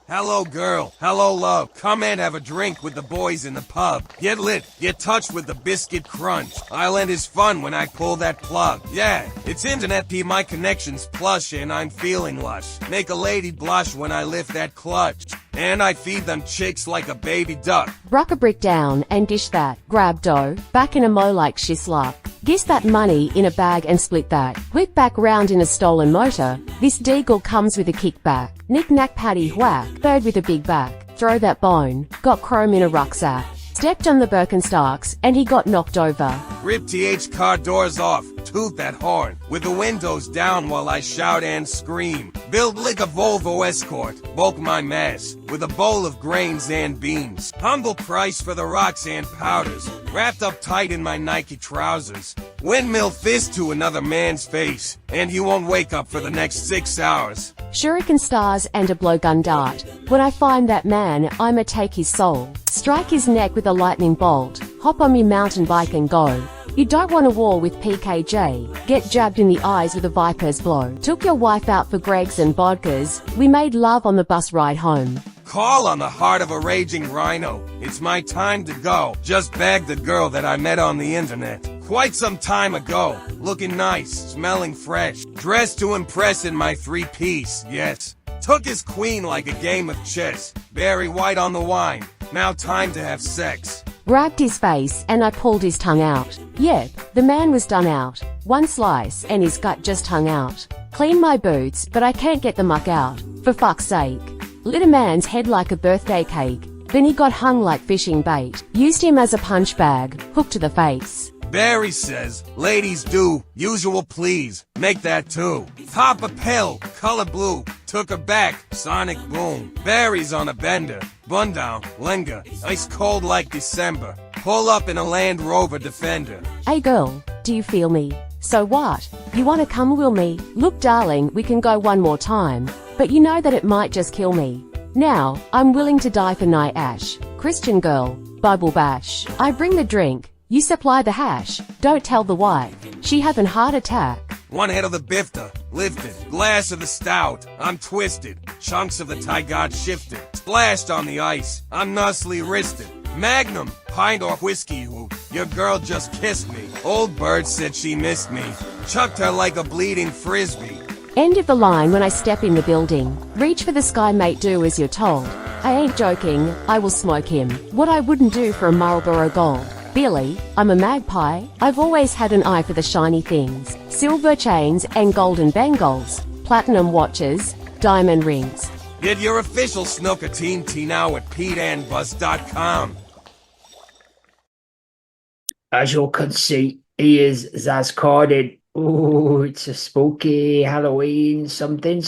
Hello, girl. Hello, love. Come and have a drink with the boys in the pub. Get lit. Get touched with the biscuit crunch. Island is fun when I pull that plug. Yeah, it's internet P. My connection's plush and I'm feeling lush. Make a lady blush when I lift that clutch. And I feed them chicks like a baby duck. Bruck a brick down and dish that. Grab dough, back in a mo like shisluck. Giss that money in a bag and split that. Whip back round in a stolen motor. This deagle comes with a kickback. Knick-knack paddy whack. Bird with a big back. Throw that bone. Got chrome in a rucksack. Stepped on the Birkenstocks and he got knocked over. Rip TH car doors off. Toot that horn. With the windows down while I shout and scream. Build like a Volvo Escort. Bulk my mass. With a bowl of grains and beans. Humble price for the rocks and powders. Wrapped up tight in my Nike trousers. Windmill fist to another man's face. And you won't wake up for the next 6 hours. Shuriken stars and a blowgun dart. When I find that man, I'ma take his soul. Strike his neck with a lightning bolt. Hop on me mountain bike and go. You don't want a war with PKJ. Get jabbed in the eyes with a viper's blow. Took your wife out for Greg's and vodkas. We made love on the bus ride home. Call on the heart of a raging rhino. It's my time to go. Just bagged the girl that I met on the internet. Quite some time ago. Looking nice, smelling fresh. Dressed to impress in my three-piece, yes. Took his queen like a game of chess. Berry white on the wine. Now time to have sex. Grabbed his face and I pulled his tongue out. Yep, the man was done out. One slice and his gut just hung out. Cleaned my boots, but I can't get the muck out. For fuck's sake. Lit a man's head like a birthday cake. Then he got hung like fishing bait. Used him as a punch bag, hooked to the face. Barry says, ladies do, usual please, make that too. Pop a pill, color blue, took her back, sonic boom. Barry's on a bender, bun down, linger, ice cold like December. Pull up in a Land Rover Defender. Hey girl, do you feel me? So what? You wanna come will me? Look darling, we can go one more time. But you know that it might just kill me. Now, I'm willing to die for Night Ash. Christian girl, Bible bash. I bring the drink. You supply the hash. Don't tell the wife. She having heart attack. One head of the bifter, lifted. Glass of the stout, I'm twisted. Chunks of the Tygod shifted. Splashed on the ice, I'm nussly wristed. Magnum, pint or whiskey hoop. Your girl just kissed me. Old bird said she missed me. Chucked her like a bleeding frisbee. End of the line when I step in the building. Reach for the sky mate, do as you're told. I ain't joking, I will smoke him. What I wouldn't do for a Marlboro Gold. Billy, I'm a magpie. I've always had an eye for the shiny things. Silver chains and golden bangles. Platinum watches, diamond rings. Get your official snooker team tea now at peteandbuzz.com. As you can see, he is Zaz carded. Oh, it's a spooky Halloween something.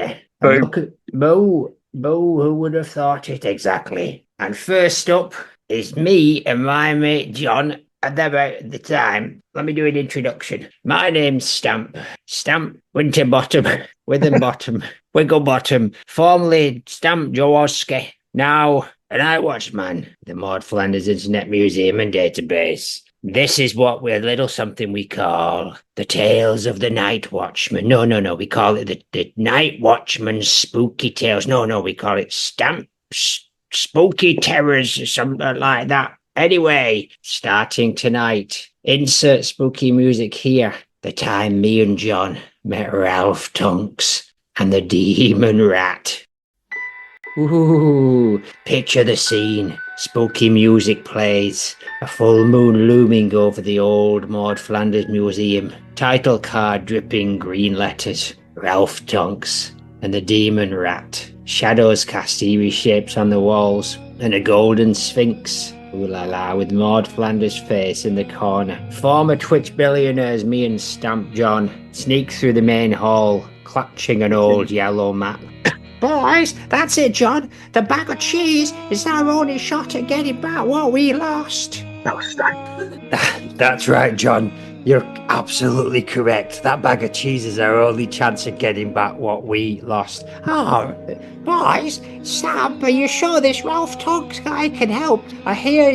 And look at Mo, who would have thought it exactly? And first up is me and my mate John. At about the time, let me do an introduction. My name's Stamp. Stamp Winterbottom, Withenbottom, Wigglebottom, formerly Stamp Jaworski. Now a night watchman, the Maude Flanders Internet Museum and Database. This is what we're a little something we call the Tales of the Night Watchman. No, we call it the Night Watchman's Spooky Tales. No, we call it Stamp Spooky Terrors or something like that. Anyway, starting tonight, insert spooky music here. The time me and John met Ralph Tonks and the Demon Rat. Ooh, picture the scene. Spooky music plays. A full moon looming over the old Maude Flanders Museum. Title card dripping green letters. Ralph Tonks and the Demon Rat. Shadows cast eerie shapes on the walls. And a golden sphinx. Ooh la la, with Maude Flanders' face in the corner. Former Twitch billionaires me and Stamp John sneak through the main hall, clutching an old yellow map. Boys, that's it, John. The bag of cheese is our only shot at getting back what we lost. That's right, John. You're absolutely correct. That bag of cheese is our only chance at getting back what we lost. Oh, boys, Sam, are you sure this Ralph Tonks guy can help? I hear,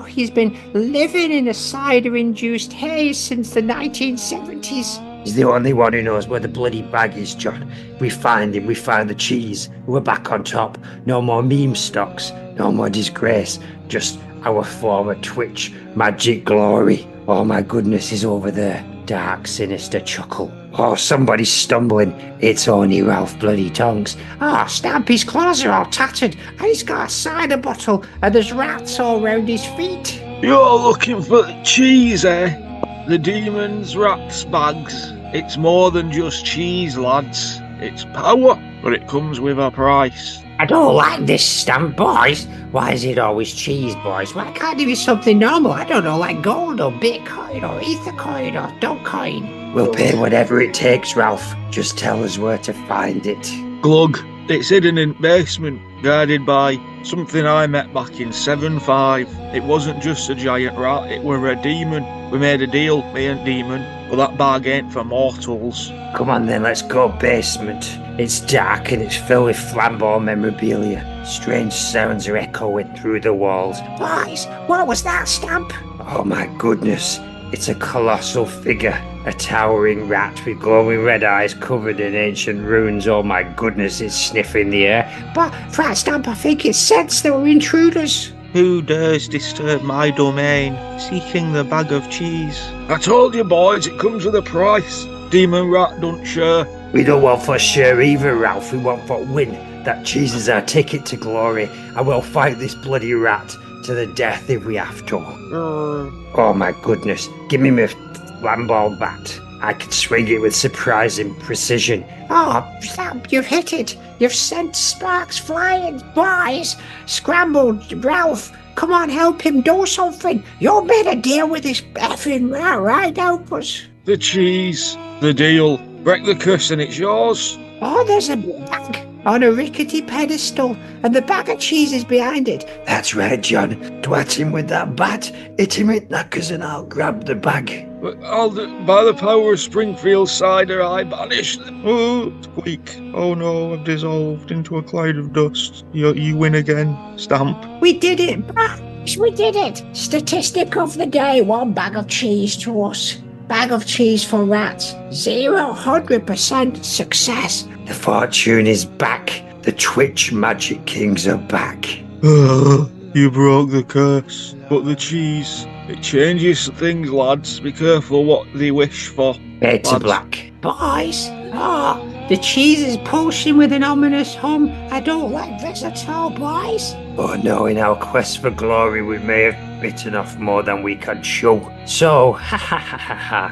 he's been living in a cider-induced haze since the 1970s. He's the only one who knows where the bloody bag is, John. We find him, we find the cheese. We're back on top. No more meme stocks, no more disgrace. Just our former Twitch magic glory. Oh my goodness, he's over there. Dark, sinister chuckle. Oh, somebody's stumbling. It's only Ralph Bloody Tongs. Ah, Stampy's claws are all tattered, and he's got a cider bottle, and there's rats all round his feet. You're looking for the cheese, eh? The demons, rats, bags. It's more than just cheese, lads. It's power, but it comes with a price. I don't like this stamp, boys. Why is it always cheese, boys? Why can't it be something normal? I don't know, like gold or Bitcoin or Ethercoin or Dogecoin. We'll pay whatever it takes, Ralph. Just tell us where to find it. Glug. It's hidden in basement, guarded by something I met back in 7.5. It wasn't just a giant rat, it were a demon. We made a deal, me and demon, but that bag ain't for mortals. Come on then, let's go basement. It's dark and it's filled with flambeau memorabilia. Strange sounds are echoing through the walls. Boys, what was that, Stamp? Oh my goodness, it's a colossal figure. A towering rat with glowing red eyes covered in ancient runes. Oh my goodness, it's sniffing the air. But, Frat Stamp, I think it sensed there were intruders. Who dares disturb my domain, seeking the bag of cheese? I told you, boys, it comes with a price. Demon rat don't share. We don't want for sure either, Ralph. We want for win. That cheese is our ticket to glory. And we'll fight this bloody rat to the death if we have to. Oh my goodness. Give me my lamball bat. I can swing it with surprising precision. Oh, Stamp, you've hit it. You've sent sparks flying. Boys, scrambled. Ralph, come on, help him do something. You're better deal with this effing rat, right? Help us. The cheese, the deal. Break the curse and it's yours. Oh, there's a bag on a rickety pedestal, and the bag of cheese is behind it. That's right, John. Twat him with that bat, hit him in knackers, and I'll grab the bag. But by the power of Springfield cider, I banish them. Oh, squeak. Oh no, I've dissolved into a cloud of dust. You win again, Stamp. We did it, boys, we did it. Statistic of the day, 1 bag of cheese to us. Bag of cheese for rats. 100% success. The fortune is back. The Twitch Magic Kings are back. You broke the curse. But the cheese, it changes things, lads. Be careful what they wish for. Fade to black. Boys, the cheese is pulsing with an ominous hum. I don't like this at all, boys. Oh no, in our quest for glory, we may have bitten off more than we can chew. So,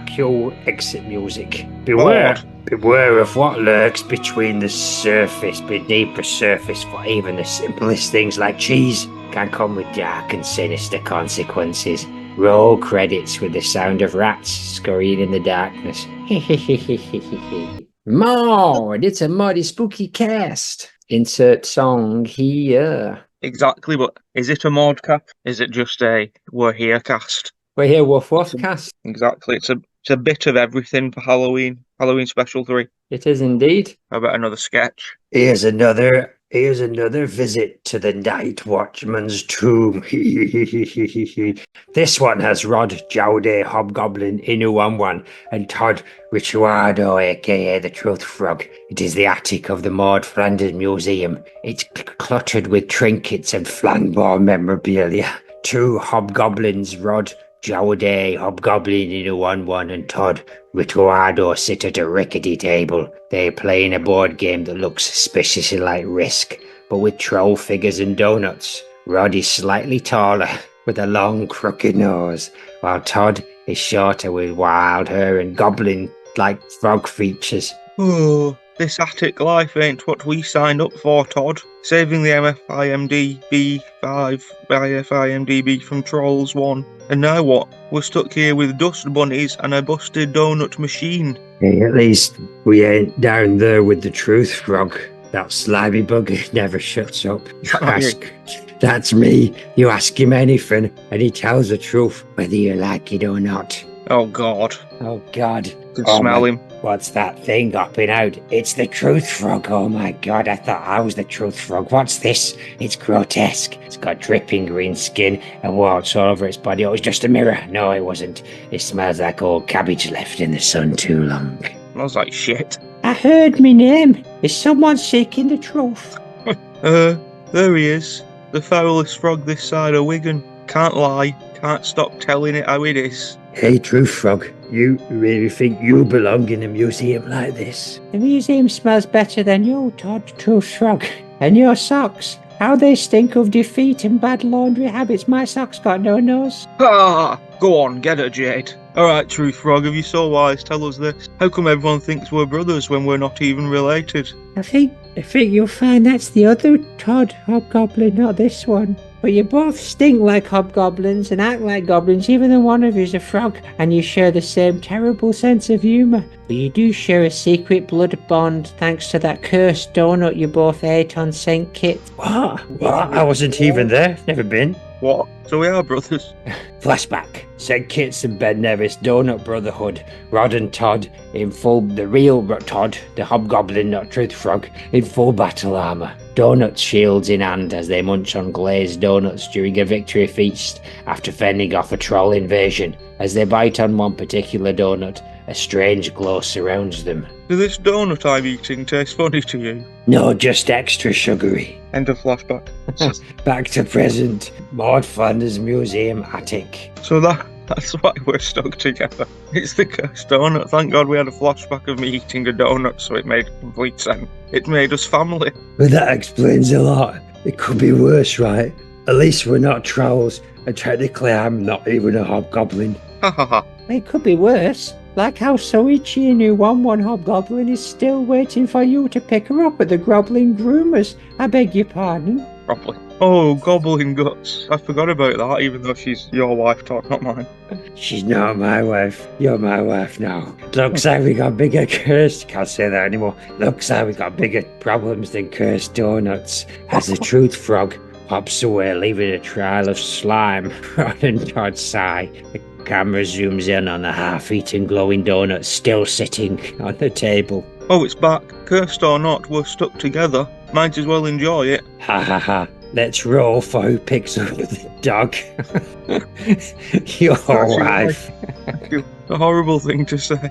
cue exit music. Beware of what lurks between the surface, beneath the surface, for even the simplest things like cheese can come with dark and sinister consequences. Roll credits with the sound of rats scurrying in the darkness. Maude, it's a mighty spooky cast. Insert song here. Exactly, but is it a modcast? Is it just a We're Here cast? We're here, Woof Woof cast. Exactly, it's a bit of everything for Halloween. Halloween Special 3. It is indeed. How about another sketch? Here's another visit to the Night Watchman's tomb. This one has Rod, Jowday, Hobgoblin, Inu11, and Todd Rituardo, aka the Truth Frog. It is the attic of the Maude Flanders Museum. It's cluttered with trinkets and flambeau memorabilia. 2 hobgoblins, Rod, Jowday, Hobgoblin, Inu11, and Todd Rituardo sit at a rickety table. They're playing a board game that looks suspiciously like Risk, but with troll figures and donuts. Rod is slightly taller, with a long, crooked nose, while Todd is shorter with wild hair and goblin-like frog features. Oh, this attic life ain't what we signed up for, Todd. Saving the MFIMDB 5 by FIMDB from Trolls 1. And now what? We're stuck here with dust bunnies and a busted donut machine. Hey, at least we ain't down there with the Truth Frog. That slimy bugger never shuts up. That's me. You ask him anything, and he tells the truth, whether you like it or not. Oh God, Oh, God. I can Oh, smell my- him. What's that thing hopping out? It's the truth frog. Oh, my God. I thought I was the truth frog. What's this? It's grotesque. It's got dripping green skin and warts all over its body. Oh, it was just a mirror. No, it wasn't. It smells like old cabbage left in the sun too long. Smells like shit. I heard me name. Is someone seeking the truth? There he is. The foulest frog this side of Wigan. Can't lie. Can't stop telling it how it is. Hey, Truth Frog, you really think you belong in a museum like this? The museum smells better than you, Todd, Truth Frog. And your socks. How they stink of defeat and bad laundry habits. My socks got no nose. Ah! Go on, get her, Jade. Alright, Truth Frog, if you're so wise, tell us this. How come everyone thinks we're brothers when we're not even related? I think you'll find that's the other Todd Hobgoblin, not this one. But you both stink like hobgoblins and act like goblins, even though one of you's a frog, and you share the same terrible sense of humour. But you do share a secret blood bond thanks to that cursed donut you both ate on St. Kitts. What? I wasn't even there. Never been. What? So we are brothers? Flashback. St. Kitts and Ben Nevis Donut Brotherhood. Rod and Todd in full, the real Todd, the hobgoblin, not Truth Frog, in full battle armour. Donuts shields in hand as they munch on glazed donuts during a victory feast after fending off a troll invasion. As they bite on one particular donut, a strange glow surrounds them. Does this donut I'm eating taste funny to you? No, just extra sugary. End of flashback. Back to present. Maude Flanders Museum attic. So that's why we're stuck together. It's the cursed donut. Thank God we had a flashback of me eating a donut, so it made complete sense. It made us family. But that explains a lot. It could be worse, right? At least we're not trolls, and technically I'm not even a hobgoblin. Ha ha ha. It could be worse. Like how Soichi, who won one hobgoblin, is still waiting for you to pick her up at the Groblin Groomers. I beg your pardon. Properly. Oh, goblin guts. I forgot about that, even though she's your wife, Todd, not mine. She's not my wife. You're my wife now. Looks like we got bigger cursed. Can't say that anymore. Looks like we got bigger problems than cursed donuts. As the Truth Frog hops away, leaving a trail of slime on Todd's side. The camera zooms in on the half-eaten glowing donut still sitting on the table. Oh, it's back. Cursed or not, we're stuck together. Might as well enjoy it. Ha ha ha. Let's roll for who picks up the dog. Your wife. Thank you. A horrible thing to say.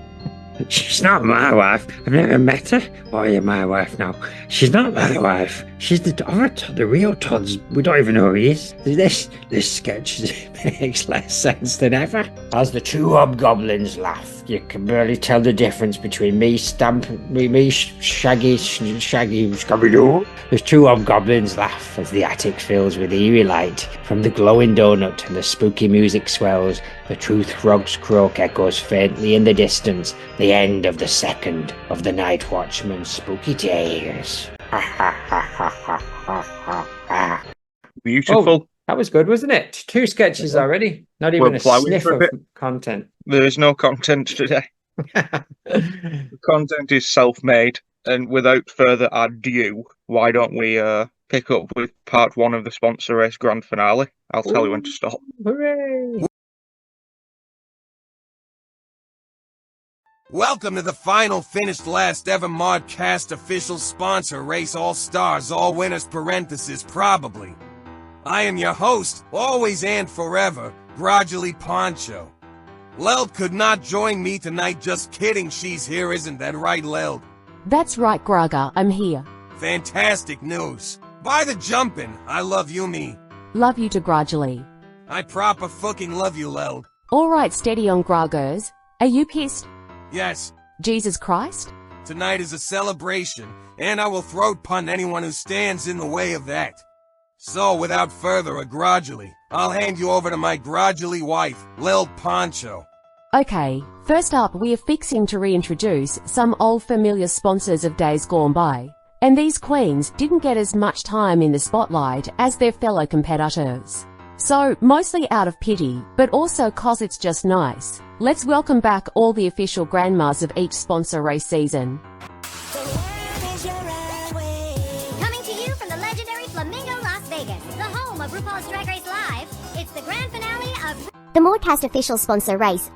She's not my wife. I've never met her. Oh, you're my wife now. She's not my wife. She's the other Todd, the real Todd's. We don't even know who he is. This sketch makes less sense than ever. As the two hobgoblins laugh, you can barely tell the difference between me, Shaggy, Scooby-Doo. The two hobgoblins laugh as the attic fills with eerie light from the glowing donut and the spooky music swells. The Truth Frog's croak echoes faintly in the distance. The end of the second of the Night Watchman's spooky tales. Beautiful. Oh, that was good, wasn't it? 2 sketches already. Not even We're a plowing sniff through of it. content. There is no content today. The content is self-made. And without further ado, why don't we pick up with part 1 of the sponsor race grand finale? I'll tell you when to stop. Hooray! Welcome to the final finished last ever Modcast official sponsor race all stars, all winners parentheses probably. I am your host, always and forever, Gradually Poncho. Leld could not join me tonight, just kidding, she's here, isn't that right, Leld? That's right, Graga, I'm here. Fantastic news. By the jumpin', I love you me. Love you to gradually. I proper fucking love you, Leld. Alright, steady on Gragos. Are you pissed? Yes, Jesus Christ? tonight is a celebration, and I will throat punt anyone who stands in the way of that. So, without further ado, gradually, I'll hand you over to my gradually wife, Lil Poncho. Okay, first up we are fixing to reintroduce some old familiar sponsors of days gone by. And these queens didn't get as much time in the spotlight as their fellow competitors. So, mostly out of pity, but also 'cause it's just nice, let's welcome back all the official grandmas of each sponsor race season. Coming to you from the legendary Flamingo, Las Vegas, the home of RuPaul's Drag Race Live, it's the grand finale of the Modcast official sponsor race.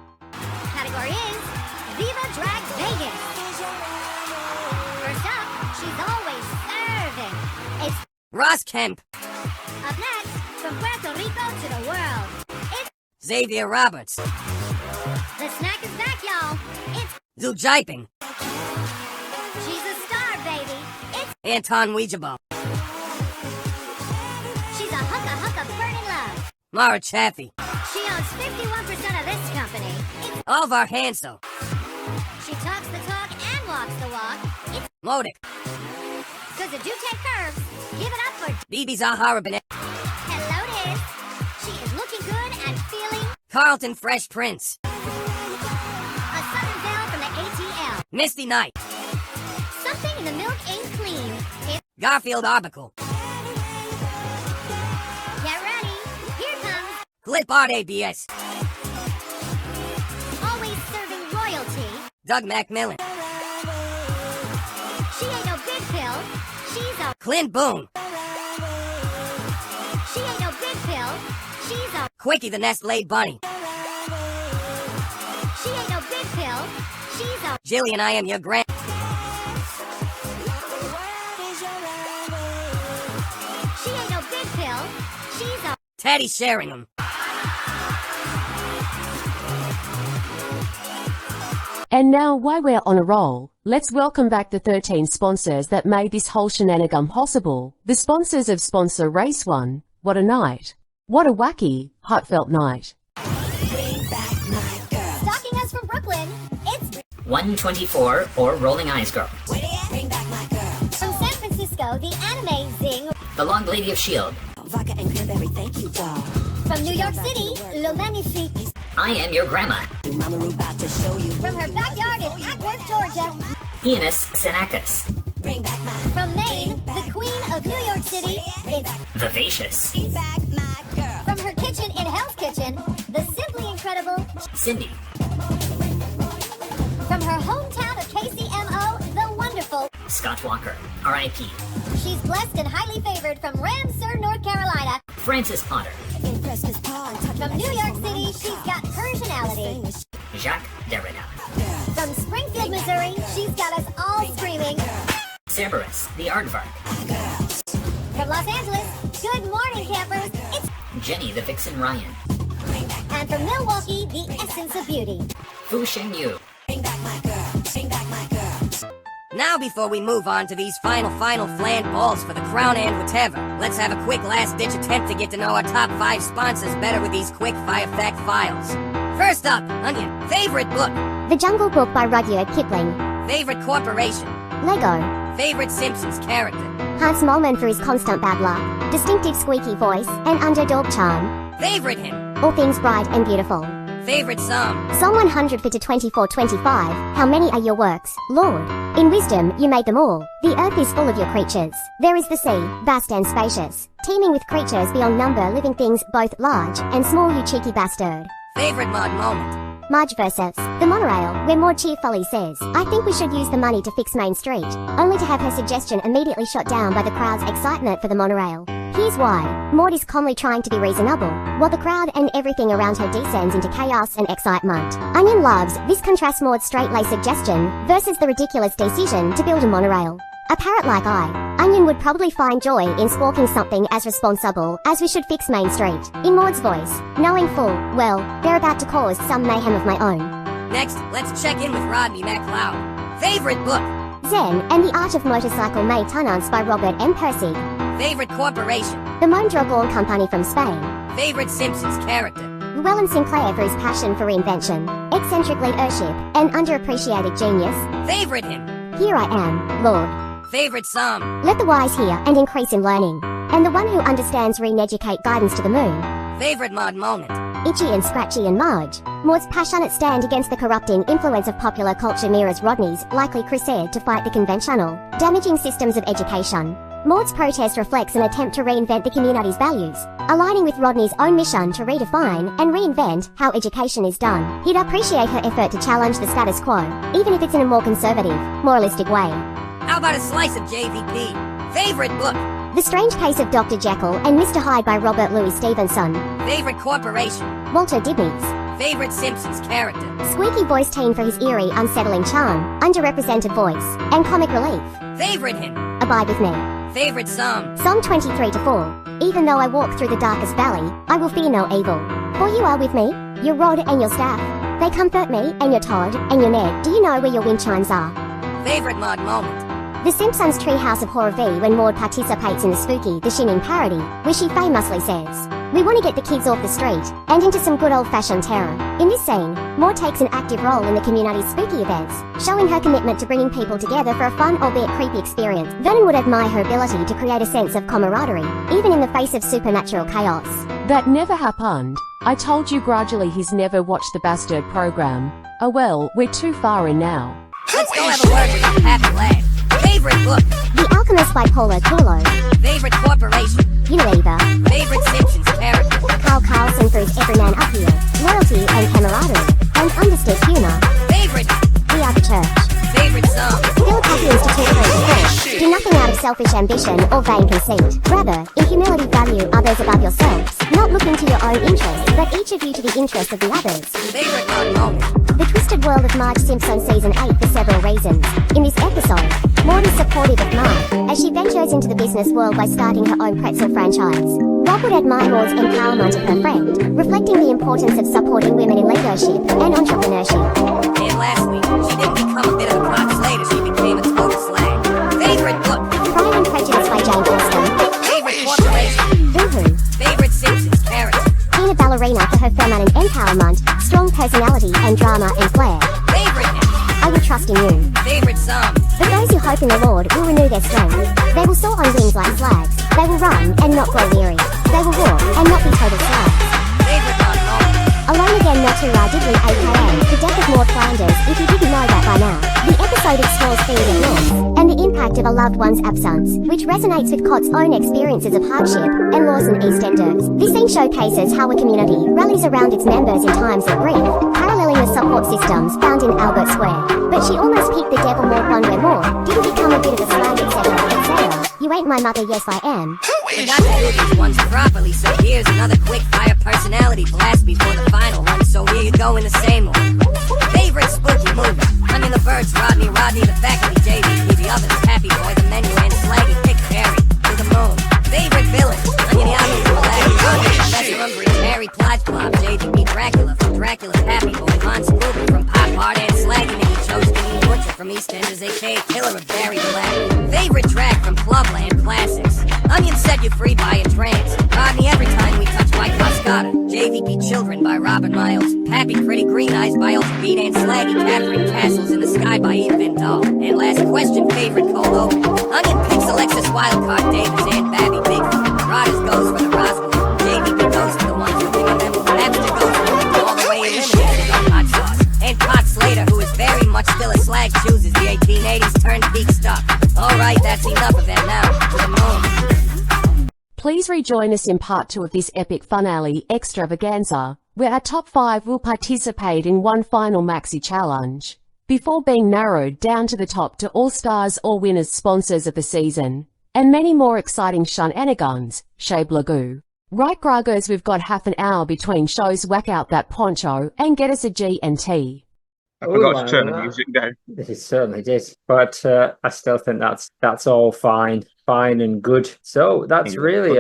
Ross Kemp. Up next, from Puerto Rico to the world, it's Xavier Roberts. the snack is back, y'all. It's Zhu Jiping. she's a star, baby. It's Anton Weijabo. she's a hooka burning love. Mara Chaffee. She owns 51% of this company. It's Alvar Hansel. she talks the talk and walks the walk. It's Maude. cause it do take curves. Give it up for Bibi Zahara Benet. Hello, Liz. She is looking good and feeling Carlton Fresh Prince. a Southern Belle from the ATL. Misty Knight. Something in the milk ain't clean. It's Garfield Arbuckle. get ready. Here comes Clipart ABS. always serving royalty. Doug Macmillan. She ain't no big pill. She's a Clint Boone. she ain't no big pill. She's a Quickie the Nestle Bunny. she ain't no big pill. She's a Jillian I Am Your Grand. she ain't no big pill. She's a Teddy Sheringham. And now, while we're on a roll, let's welcome back the 13 sponsors that made this whole shenanigan possible. The sponsors of Sponsor Race 1. What a night. What a wacky, heartfelt night. stalking us from Brooklyn. It's 124 or Rolling Eyes Girl. from San Francisco, the anime zing. The Long Lady of S.H.I.E.L.D. From New York City, Le Magnifique. I Am Your Grandma. From her backyard in Ackworth, Georgia. Eunice Xenakis. From Maine, the queen of New York City. It's Vivacious. from her kitchen in Hell's Kitchen, the simply incredible. Cindy. From her hometown of KCMO, the wonderful. Scott Walker. R.I.P. She's blessed and highly favored from Ramseur, North Carolina. Francis Potter. From New York City, she's got personality. Jacques Derrida. From Springfield, Missouri, she's got us all screaming. Cerberus. The Aardvark. From Los Angeles, good morning, campers. It's Jenny the Vixen Ryan. and from Milwaukee, the essence of beauty. Fu Xing Yu. Now before we move on to these final flan balls for the crown and whatever, let's have a quick last-ditch attempt to get to know our top 5 sponsors better with these quick fire fact files. First up, Onion. Favorite book. The Jungle Book by Rudyard Kipling. Favorite corporation. Lego. Favorite Simpsons character. Hans Moleman for his constant bad luck, distinctive squeaky voice, and underdog charm. Favorite hymn. All things bright and beautiful. Favorite psalm. Psalm 100 to 24:25. How many are your works, Lord? In wisdom you made them all. The earth is full of your creatures. There is the sea, vast and spacious, teeming with creatures beyond number, living things both large and small, you cheeky bastard. Favorite Maude moment. Marge versus the monorail, where Maude cheerfully says, I think we should use the money to fix Main Street, only to have her suggestion immediately shot down by the crowd's excitement for the monorail. Here's why. Maude is calmly trying to be reasonable, while the crowd and everything around her descends into chaos and excitement. Onion loves this contrasts Maude's straight-laced suggestion versus the ridiculous decision to build a monorail. A parrot like I, Onion would probably find joy in squawking something as responsible as we should fix Main Street, in Maude's voice, knowing full, well, they're about to cause some mayhem of my own. Next, let's check in with Rodney MacLeod. Favorite book. Zen and the Art of Motorcycle Maintenance by Robert M. Persig. Favorite corporation. The Mondragon Company from Spain. Favorite Simpsons character. Llewellyn Sinclair for his passion for reinvention, eccentric leadership, and underappreciated genius. Favorite hymn. Here I am, Lord. Favorite psalm. Let the wise hear and increase in learning, and the one who understands re-educate guidance to the moon. Favorite Maude moment. Itchy and Scratchy and Marge. Maude's passionate stand against the corrupting influence of popular culture mirrors Rodney's likely crusade to fight the conventional, damaging systems of education. Maude's protest reflects an attempt to reinvent the community's values, aligning with Rodney's own mission to redefine and reinvent how education is done. He'd appreciate her effort to challenge the status quo, even if it's in a more conservative, moralistic way. How about a slice of JVP? Favorite book. The Strange Case of Dr. Jekyll and Mr. Hyde by Robert Louis Stevenson. Favorite corporation. Walter Dibney's. Favorite Simpsons character. Squeaky voice teen for his eerie, unsettling charm, underrepresented voice, and comic relief. Favorite hymn. Abide with me. Favorite song? Psalm 23 to 4. Even though I walk through the darkest valley, I will fear no evil. For you are with me, your rod and your staff. They comfort me, and your Todd, and your Ned. Do you know where your wind chimes are? Favorite Maude moment? The Simpsons Treehouse of Horror V when Maude participates in the spooky The Shinning parody, where she famously says, "We want to get the kids off the street, and into some good old-fashioned terror." In this scene, Maude takes an active role in the community's spooky events, showing her commitment to bringing people together for a fun, albeit creepy experience. Vernon would admire her ability to create a sense of camaraderie, even in the face of supernatural chaos. That never happened. I told you gradually he's never watched the Bastard program. Oh well, we're too far in now. Let's go have a word with the happy lad. Favorite book? The Alchemist by Paulo Coelho. Favorite corporation? Unilever. Favorite Simpsons character? Carl Carlson for his everyman up here. Loyalty and camaraderie. And understood humour. Favorite? We are the church. Favorite song? Philip Hopkins to 2 3 4. Do nothing out of selfish ambition or vain conceit. Rather, in humility value others above yourselves, not looking to your own interests, but each of you to the interest of the others. Favorite Maude moment? The Twisted World of Marge Simpson Season 8 for several reasons. In this episode, Maude is supportive of Marge as she ventures into the business world by starting her own pretzel franchise. Rob would admire Maude's empowerment of her friend, reflecting the importance of supporting women in leadership and entrepreneurship. And lastly, she didn't become a bit of a crock slater, she became a total slag. Favorite book? Pride and Prejudice by Jane Austen. Favorite corporation? Boohoo. Favorite Simpsons character? Tina Ballerina for her feminine empowerment, strong personality and drama and flair. Favorite? I will trust in you. Favorite song? But those who hope in the Lord will renew their strength. They will soar on wings like flags. They will run and not grow weary. They will walk and not be total slaves. Favorite Maude moment? Alone Again Not Too Diddley aka The Death of Maude Flanders, if you didn't know that by now. The episode explores fears of loss and the impact of a loved one's absence, which resonates with Cott's own experiences of hardship and loss in EastEnders. This scene showcases how a community rallies around its members in times of grief, paralleling the support systems found in Albert Square. But she almost picked the devil Maude one where Maude didn't become a bit of a slag, etc., etc. You ain't my mother, yes I am. Forgot to do these ones properly, so here's another quick fire personality blast before the final one, so here you go in the same order. Favorite spooky movie? I'm in the Birds, Rodney, the faculty, JVP, the others, Happy Boy, the menu, and Slaggy, Pick Harry, to the moon. Favorite villain? I'm in the Army, Rodney, Professor Umbridge, Harry, Plot Club, JVP, Dracula, from Dracula's Happy Boy, Von Scooby, from Pop Hard and Slaggy, and he chose Dean Butcher from EastEnders, aka Killer of Barry Black. Favorite track from Clubland Classics? Onion set you free by a trance. Rodney every time we touch White Moscata. JVP Children by Robin Miles. Pappy Pretty Green Eyes by Ultra Beat and Slaggy Catherine Castles in the Sky by Eve Van Dahl. And last question, favorite cold open? Onion picks Alexis Wildcard Davis and Babby Bigfoot. Rodders goes for the Roswell. JVP goes for the ones who think of them. Napster goes for the all the way eliminated on hot sauce. And Pot Slater, who is very much still a slag, chooses the 1880s turn peak stuff. Alright, that's enough of that now. To the moon. Please rejoin us in part 2 of this epic finale extravaganza, where our top 5 will participate in one final maxi challenge, before being narrowed down to the top to all-stars or winners sponsors of the season, and many more exciting shenanigans, Shabe Lagoo. Right Gragos, we've got half an hour between shows, whack out that poncho and get us a G&T. I forgot to turn the music down. It certainly did, but I still think that's all fine and good. So that's really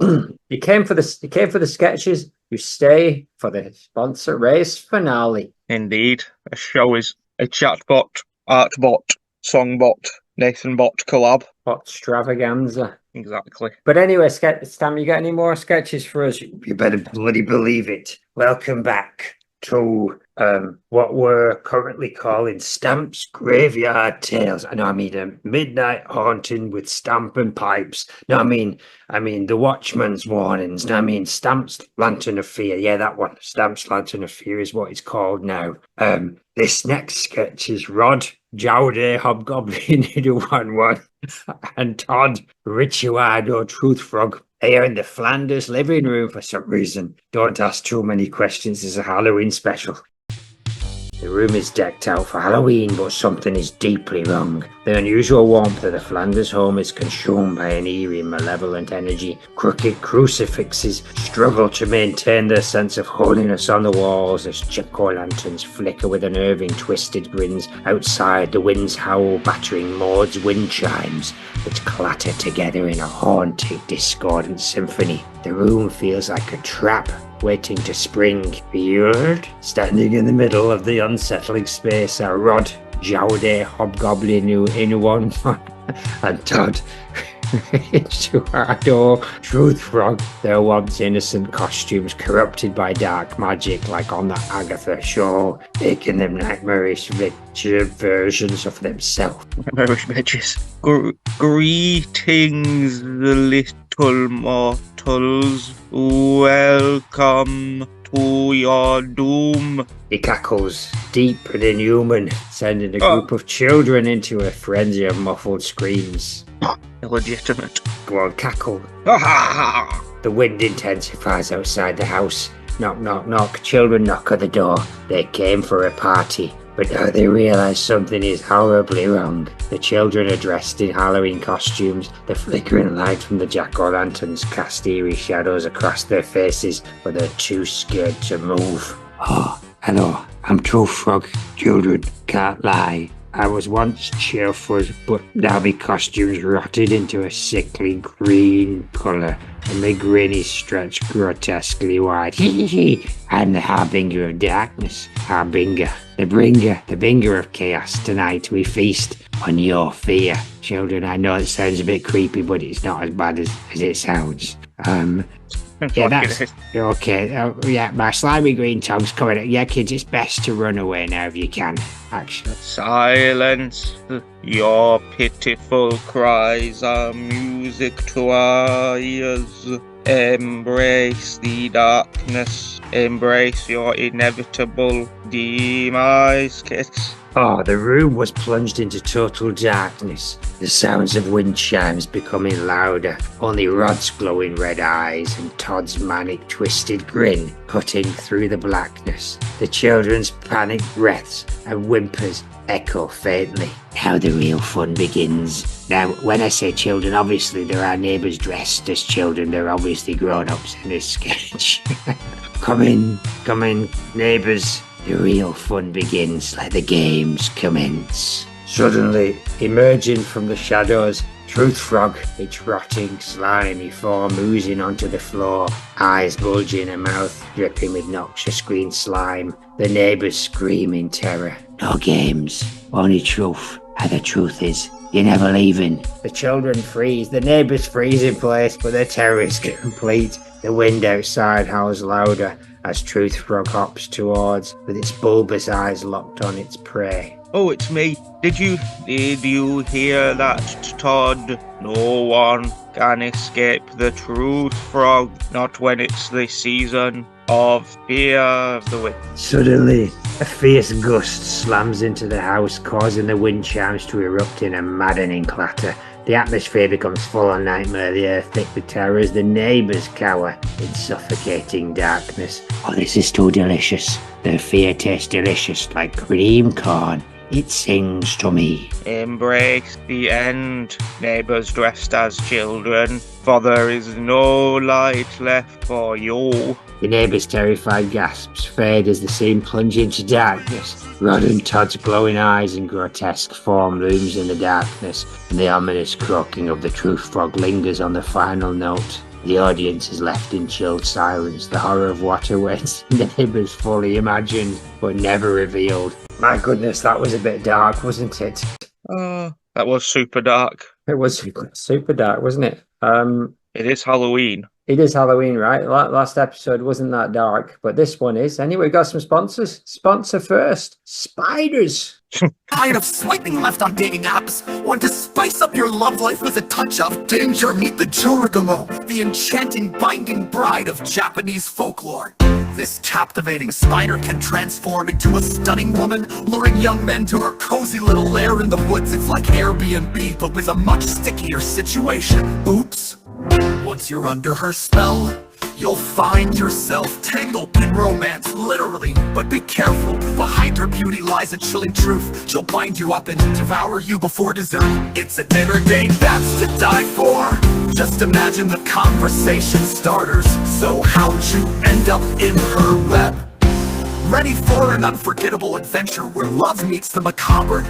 you came for the sketches. You stay for the sponsor race finale. Indeed, a show is a chatbot, artbot, songbot, Nathanbot collab. What extravaganza! Exactly. But anyway, Stam, you got any more sketches for us? You better bloody believe it. Welcome back to what we're currently calling Stamp's Graveyard Tales. And I mean a midnight haunting with stamp and pipes. No, I mean the Watchman's Warnings. No, I mean Stamp's Lantern of Fear. Yeah, that one. Stamp's Lantern of Fear is what it's called now. This next sketch is Rod, Jowdy, Hobgoblin, Who 1 and Todd, Rituardo, Truth Frog. They are in the Flanders living room for some reason. Don't ask too many questions. It's a Halloween special. The room is decked out for Halloween, but something is deeply wrong. The unusual warmth of the Flanders home is consumed by an eerie, malevolent energy. Crooked crucifixes struggle to maintain their sense of holiness on the walls as jack-o'-lanterns flicker with unnerving, twisted grins. Outside, the winds howl, battering Maude's wind chimes that clatter together in a haunting, discordant symphony. The room feels like a trap waiting to spring. Weird. Standing in the middle of the unsettling space are Rod, Jaude, Hobgoblin, in one, and Todd. Into our door, Truth Frog, their once innocent costumes corrupted by dark magic like on the Agatha show, making them nightmarish versions of themselves. Nightmarish bitches. Greetings, little mortals. Welcome to your doom. He cackles, deep and inhuman, sending a group of children into a frenzy of muffled screams. Illegitimate. Go on, cackle. The wind intensifies outside the house. Knock, knock, knock. Children knock at the door. They came for a party, but now they realize something is horribly wrong. The children are dressed in Halloween costumes. The flickering light from the jack-o'-lanterns cast eerie shadows across their faces, but they're too scared to move. Oh, hello. I'm Truth Frog. Children, can't lie. I was once cheerful, but now my costume's rotted into a sickly green colour, and my grin is stretched grotesquely wide. I'm the harbinger of darkness. Harbinger. The bringer of chaos. Tonight we feast on your fear. Children, I know it sounds a bit creepy, but it's not as bad as it sounds. Yeah, that's okay. Yeah, my slimy green tongue's coming at yeah, kids. It's best to run away now if you can. Actually, Silence. Your pitiful cries are music to our ears. Embrace the darkness. Embrace your inevitable demise, kids. oh, the room was plunged into total darkness. The sounds of wind chimes becoming louder. Only Rod's glowing red eyes and Todd's manic twisted grin cutting through the blackness. The children's panicked breaths and whimpers echo faintly. Now the real fun begins. Now, when I say children, obviously there are neighbours dressed as children. They're obviously grown-ups in this sketch. Come in, neighbours. The real fun begins. Let the games commence. Suddenly, emerging from the shadows, Truth Frog, its rotting, slimy form oozing onto the floor, eyes bulging, a mouth dripping with noxious green slime. The neighbours scream in terror. No games, only truth. And the truth is, you're never leaving. The children freeze, the neighbours freeze in place, but their terror is complete. The wind outside howls louder as Truth Frog hops towards, with its bulbous eyes locked on its prey. Oh, it's me. Did you hear that, Todd? No one can escape the Truth Frog, not when it's the season of fear of the wind. Suddenly, a fierce gust slams into the house, causing the wind chimes to erupt in a maddening clatter. The atmosphere becomes full on nightmare, the air thick with terror as the neighbours cower in suffocating darkness. Oh, this is too delicious. The fear tastes delicious, like cream corn. It sings to me. Embrace the end, neighbours dressed as children, for there is no light left for you. The neighbours' terrified gasps fade as the scene plunge into darkness. Rod and Todd's glowing eyes and grotesque form looms in the darkness, and the ominous croaking of the Truth Frog lingers on the final note. The audience is left in chilled silence, the horror of what awaits the neighbours fully imagined, but never revealed. My goodness, that was a bit dark, wasn't it? That was super dark. It was super dark, wasn't it? It is Halloween. It is Halloween, right? Last episode wasn't that dark, but this one is. Anyway, we got some sponsors. Sponsor first, spiders. Tired of swiping left on dating apps? Want to spice up your love life with a touch of danger? Meet the Joragamo, the enchanting binding bride of Japanese folklore. This captivating spider can transform into a stunning woman, luring young men to her cozy little lair in the woods. It's like Airbnb, but with a much stickier situation. Oops. Once you're under her spell, You'll find yourself tangled in romance, literally. But be careful, behind her beauty lies a chilling truth. She'll bind you up and devour you before dessert. It's a dinner date that's to die for. Just imagine the conversation starters. So how'd you end up in her web? Ready for an unforgettable adventure where love meets the macabre?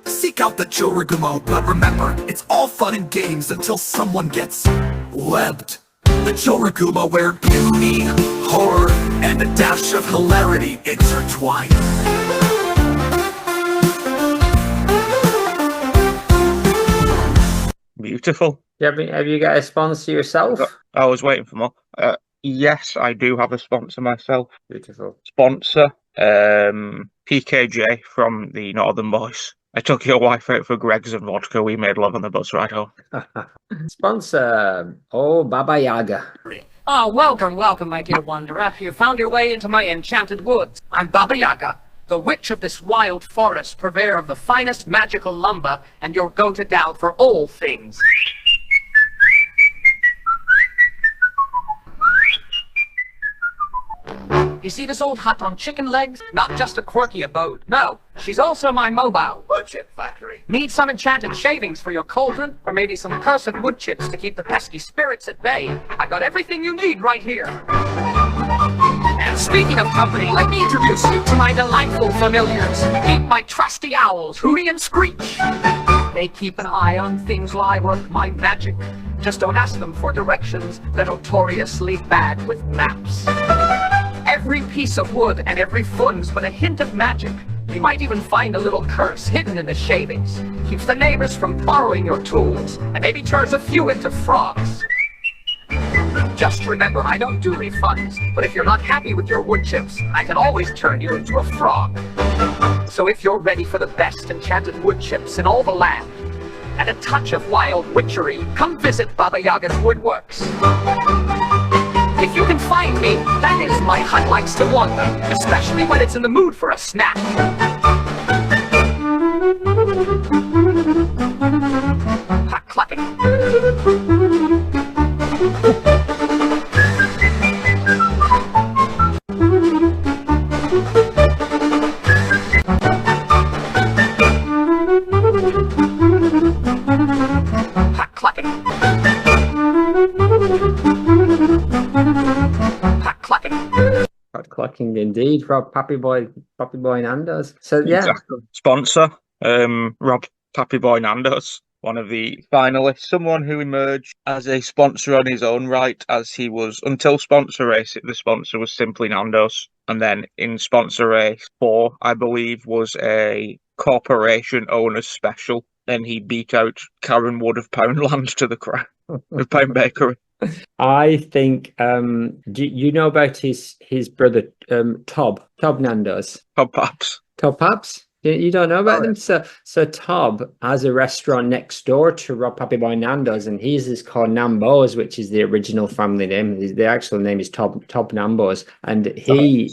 Seek out the Joragumo, but remember, it's all fun and games until someone gets webbed. The Joragumo, where beauty, horror, and a dash of hilarity intertwine. Beautiful. Have you got a sponsor yourself? I was waiting for more. Yes, I do have a sponsor myself. Beautiful. Sponsor, PKJ from the Northern Boys. I took your wife out for Greg's and vodka. We made love on the bus ride home. Sponsor, Baba Yaga. Oh, welcome, my dear wanderer. You found your way into my enchanted woods. I'm Baba Yaga, the witch of this wild forest, purveyor of the finest magical lumber, and your go-to gal for all things. You see this old hut on chicken legs? Not just a quirky abode. No, she's also my mobile wood chip factory. Need some enchanted shavings for your cauldron? Or maybe some cursed wood chips to keep the pesky spirits at bay? I got everything you need right here. And speaking of company, let me introduce you to my delightful familiars. Meet my trusty owls, Hooty and Screech. They keep an eye on things while I work my magic. Just don't ask them for directions. They're notoriously bad with maps. Every piece of wood and every fund's but a hint of magic. You might even find a little curse hidden in the shavings. Keeps the neighbors from borrowing your tools, and maybe turns a few into frogs. Just remember, I don't do refunds, but if you're not happy with your wood chips, I can always turn you into a frog. So if you're ready for the best enchanted wood chips in all the land, and a touch of wild witchery, come visit Baba Yaga's Woodworks. If you can find me, that is, my hut likes to wander, especially when it's in the mood for a snack. Hot clucking. Hot clucking. Clucking indeed, Rob Pappy Boy Nando's. So yeah, exactly. Sponsor, Rob Pappy Boy Nando's, one of the finalists, someone who emerged as a sponsor on his own right, as he was until Sponsor Race. The sponsor was simply Nando's, and then in Sponsor Race 4, I believe, was a corporation owner's special. Then he beat out Karen Wood of Poundland to the crowd of Pound Bakery. I think do you know about his brother Tob Nando's? Tob Paps. You don't know about them? So Tob has a restaurant next door to Rob Pappy Boy Nando's, and his is called Nambo's, which is the original family name. The actual name is Tob Nambo's, and he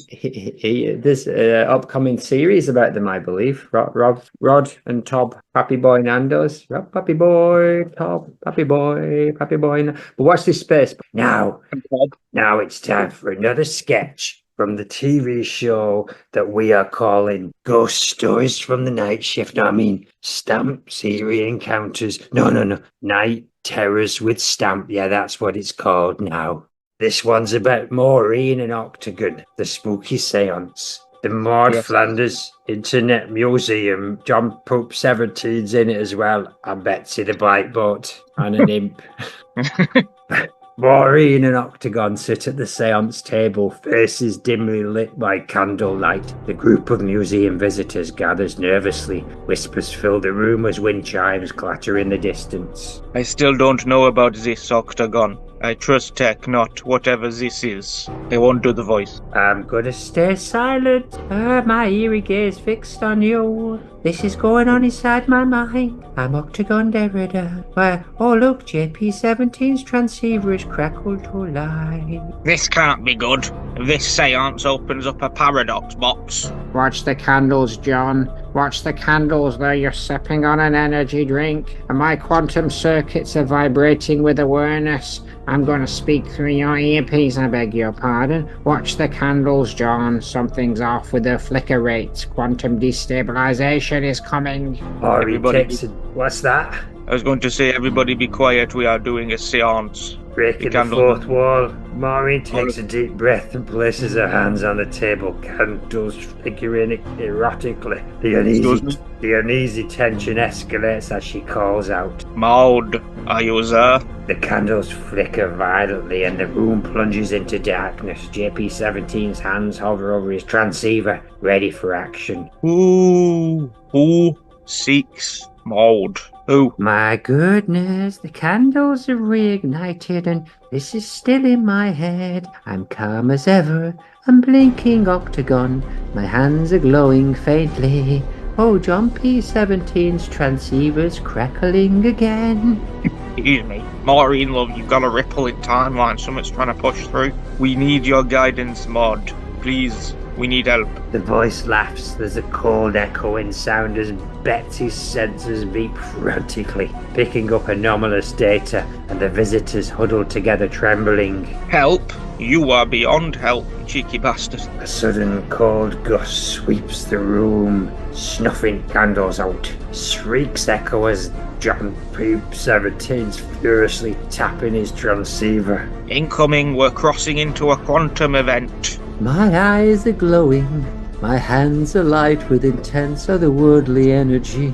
there's an upcoming series about them, I believe. Rod and Tob Pappy Boy Nando's. Rob Pappy Boy, Tob Pappy Boy. But watch this space now. Now it's time for another sketch from the TV show that we are calling Ghost Stories from the Night Shift. No, I mean Stamp Eerie Encounters. No. Night Terrors with Stamp. Yeah, that's what it's called now. This one's about Maureen and Octagon, the spooky seance. The Maude Flanders Internet Museum. John Pope 17's in it as well. And Betsy the Black Boat and an imp. Maureen and Octagon sit at the seance table, faces dimly lit by candlelight. The group of museum visitors gathers nervously. Whispers fill the room as wind chimes clatter in the distance. I still don't know about this, Octagon. I trust tech, not whatever this is. I won't do the voice. I'm gonna stay silent, my eerie gaze fixed on you. This is going on inside my mind. I'm Octagon Derrida. Why, oh look, JP-17's transceiver is crackled to life. This can't be good. This seance opens up a paradox box. Watch the candles, John. Watch the candles, though you're sipping on an energy drink. And my quantum circuits are vibrating with awareness. I'm going to speak through your earpiece, I beg your pardon. Watch the candles, John. Something's off with the flicker rates. Quantum destabilization is coming. What's that? I was going to say, everybody be quiet, we are doing a seance. Breaking the fourth wall. Maureen takes a deep breath and places her hands on the table, candles flickering erotically. The uneasy tension escalates as she calls out, Maude, are you there? The candles flicker violently and the room plunges into darkness. JP-17's hands hover over his transceiver, ready for action. Who seeks Maude? Who? My goodness, the candles are reignited and this is still in my head. I'm calm as ever. I'm blinking Octagon. My hands are glowing faintly. Oh, John P-17's transceiver's crackling again. Excuse me. Maureen, love, you've got a ripple in timeline. Something's trying to push through. We need your guidance, Maude. Please, we need help. The voice laughs. There's a cold echoing sound as Betsy's sensors beep frantically, picking up anomalous data, and the visitors huddle together trembling. Help? You are beyond help, cheeky bastard. A sudden cold gust sweeps the room, snuffing candles out. Shrieks echo as John P-17's furiously tapping his transceiver. Incoming, we're crossing into a quantum event. My eyes are glowing. My hands are light with intense otherworldly energy.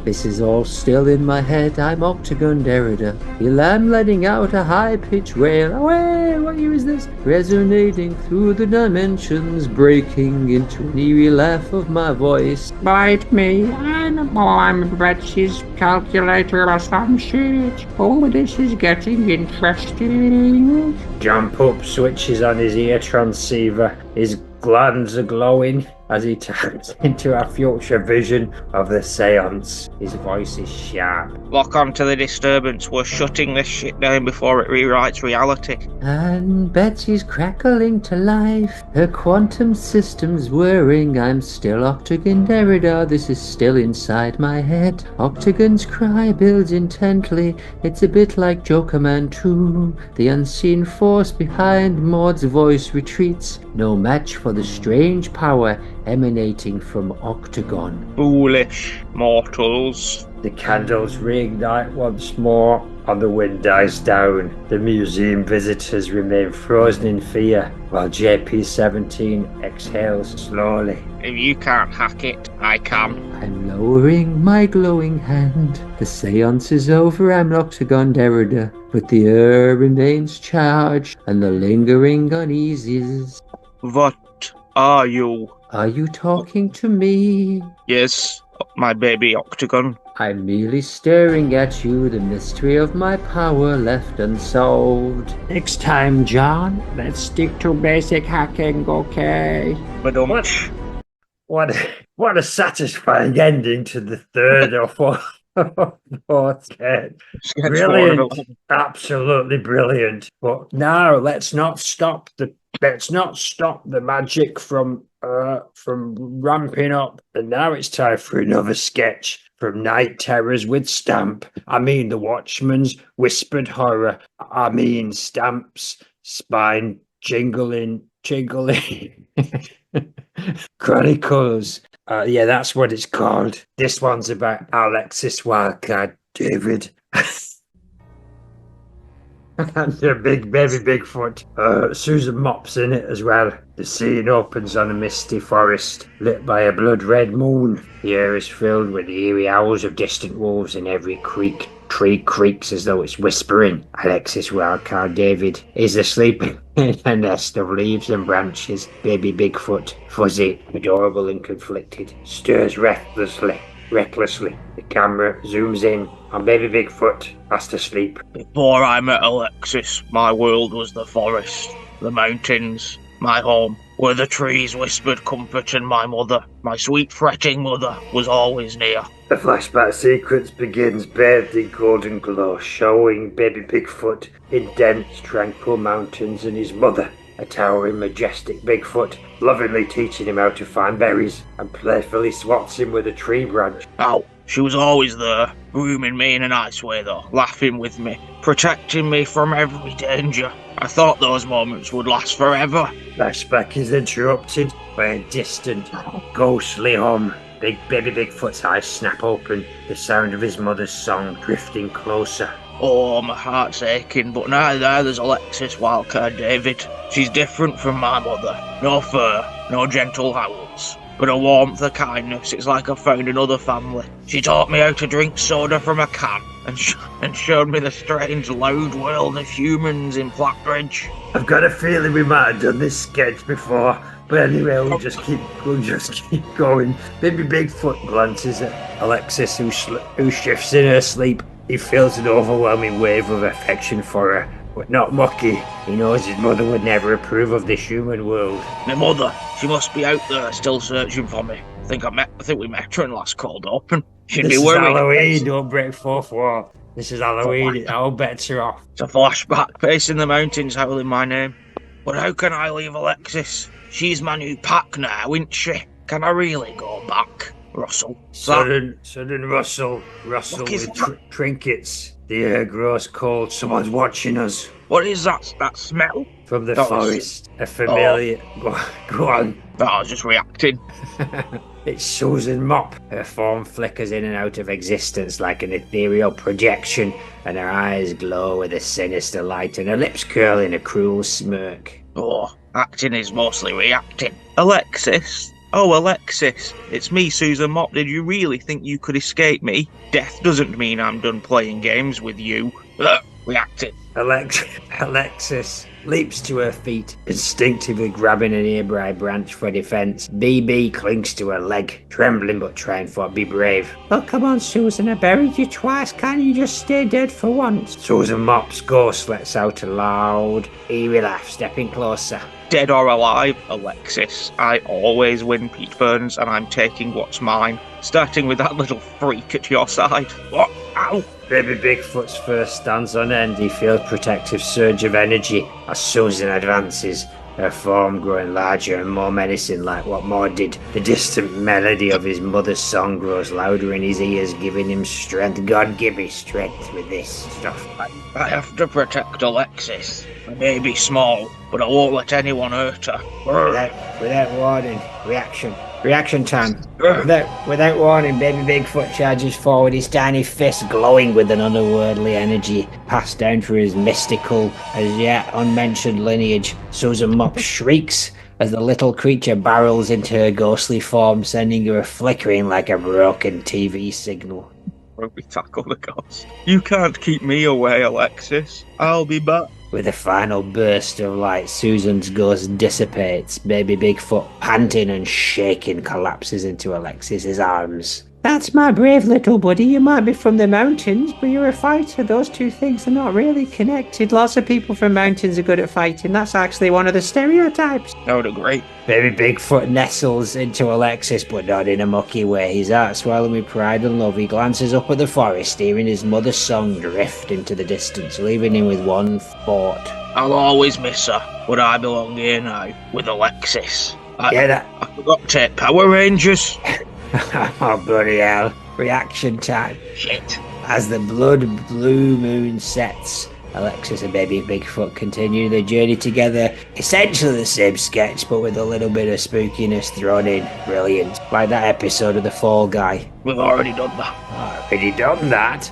This is all still in my head. I'm Octagon Derrida. I'm letting out a high-pitched wail. Away! What year is this? Resonating through the dimensions, breaking into an eerie laugh of my voice. Bite me. I'm Betsy's calculator or some shit. Oh, this is getting interesting. John Pope switches on his ear transceiver. His glands are glowing as he taps into a future vision of the seance. His voice is sharp. Lock onto the disturbance. We're shutting this shit down before it rewrites reality. And Betsy's crackling to life. Her quantum system's whirring. I'm still Octagon Derrida. This is still inside my head. Octagon's cry builds intently. It's a bit like Joker Man 2. The unseen force behind Maude's voice retreats. No match for the strange power emanating from Octagon. Foolish mortals. The candles reignite once more, and the wind dies down. The museum visitors remain frozen in fear, while JP-17 exhales slowly. If you can't hack it, I can. I'm lowering my glowing hand. The seance is over, I'm Octagon Derrida, but the air remains charged, and the lingering uneases. What are you? Are you talking to me? Yes, my baby Octagon. I'm merely staring at you, the mystery of my power left unsolved. Next time, John, let's stick to basic hacking, okay? But What a satisfying ending to the third or fourth sketch. Brilliant. Absolutely brilliant. But now let's not stop the magic from ramping up. And now it's time for another sketch from Night Terrors with Stamp. I mean the Watchman's whispered horror. I mean Stamp's spine jingling. Chronicles. Yeah, that's what it's called. This one's about Alexis Wildcard David. And the big baby Bigfoot. Susan Mop's in it as well. The scene opens on a misty forest, lit by a blood-red moon. The air is filled with the eerie howls of distant wolves, and every tree creaks as though it's whispering. Alexis Wildcard David is asleep in a nest of leaves and branches. Baby Bigfoot, fuzzy, adorable and conflicted, stirs recklessly. The camera zooms in on baby Bigfoot, fast asleep. Before I met Alexis, my world was the forest, the mountains, my home. where the trees whispered comfort, and my mother, my sweet fretting mother, was always near. The flashback sequence begins bathed in golden glow, showing baby Bigfoot in dense, tranquil mountains and his mother, a towering, majestic Bigfoot, lovingly teaching him how to find berries and playfully swats him with a tree branch. Oh, she was always there, grooming me in a nice way though, laughing with me, protecting me from every danger. I thought those moments would last forever. Flashback is interrupted by a distant, ghostly hum. Baby Bigfoot's eyes snap open, the sound of his mother's song drifting closer. Oh, my heart's aching, but now there's Alexis Wildcard David. She's different from my mother. No fur, no gentle howls, but a warmth, a kindness. It's like I found another family. She taught me how to drink soda from a can and showed me the strange, loud world of humans in Flatbridge. I've got a feeling we might have done this sketch before, but anyway, we'll just keep going. Baby Bigfoot glances at Alexis, who shifts in her sleep. He feels an overwhelming wave of affection for her, but not mucky. He knows his mother would never approve of this human world. My mother, she must be out there still searching for me. I think we met her in last cold open. She'd This be is worried. Halloween, don't break fourth wall. This is Halloween, all bets are off. It's a flashback, pacing the mountains, howling my name. But how can I leave Alexis? She's my new pack now, isn't she? Can I really go back, Russell? Sudden rustle What is with trinkets. The air grows cold, someone's watching us. What is that smell? From the That was- forest, a familiar... Go on. I was just reacting. It's Susan Mop. Her form flickers in and out of existence like an ethereal projection, and her eyes glow with a sinister light, and her lips curl in a cruel smirk. Oh, acting is mostly reacting. Alexis? Oh, Alexis. It's me, Susan Mop. Did you really think you could escape me? Death doesn't mean I'm done playing games with you. Reacting. Alexis leaps to her feet, instinctively grabbing a nearby branch for defense. BB clings to her leg, trembling but trying to be brave. Oh, come on, Susan, I buried you twice. Can't you just stay dead for once? Susan Mop's ghost lets out a loud, eerie laugh, stepping closer. Dead or alive, Alexis, I always win, Pete Burns, and I'm taking what's mine. Starting with that little freak at your side. What? Ow! Baby Bigfoot's fur stands on end. He feels a protective surge of energy as Susan advances, her form growing larger and more menacing like what Maude did. The distant melody of his mother's song grows louder in his ears, giving him strength. God give me strength with this stuff. I have to protect Alexis. I may be small, but I won't let anyone hurt her. Without warning, reaction time. Without warning, Baby Bigfoot charges forward, his tiny fist glowing with an otherworldly energy passed down through his mystical, as yet unmentioned lineage. Susan Mop shrieks as the little creature barrels into her ghostly form, sending her flickering like a broken TV signal. Won't we tackle the ghost? You can't keep me away, Alexis. I'll be back. With a final burst of light, Susan's ghost dissipates. Baby Bigfoot, panting and shaking, collapses into Alexis's arms. That's my brave little buddy. You might be from the mountains, but you're a fighter. Those two things are not really connected. Lots of people from mountains are good at fighting. That's actually one of the stereotypes. I would agree. Baby Bigfoot nestles into Alexis, but not in a mucky way. His heart swelling with pride and love, he glances up at the forest, hearing his mother's song drift into the distance, leaving him with one thought. I'll always miss her, but I belong here now, with Alexis. I forgot to take Power Rangers. Oh, bloody hell. Reaction time. Shit. As the blood blue moon sets, Alexis and Baby Bigfoot continue their journey together. Essentially the same sketch, but with a little bit of spookiness thrown in. Brilliant. Like that episode of The Fall Guy. We've already done that.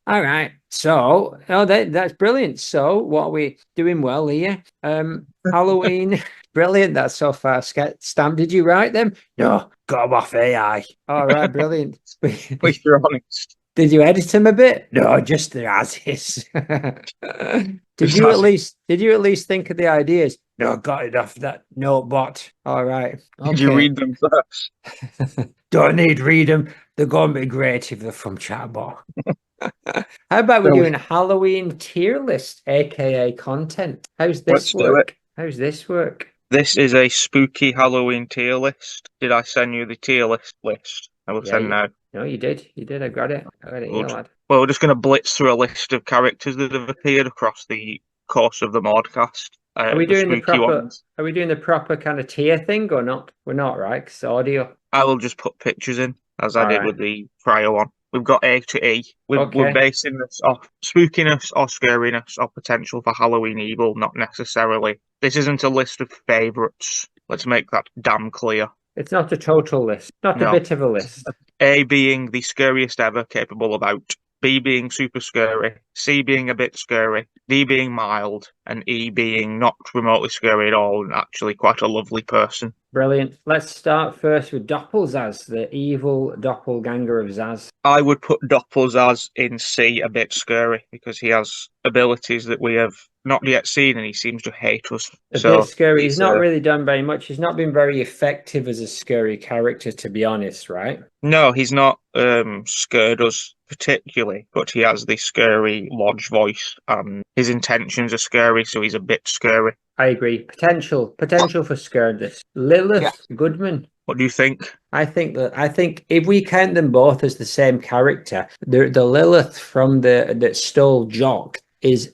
All right. So, that's brilliant. So, what are we doing well here? Halloween. Brilliant. That's so far. Stamp, did you write them? No, got 'em off AI. All right. Brilliant. If you're honest. Did you edit them a bit? No, just the as is. Did you at least think of the ideas? No, got it off that notebot. All right. Okay. Did you read them first? Don't need read them. They're going to be great if they're from Chatbot. How about we So do a Halloween tier list, aka content? How's this let's do work? it. How's this work? This is a spooky Halloween tier list. Did I send you the tier list? I will Yeah, send now. no, you did. You did. I got it. I got it here, Good. lad. Well, we're just going to blitz through a list of characters that have appeared across the course of the Mordcast. Are we The doing the spooky proper? ones. Are we doing the proper kind of tier thing or not? We're not, right? 'Cause audio. I will just put pictures in, as I All did right. with the prior one. We've got A to E. We're Okay. basing this off spookiness or scariness or potential for Halloween evil, not necessarily. This isn't a list of favourites. Let's make that damn clear. It's not a total list. Not a No. bit of a list. A being the scariest ever capable of out. B being super scary. C being a bit scary. D being mild. And E being not remotely scary at all and actually quite a lovely person. Brilliant. Let's start first with Doppelzaz, the evil doppelganger of Zaz. I would put Doppelzaz in C, a bit scary, because he has abilities that we have not yet seen and he seems to hate us. A So bit scary. He's he's not really done very much. He's not been very effective as a scary character, to be honest, right? no, he's not scared us particularly, but he has the scary lodge voice and his intentions are scary, so he's a bit scary. I agree. Potential for scaredness. Lilith Goodman. What do you think? I think if we count them both as the same character, the Lilith from that stole Jock is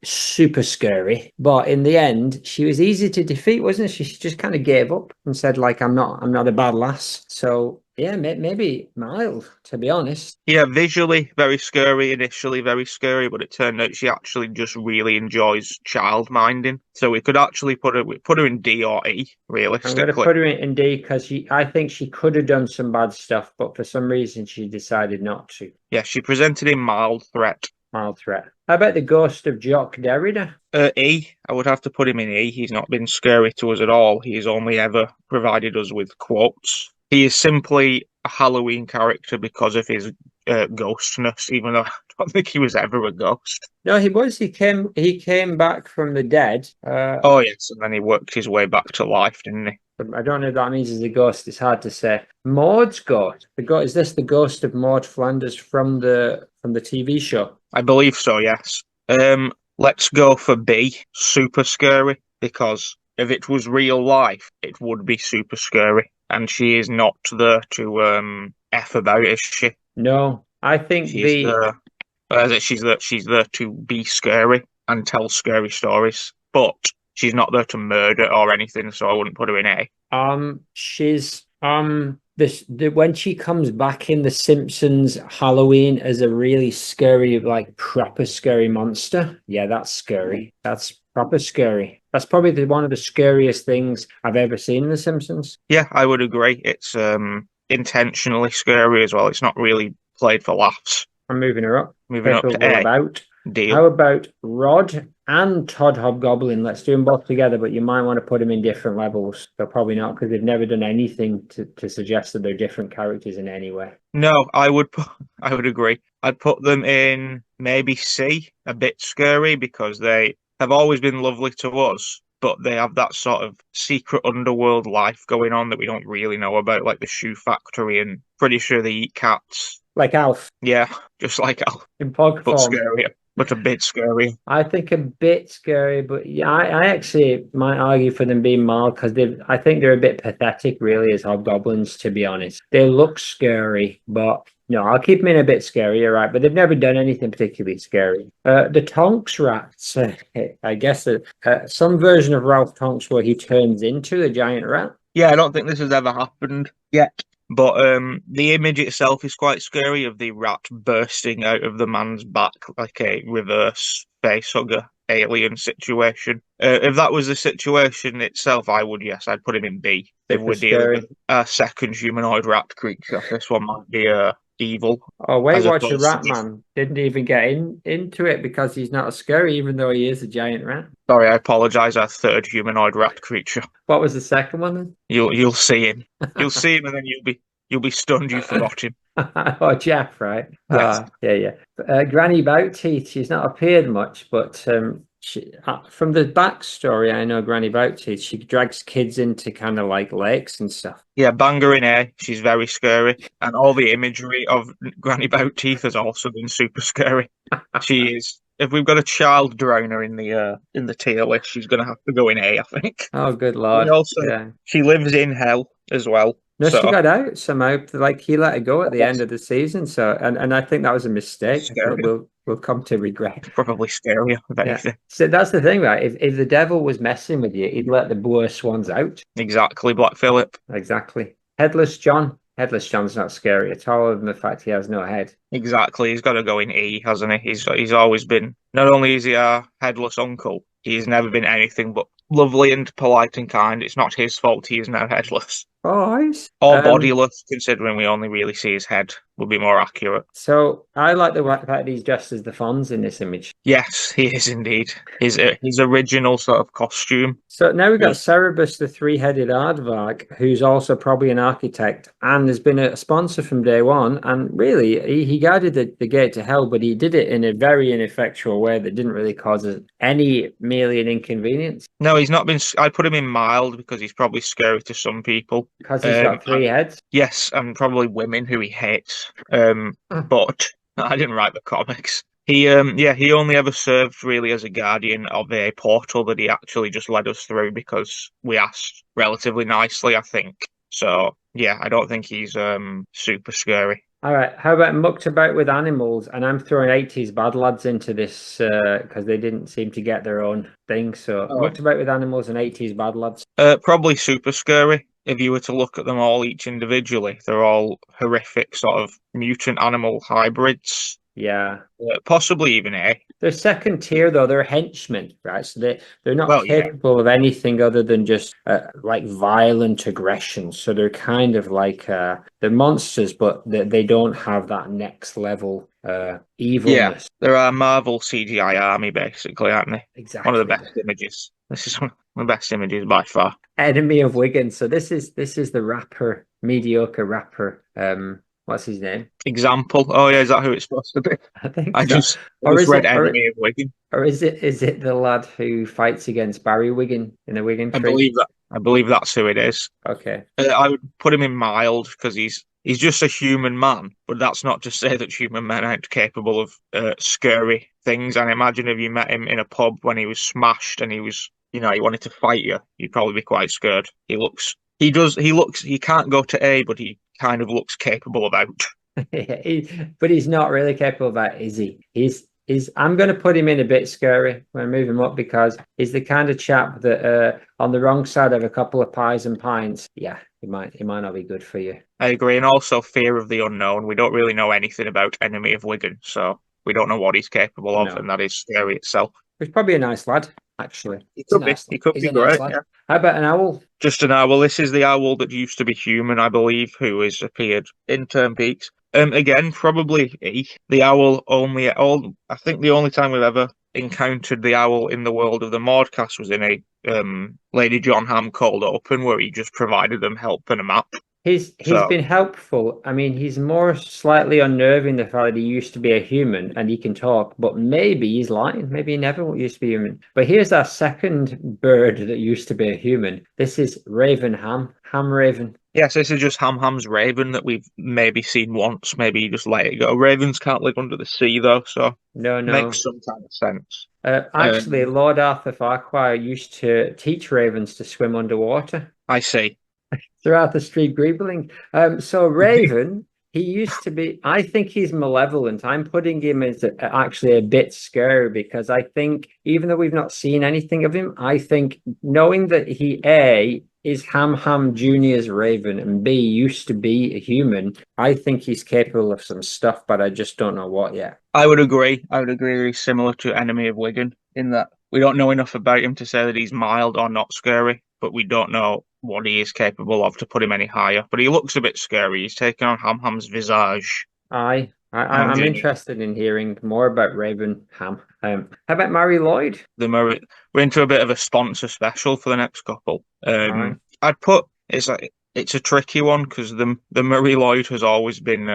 super scary. But in the end, she was easy to defeat, wasn't she? She just kind of gave up and said, like, I'm not a bad lass. So yeah, maybe mild, to be honest. Yeah, visually very scary, initially very scary, but it turned out she actually just really enjoys child minding. So we could actually put her in D or E, I'm going to realistically. put her in D because I think she could have done some bad stuff, but for some reason she decided not to. Yeah, she presented in mild threat. Mild threat. How about the ghost of Jock Derrida? E, I would have to put him in E. He's not been scary to us at all. He has only ever provided us with quotes. He is simply a Halloween character because of his ghostness, even though I don't think he was ever a ghost. No, he was. He came back from the dead. Oh, yes, and then he worked his way back to life, didn't he? I don't know if that means he's a ghost. It's hard to say. Maude's ghost. Is this the ghost of Maude Flanders from the TV show? I believe so, yes. Let's go for B, super scary, because if it was real life, it would be super scary. And she is not there to F about, is she? No, I think she's there to be scary and tell scary stories. But she's not there to murder or anything, so I wouldn't put her in A. She's when she comes back in The Simpsons Halloween as a really scary, like proper scary monster. Yeah, that's scary. That's proper scary. That's probably one of the scariest things I've ever seen in The Simpsons. Yeah, I would agree. It's intentionally scary as well. It's not really played for laughs. I'm moving her up. Moving up to A. Deal. How about Rod and Todd Hobgoblin? Let's do them both together, but you might want to put them in different levels. They're probably not, because they've never done anything to suggest that they're different characters in any way. No, I would agree. I'd put them in maybe C, a bit scary, because they have always been lovely to us, but they have that sort of secret underworld life going on that we don't really know about, like the shoe factory, and pretty sure they eat cats. Like Alf. Yeah, just like Alf. In pog but form. Scarier. But a bit scary. I think a bit scary, but yeah, I actually might argue for them being mild, because I think they're a bit pathetic, really, as hobgoblins, to be honest. They look scary, but no, I'll keep them in a bit scary, you're right, but they've never done anything particularly scary. The Tonks rats, I guess some version of Ralph Tonks where he turns into a giant rat. Yeah, I don't think this has ever happened yet. But the image itself is quite scary, of the rat bursting out of the man's back like a reverse facehugger alien situation. If that was the situation itself, I'd put him in B. If we're dealing with a second humanoid rat creature, this one might be evil. Oh, Weight Watcher Rat Man didn't even get into it because he's not scary, even though he is a giant rat. Sorry, I apologise. Our third humanoid rat creature. What was the second one then? You'll see him. You'll see him, and then you'll be stunned you forgot him. Oh, Jeff, right? Yes. Yeah. Granny Boutteeth, she's not appeared much, but from the backstory, I know Granny Boutteeth, she drags kids into kind of like lakes and stuff. Yeah, banger in air. She's very scary, and all the imagery of Granny Boutteeth has also been super scary. She is. If we've got a child droner in the tier list, she's going to have to go in A, I think. Oh, good And lord. also, Yeah. she lives in hell as well. No, she So got out somehow. Like he let her go at the end of the season. So, and I think that was a mistake that scary. we'll come to regret. Probably scarier, if Yeah. anything. So that's the thing, right? If the devil was messing with you, he'd let the worst ones out. Exactly, Black Phillip. Exactly. Headless John. Headless John's not scary at all, other than the fact he has no head. Exactly. He's got to go in E, hasn't he? He's always been. Not only is he our headless uncle, he's never been anything but lovely and polite and kind. It's not his fault he is now headless. Boys. Or bodiless, considering we only really see his head, would be more accurate. So I like the fact that he's dressed as the Fonz in this image. Yes, he is indeed. His original sort of costume. So now we've got Cerebus, the three-headed aardvark, who's also probably an architect and has been a sponsor from day one. And really, he guided the gate to hell, but he did it in a very ineffectual way that didn't really cause us any merely an inconvenience. No, he's not been. I put him in mild because he's probably scary to some people. Because he's got three heads? Yes, and probably women who he hates. But I didn't write the comics. He only ever served really as a guardian of a portal that he actually just led us through because we asked relatively nicely, I think. So yeah, I don't think he's super scary. All right, how about mucked about with animals? And I'm throwing 80s bad lads into this because they didn't seem to get their own thing. So mucked about with animals and 80s bad lads. Probably super scary. If you were to look at them all each individually, they're all horrific sort of mutant animal hybrids. Yeah. Possibly even A. They're second tier though. They're henchmen, right? So they're not capable of anything other than just like violent aggression. So they're kind of like they're monsters, but they don't have that next level evilness. Yeah, they're our Marvel CGI army, basically, aren't they? Exactly. One of the best images. This is one of the best images by far. Enemy of Wigan. So this is the rapper, mediocre rapper. What's his name? Example. Oh yeah, is that who it's supposed to be? I think I just read Enemy of Wigan. Or is it the lad who fights against Barry Wigan in the Wigan tree? I believe that's who it is. Okay. I would put him in mild because he's just a human man, but that's not to say that human men aren't capable of scary things. And imagine if you met him in a pub when he was smashed and he was, he wanted to fight you, you'd probably be quite scared. He can't go to A, but he kind of looks capable of out. But he's not really capable of that, is he? I'm going to put him in a bit scary when I move him up because he's the kind of chap that on the wrong side of a couple of pies and pints, yeah, he might not be good for you. I agree, and also fear of the unknown. We don't really know anything about Enemy of Wigan, so we don't know what he's capable of, and that is scary itself. He's probably a nice lad, actually. He could be great. Yeah. How about an owl? Just an owl. This is the owl that used to be human, I believe, who has appeared in Turn Peaks. Again, probably E. The owl I think the only time we've ever encountered the owl in the world of the Maude was in a Lady John Hamm Cold Open, where he just provided them help and a map. He's been helpful. I mean, he's more slightly unnerving the fact that he used to be a human and he can talk, but maybe he's lying. Maybe he never used to be human. But here's our second bird that used to be a human. This is Raven Ham Raven. Yes, this is just Ham's raven that we've maybe seen once. Maybe you just let it go. Ravens can't live under the sea, though, so no. Makes some kind of sense. Actually, Lord Arthur Farquhar used to teach ravens to swim underwater. I see. Throughout the street greebling. So Raven, he used to be, I think he's malevolent. I'm putting him as actually a bit scary because I think, even though we've not seen anything of him, I think knowing that he, A, is Ham Jr.'s Raven and B, used to be a human, I think he's capable of some stuff, but I just don't know what yet. I would agree. He's similar to Enemy of Wigan in that we don't know enough about him to say that he's mild or not scary, but we don't know what he is capable of to put him any higher. But he looks a bit scary. He's taken on Ham's visage. I'm interested in hearing more about Raven Ham. How about Mary Lloyd? We're into a bit of a sponsor special for the next couple. I'd put it's it's a tricky one because the Murray Lloyd has always been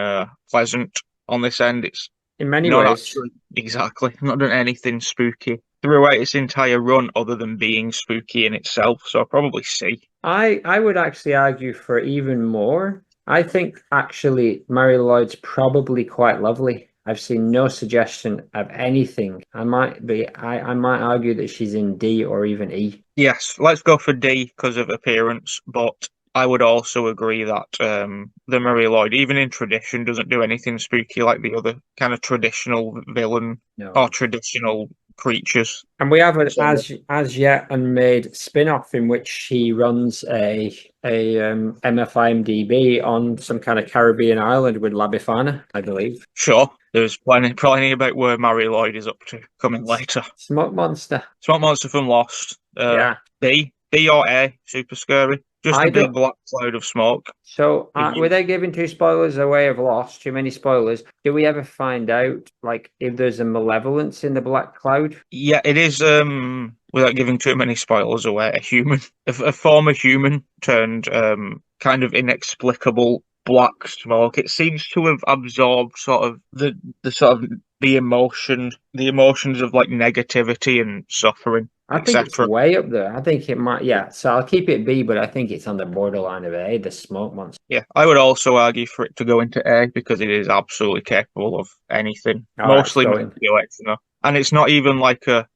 pleasant on this end. It's In many not ways. actually exactly not done anything spooky throughout its entire run, other than being spooky in itself. So I'll probably C. I would actually argue for even more. I think actually Mary Lloyd's probably quite lovely. I've seen no suggestion of anything. I might argue that she's in D or even E. Yes, let's go for D because of appearance, but I would also agree that the Murray Lloyd, even in tradition, doesn't do anything spooky like the other kind of traditional villain No. or traditional creatures. And we have an So- as yet unmade spin-off in which she runs a MFIMDB on some kind of Caribbean island with La Befana, I believe. Sure, there's plenty about where Murray Lloyd is up to coming later. Smoke Monster. Smoke Monster from Lost. Yeah. B or A, super scary. Just I a big don't- black cloud of smoke. So, If you- were they giving two spoilers away of Lost? Too many spoilers. Do we ever find out, like, if there's a malevolence in the black cloud? Yeah, it is. Without giving too many spoilers away, a human, a former human turned kind of inexplicable black smoke. It seems to have absorbed sort of the emotions of like negativity and suffering, I think it's etc. way up there. I think it might, yeah. So I'll keep it B, but I think it's on the borderline of A, the Smoke Monster. Yeah, I would also argue for it to go into A because it is absolutely capable of anything, All right, mostly let's go in. manipulation, and it's not even like a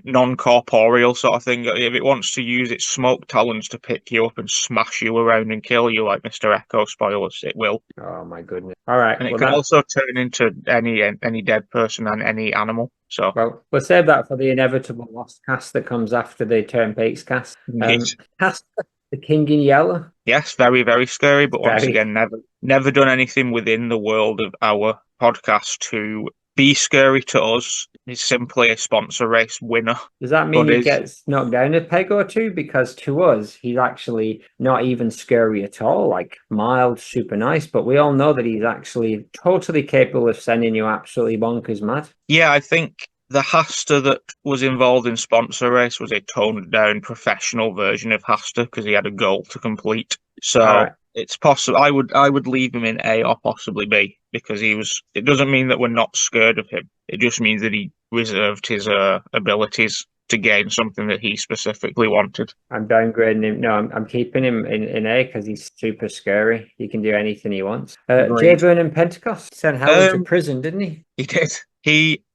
non-corporeal sort of thing. If it wants to use its smoke talons to pick you up and smash you around and kill you like Mr. Echo spoilers, it will. Oh my goodness. All right. And it Well, can also turn into any dead person and any animal. So we'll save that for the inevitable Lost cast that comes after the Turn Peaks cast. Yes. Cast the King in Yellow. yes, very, very scary, but once Very. again, never done anything within the world of our podcast to be scary to us. He's simply a sponsor race winner. Does that mean But he is- gets knocked down a peg or two? Because to us, he's actually not even scary at all, like mild, super nice. But we all know that he's actually totally capable of sending you absolutely bonkers mad. Yeah, I think the Hasta that was involved in sponsor race was a toned down professional version of Hasta because he had a goal to complete. So All right. it's possible. I would leave him in A or possibly B because it doesn't mean that we're not scared of him. It just means that he reserved his abilities to gain something that he specifically wanted. I'm downgrading him. No, I'm keeping him in A because he's super scary. He can do anything he wants. Agreed. J. Vernon Pentecost sent Helen to Um, prison, didn't he? He did.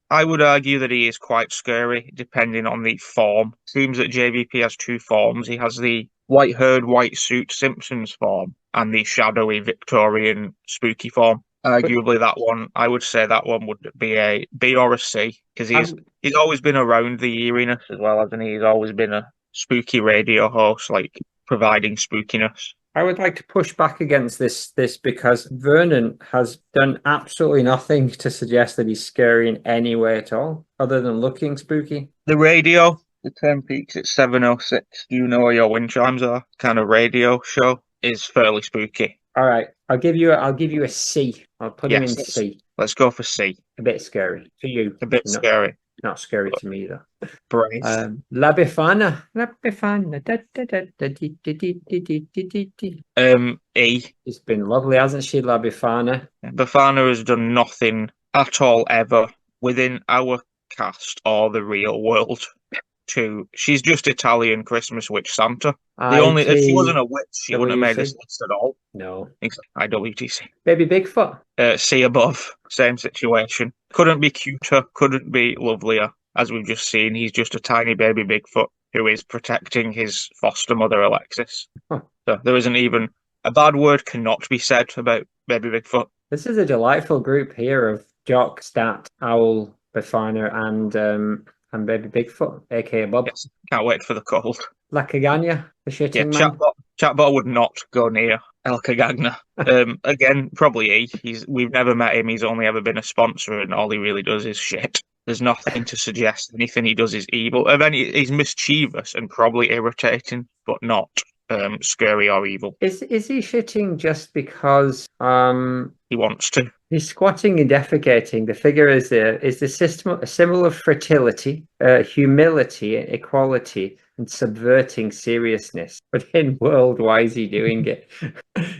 I would argue that he is quite scary, depending on the form. Seems that JVP has two forms. He has the white haired, white suit Simpsons form and the shadowy Victorian spooky form. Arguably, that one, I would say that one would be a B or a C because he's always been around the eeriness as well, hasn't he? He's always been a spooky radio host, like providing spookiness. I would like to push back against this because Vernon has done absolutely nothing to suggest that he's scary in any way at all, other than looking spooky. The radio, the 10 Peaks at 7:06. Do you know where your wind chimes are? Kind of radio show is fairly spooky. All right, I'll give you a C. I'll put him in Yes. C. Let's go for C. A bit scary to you. A bit scary. Not scary to me though. Brace. La Befana. La Befana. Da, da, da, da, di, di, di, di, di, di, di, di. E. It's been lovely, hasn't she, La Befana? Bafana has done nothing at all ever within our cast or the real world. She's just Italian Christmas witch Santa. If she wasn't a witch, she wouldn't have made this list at all. No. IWTC. Baby Bigfoot. C above, same situation. Couldn't be cuter, couldn't be lovelier. As we've just seen, he's just a tiny baby Bigfoot who is protecting his foster mother, Alexis. Huh. So there isn't even a bad word cannot be said about baby Bigfoot. This is a delightful group here of Jock, Stat, Owl, Befana, and Baby Bigfoot, aka Bob. Yes, can't wait for the cold. La Cagagna, the Yeah, shitting man. Chatbot would not go near El Cagagna. Again, probably E. We've never met him. He's only ever been a sponsor, and all he really does is shit. There's nothing to suggest anything he does is evil. He's mischievous and probably irritating, but not scary or evil. Is he shitting just because He wants to. he's squatting and defecating? The figure is the system, a symbol of fertility, humility, equality, and subverting seriousness. But in world, why is he doing it?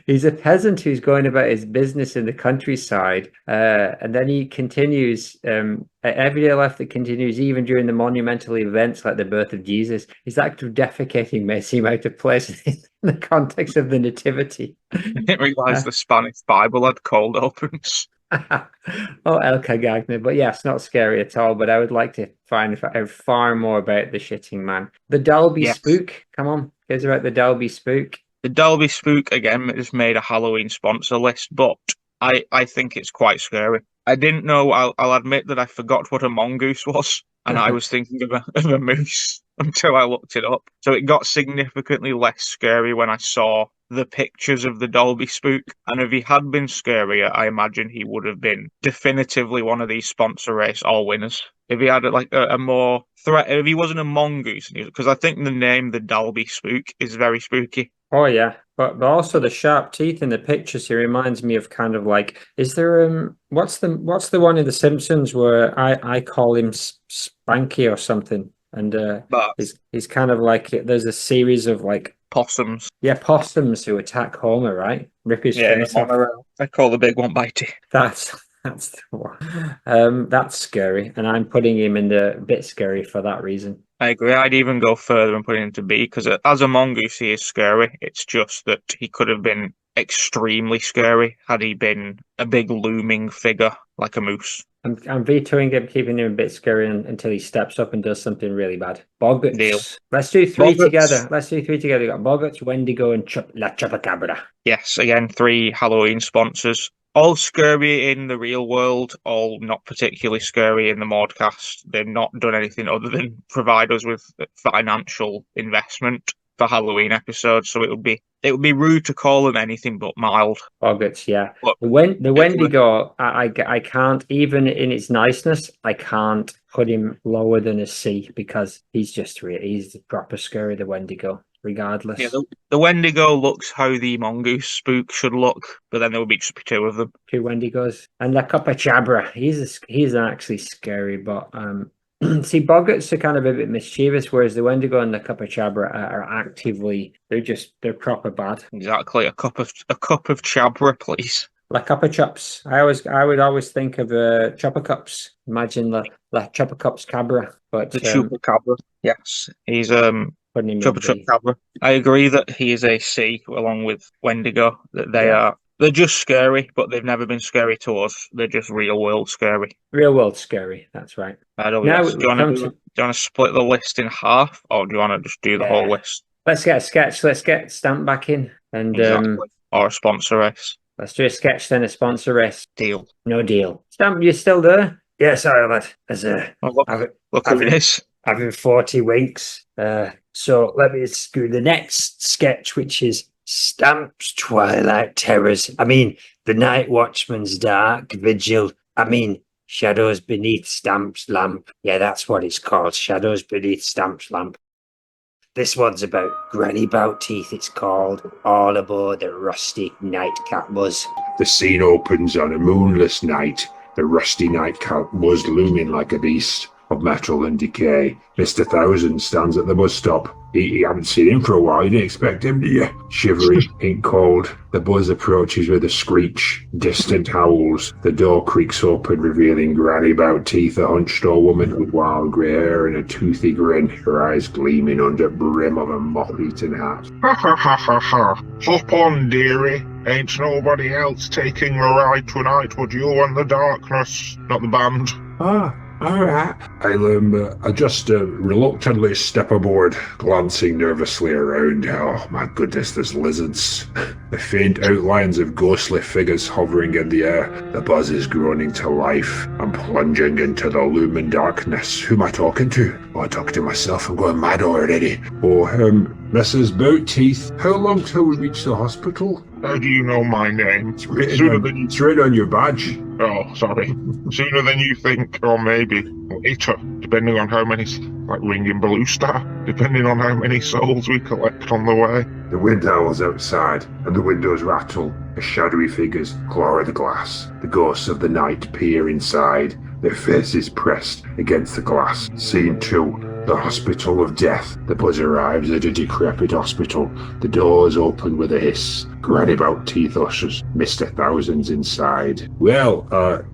He's a peasant who's going about his business in the countryside, and then he continues at everyday life that continues even during the monumental events like the birth of Jesus. His act of defecating may seem out of place in the context of the nativity. I didn't realise the Spanish Bible had cold opens. Oh, El Cagagna. But yes, not scary at all. But I would like to find out far more about the shitting man. The Dalby Spook. Come on, here's about the Dalby Spook. The Dalby Spook, again, has made a Halloween sponsor list, but I think it's quite scary. I didn't know, I'll admit that I forgot what a mongoose was, and I was thinking of a moose until I looked it up. So it got significantly less scary when I saw the pictures of the Dalby Spook. And if he had been scarier, I imagine he would have been definitively one of these sponsor race all winners. If he had a more threat, if he wasn't a mongoose, because I think the name the Dalby Spook is very spooky. Oh yeah, but also the sharp teeth in the pictures here reminds me of kind of like, is there what's the one in The Simpsons where I call him Spanky or something, and he's kind of like, there's a series of like possums. Yeah, possums who attack Homer, right? Rip his face off. I call the big one Bitey. That's the one. That's scary, and I'm putting him in the bit scary for that reason. I agree. I'd even go further and put him into B, because as a mongoose, he is scary. It's just that he could have been extremely scary had he been a big looming figure like a moose. I'm vetoing him, keeping him a bit scary until he steps up and does something really bad. Boggarts. Deal. Let's do three together. We've got Boggarts, Wendigo, and La Chupacabra. Yes, again, 3 Halloween sponsors. All scary in the real world, all not particularly scary in the Maudecast. They've not done anything other than provide us with financial investment for Halloween episodes, so it would be rude to call them anything but mild. Boggarts, yeah. But The Wendigo, I can't, even in its niceness, I can't put him lower than a C, because he's the proper scary, the Wendigo. Regardless. Yeah, the Wendigo looks how the mongoose spook should look, but then there would just be 2 of them. 2 Wendigos. And La Chupacabra, he's actually scary, but see, Boggarts are kind of a bit mischievous, whereas the Wendigo and the Chupacabra are actively, they're proper bad. Exactly. A cup of chabra, please. La Chupachups. I would always think of Chupacups. Imagine La Chupacups Cabra. But the Chupacabra. Yes. He's Chupacabra. I agree that he is a C along with Wendigo. That they're just scary, but they've never been scary to us. They're just real world scary. Real world scary, that's right. Do you want to split the list in half, or do you want to just do the whole list? Let's get a sketch. Let's get Stamp back in. And or a sponsor race. Let's do a sketch, then a sponsor race. Deal. No deal. Stamp, you still there? Yeah, sorry, lad. Look who it is. Having 40 winks. So let me do the next sketch, which is Stamp's Twilight Terrors. I mean, the Night Watchman's Dark Vigil. I mean, Shadows Beneath Stamp's Lamp. Yeah, that's what it's called. Shadows Beneath Stamp's Lamp. This one's about Granny Bowteeth, it's called. All aboard the rusty nightcap buzz. The scene opens on a moonless night. The rusty nightcap buzz looming like a beast of metal and decay. Mr. Thousand stands at the bus stop. You haven't seen him for a while. You didn't expect him, do you? Shivering, ink cold. The buzz approaches with a screech. Distant howls. The door creaks open, revealing Granny Bowteeth, a hunched old woman with wild grey hair and a toothy grin, her eyes gleaming under brim of a moth-eaten hat. Ha ha ha ha ha. Hop on, dearie. Ain't nobody else taking the ride tonight but you and the darkness, not the band. Ah. All right. I'll just reluctantly step aboard, glancing nervously around. Oh, my goodness, there's lizards. The faint outlines of ghostly figures hovering in the air. The buzz is growing to life. I'm plunging into the looming darkness. Who am I talking to? Oh, I'm talking to myself. I'm going mad already. Oh, Mrs. Bowteeth, how long till we reach the hospital? How do you know my name? It's written on your badge. Oh, sorry. Sooner than you think, or maybe later, depending on how many, like ringing Blue Star, depending on how many souls we collect on the way. The wind howls outside, and the windows rattle as shadowy figures claw at the glass. The ghosts of the night peer inside, their faces pressed against the glass. Scene 2. the hospital of death. The buzz arrives at a decrepit hospital. The doors open with a hiss. Granny about teeth ushers Mr. Thousands inside. Well,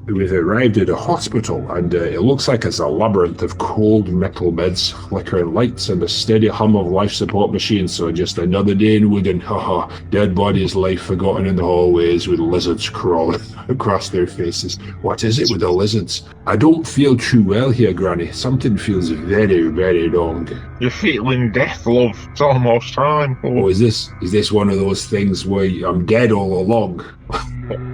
we've arrived at a hospital, and it looks like it's a labyrinth of cold metal beds, flickering lights, and a steady hum of life support machines. So just another day in Wooden. Haha. Dead bodies lie forgotten in the hallways with lizards crawling across their faces. What is it with the lizards? I don't feel too well here, Granny. Something feels very, very wrong. You're feeling death, love. It's almost time. Oh, is this one of those things where I'm dead all along?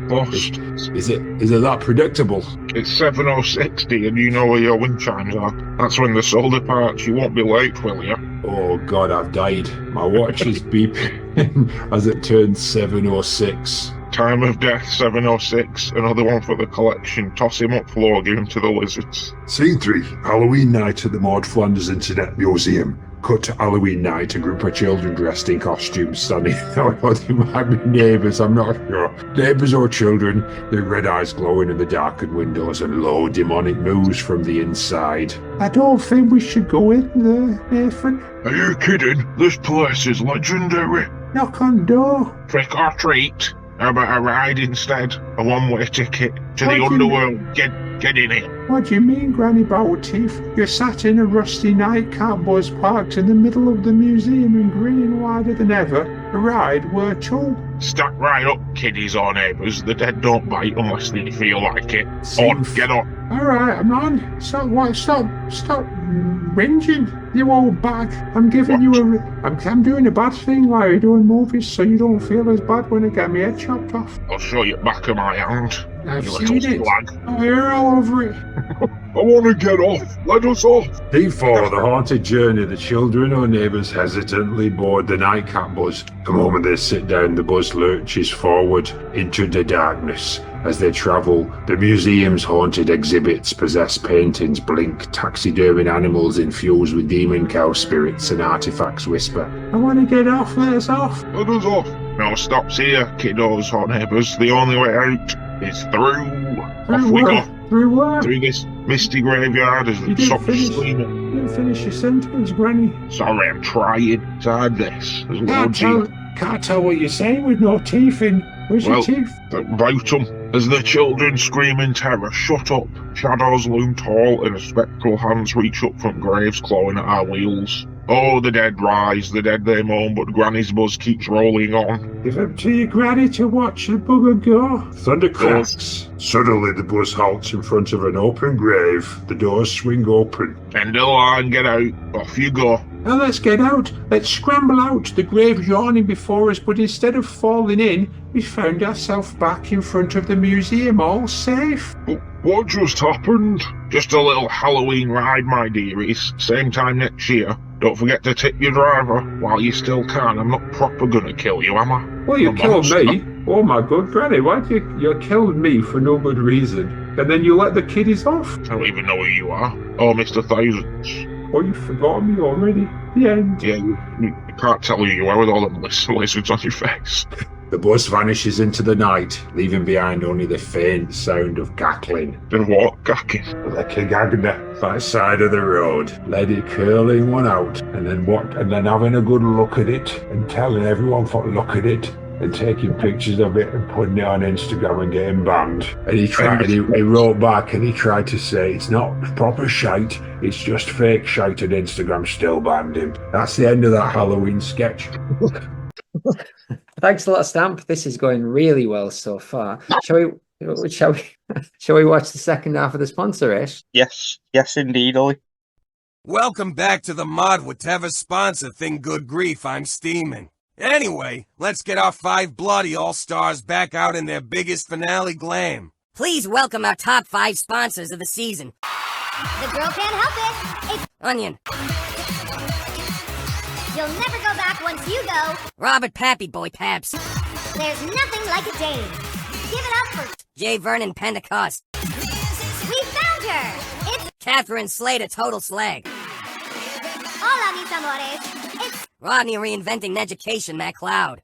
Lost. Is it that predictable? It's 7:60 and you know where your wind chimes are. That's when the soul departs. You won't be late, will you? Oh God, I've died. My watch is beeping as it turns 7:06. Time of death, 7:06. Another one for the collection. Toss him up floor, give him to the lizards. Scene 3. Halloween night at the Maude Flanders Internet Museum. Cut to Halloween night, a group of children dressed in costumes standing out. They might be neighbours, I'm not sure. Neighbours or children, their red eyes glowing in the darkened windows and low demonic moos from the inside. I don't think we should go in there, Nathan. Are you kidding? This place is legendary. Knock on door. Trick or treat. How about a ride instead? A one-way ticket to What the do you underworld. Get in it. What do you mean, Granny Bowteeth? You're sat in a rusty nightcap bus parked in the middle of the museum and grinning wider than ever. A ride virtual. Stack right up, kiddies or neighbours. The dead don't bite unless they feel like it. On, get on. Alright, I'm on. Stop whinging, you old bag. I'm giving you I'm doing a bad thing while you're doing movies so you don't feel as bad when I get my head chopped off. I'll show you back of my hand. I've You seen little it. slag. Oh, you're all over it. I want to get off. Let us off. Scene 4, the haunted journey. The children or neighbours hesitantly board the nightcap bus. The moment they sit down, the bus lurches forward into the darkness. As they travel, the museum's haunted exhibits, possessed paintings blink, taxidermied animals infused with demon cow spirits and artifacts whisper, I want to get off, let us off. Let us off. No stops here, kiddos or neighbours. The only way out is through. Off we go. Through what? Through this misty graveyard as You it didn't stops finish. screaming. You didn't finish your sentence, Granny. Sorry, I'm trying. Inside this. There's loads here. Can't tell what you're saying with no teeth in. Where's your Well, teeth? About 'em. As the children scream in terror, shut up. Shadows loom tall and spectral hands reach up from graves clawing at our wheels. Oh, the dead rise, the dead they moan, but Granny's buzz keeps rolling on. Give up to your granny to watch the bugger go. Thunder cracks. Suddenly the bus halts in front of an open grave. The doors swing open. End the line, get out. Off you go. Now let's get out. Let's scramble out. The grave's yawning before us, but instead of falling in, we found ourselves back in front of the museum, all safe. What just happened? Just a little Halloween ride, my dearies. Same time next year. Don't forget to tip your driver while you still can. I'm not proper gonna kill you, am I? Well, you I'm killed not. me. Oh my good granny, why'd you killed me for no good reason? And then you let the kiddies off. I don't even know who you are. Oh, Mr. Thousands. Oh, you've forgotten me already. The end. Yeah, you can't tell who you are with all them lizards on your face. The bus vanishes into the night, leaving behind only the faint sound of cackling. And what? Gacking? Like a gagna by the side of the road. Lady curling one out, and then having a good look at it, and telling everyone to look at it, and taking pictures of it and putting it on Instagram and getting banned. And he wrote back and he tried to say it's not proper shite, it's just fake shite, and Instagram still banned him. That's the end of that Halloween sketch. Thanks a lot, Stamp. This is going really well so far. Shall we watch the second half of the sponsor, Ish? Yes, indeed, Ollie. Welcome back to the Mod, whatever sponsor thing, good grief, I'm steaming. Anyway, let's get our 5 bloody all-stars back out in their biggest finale glam. Please welcome our top 5 sponsors of the season. The girl can't help it. It's Onion, you'll never go back once you go. Robert Pappy Boy Paps, There's nothing like a dame. Give it up for J. Vernon Pentecost, we found her. It's Catherine Slater Total Slag, hola mis amores. It's Rodney Reinventing Education MacLeod,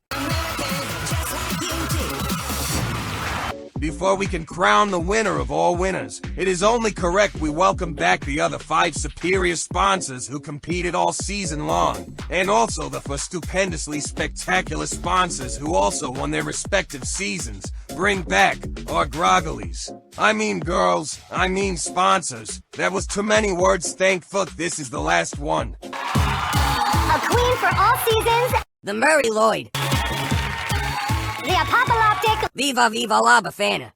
Before we can crown the winner of all winners, it is only correct we welcome back the other 5 superior sponsors who competed all season long, and also the 4 stupendously spectacular sponsors who also won their respective seasons. Bring back our groggolies. I mean girls, I mean sponsors. That was too many words, thank fuck this is the last one. A queen for all seasons. The Murray Lloyd. The apocalyptic. Viva Viva La Bafana.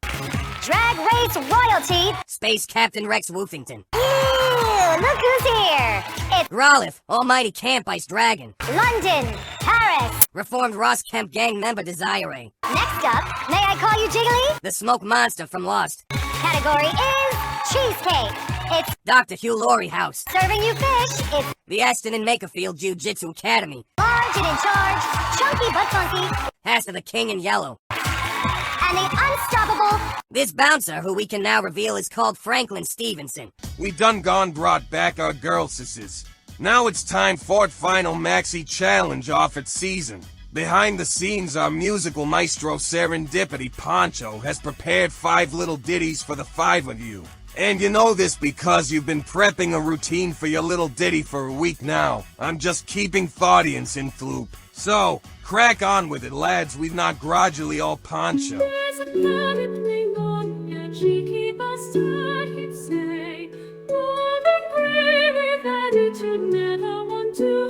Drag race royalty. Space Captain Rex Woofington. Ew, look who's here. It's Growlith, Almighty Camp Ice Dragon. London, Paris. Reformed Ross Kemp Gang member Desiree. Next up, may I call you Jiggly? The Smoke Monster from Lost. Category is cheesecake. It's Dr. Hugh Laurie House. serving you fish. It's The Aston and Makerfield Jiu-Jitsu Academy. large and in charge. Chunky but funky. Hasta the King in Yellow. And the unstoppable. This bouncer, who we can now reveal is called Franklin Stevenson. We done gone brought back our girl sisses. Now it's time for final maxi challenge off its season. Behind the scenes, our musical maestro Serendipity Poncho has prepared 5 little ditties for the 5 of you. And you know this because you've been prepping a routine for your little ditty for a week now. I'm just keeping thoughtians in floop. So, crack on with it, lads. We've not gradually all Poncho. There's a planet named Anya, cheeky bastard, he'd say. Bold and brave with attitude, never want to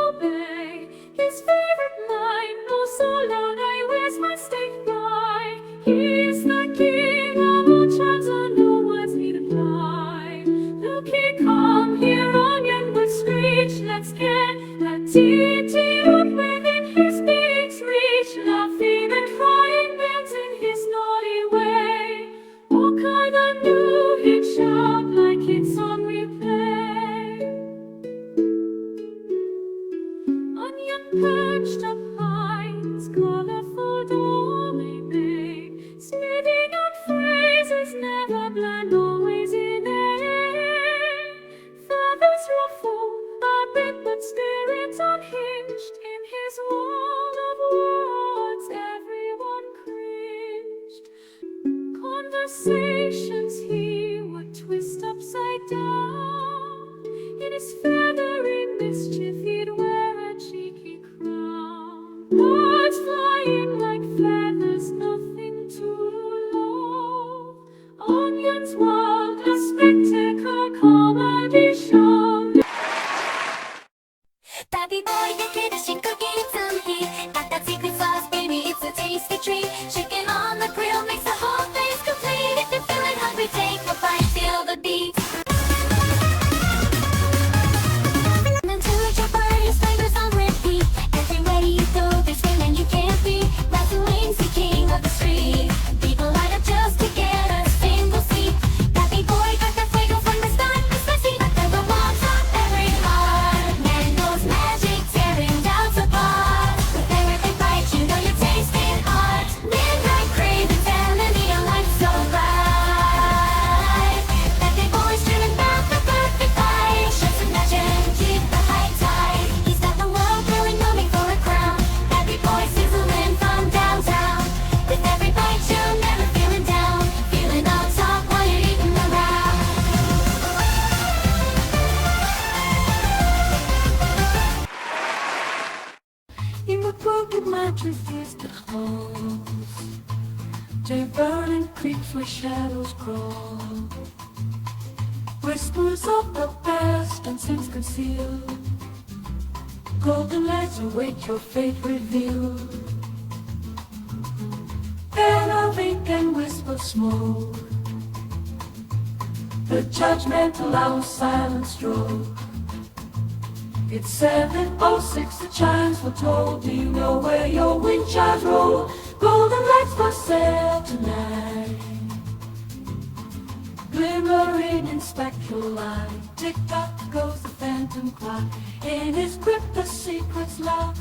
obey. His favorite line, oh so loud I wears my state by. He's the king of all chants and no words need apply. Look, he come here, Onion would screech, let's get that tea up within his beak's reach, laughing and crying bends in his naughty way. Oh, kinda knew he'd shout like it's on replay. Onion perched up high, his colorful doorway made, spitting out phrases never bland, always in air. Feathers ruffle, a bit but spirit unhinged. In his wall of words, everyone cringed. Conversations he would twist upside down. In his feathery mischief, he'd wear a cheeky crown. Birds flying like feathers, nothing too low. Onions wild, a spectacle comedy show. Baby boy, the kid is she cooking some heat. Got that secret sauce, baby, it's a tasty treat. Chicken on the grill makes the whole face complete. If you're feeling hungry, take a bite, feel the beat. And then to your burgers, flavors on repeat. Everywhere you go, there's feeling you can't beat. Wrestling, the king of the street. People line up just to get a single seat. Baby boy got the fuego from the start. It's spicy, but there will warms up every heart. Mango's magic, tearing down apart. With every bite, you know you're tasting art. Midnight craving, felony, a life so right. Baby boy's dreaming about the perfect bite. Shots and magic, keep the high tide. He's got the world really moving for a crown. Baby boy sizzling from downtown. With every bite, you're never feeling down. Feeling on top while you're eating around. In the broken mattress is the holes. They burn and creak where shadows crawl. Whispers of the past and sins concealed. Golden lights await your fate revealed. Pen of ink and whisper smoke. The judgmental hour silence stroke. It's 7:06, the chimes were told. Do you know where your wind chimes roll? Golden lights for sale tonight. Glimmering in spectral light. Tick-tock goes the phantom clock. In his grip the secret's locked.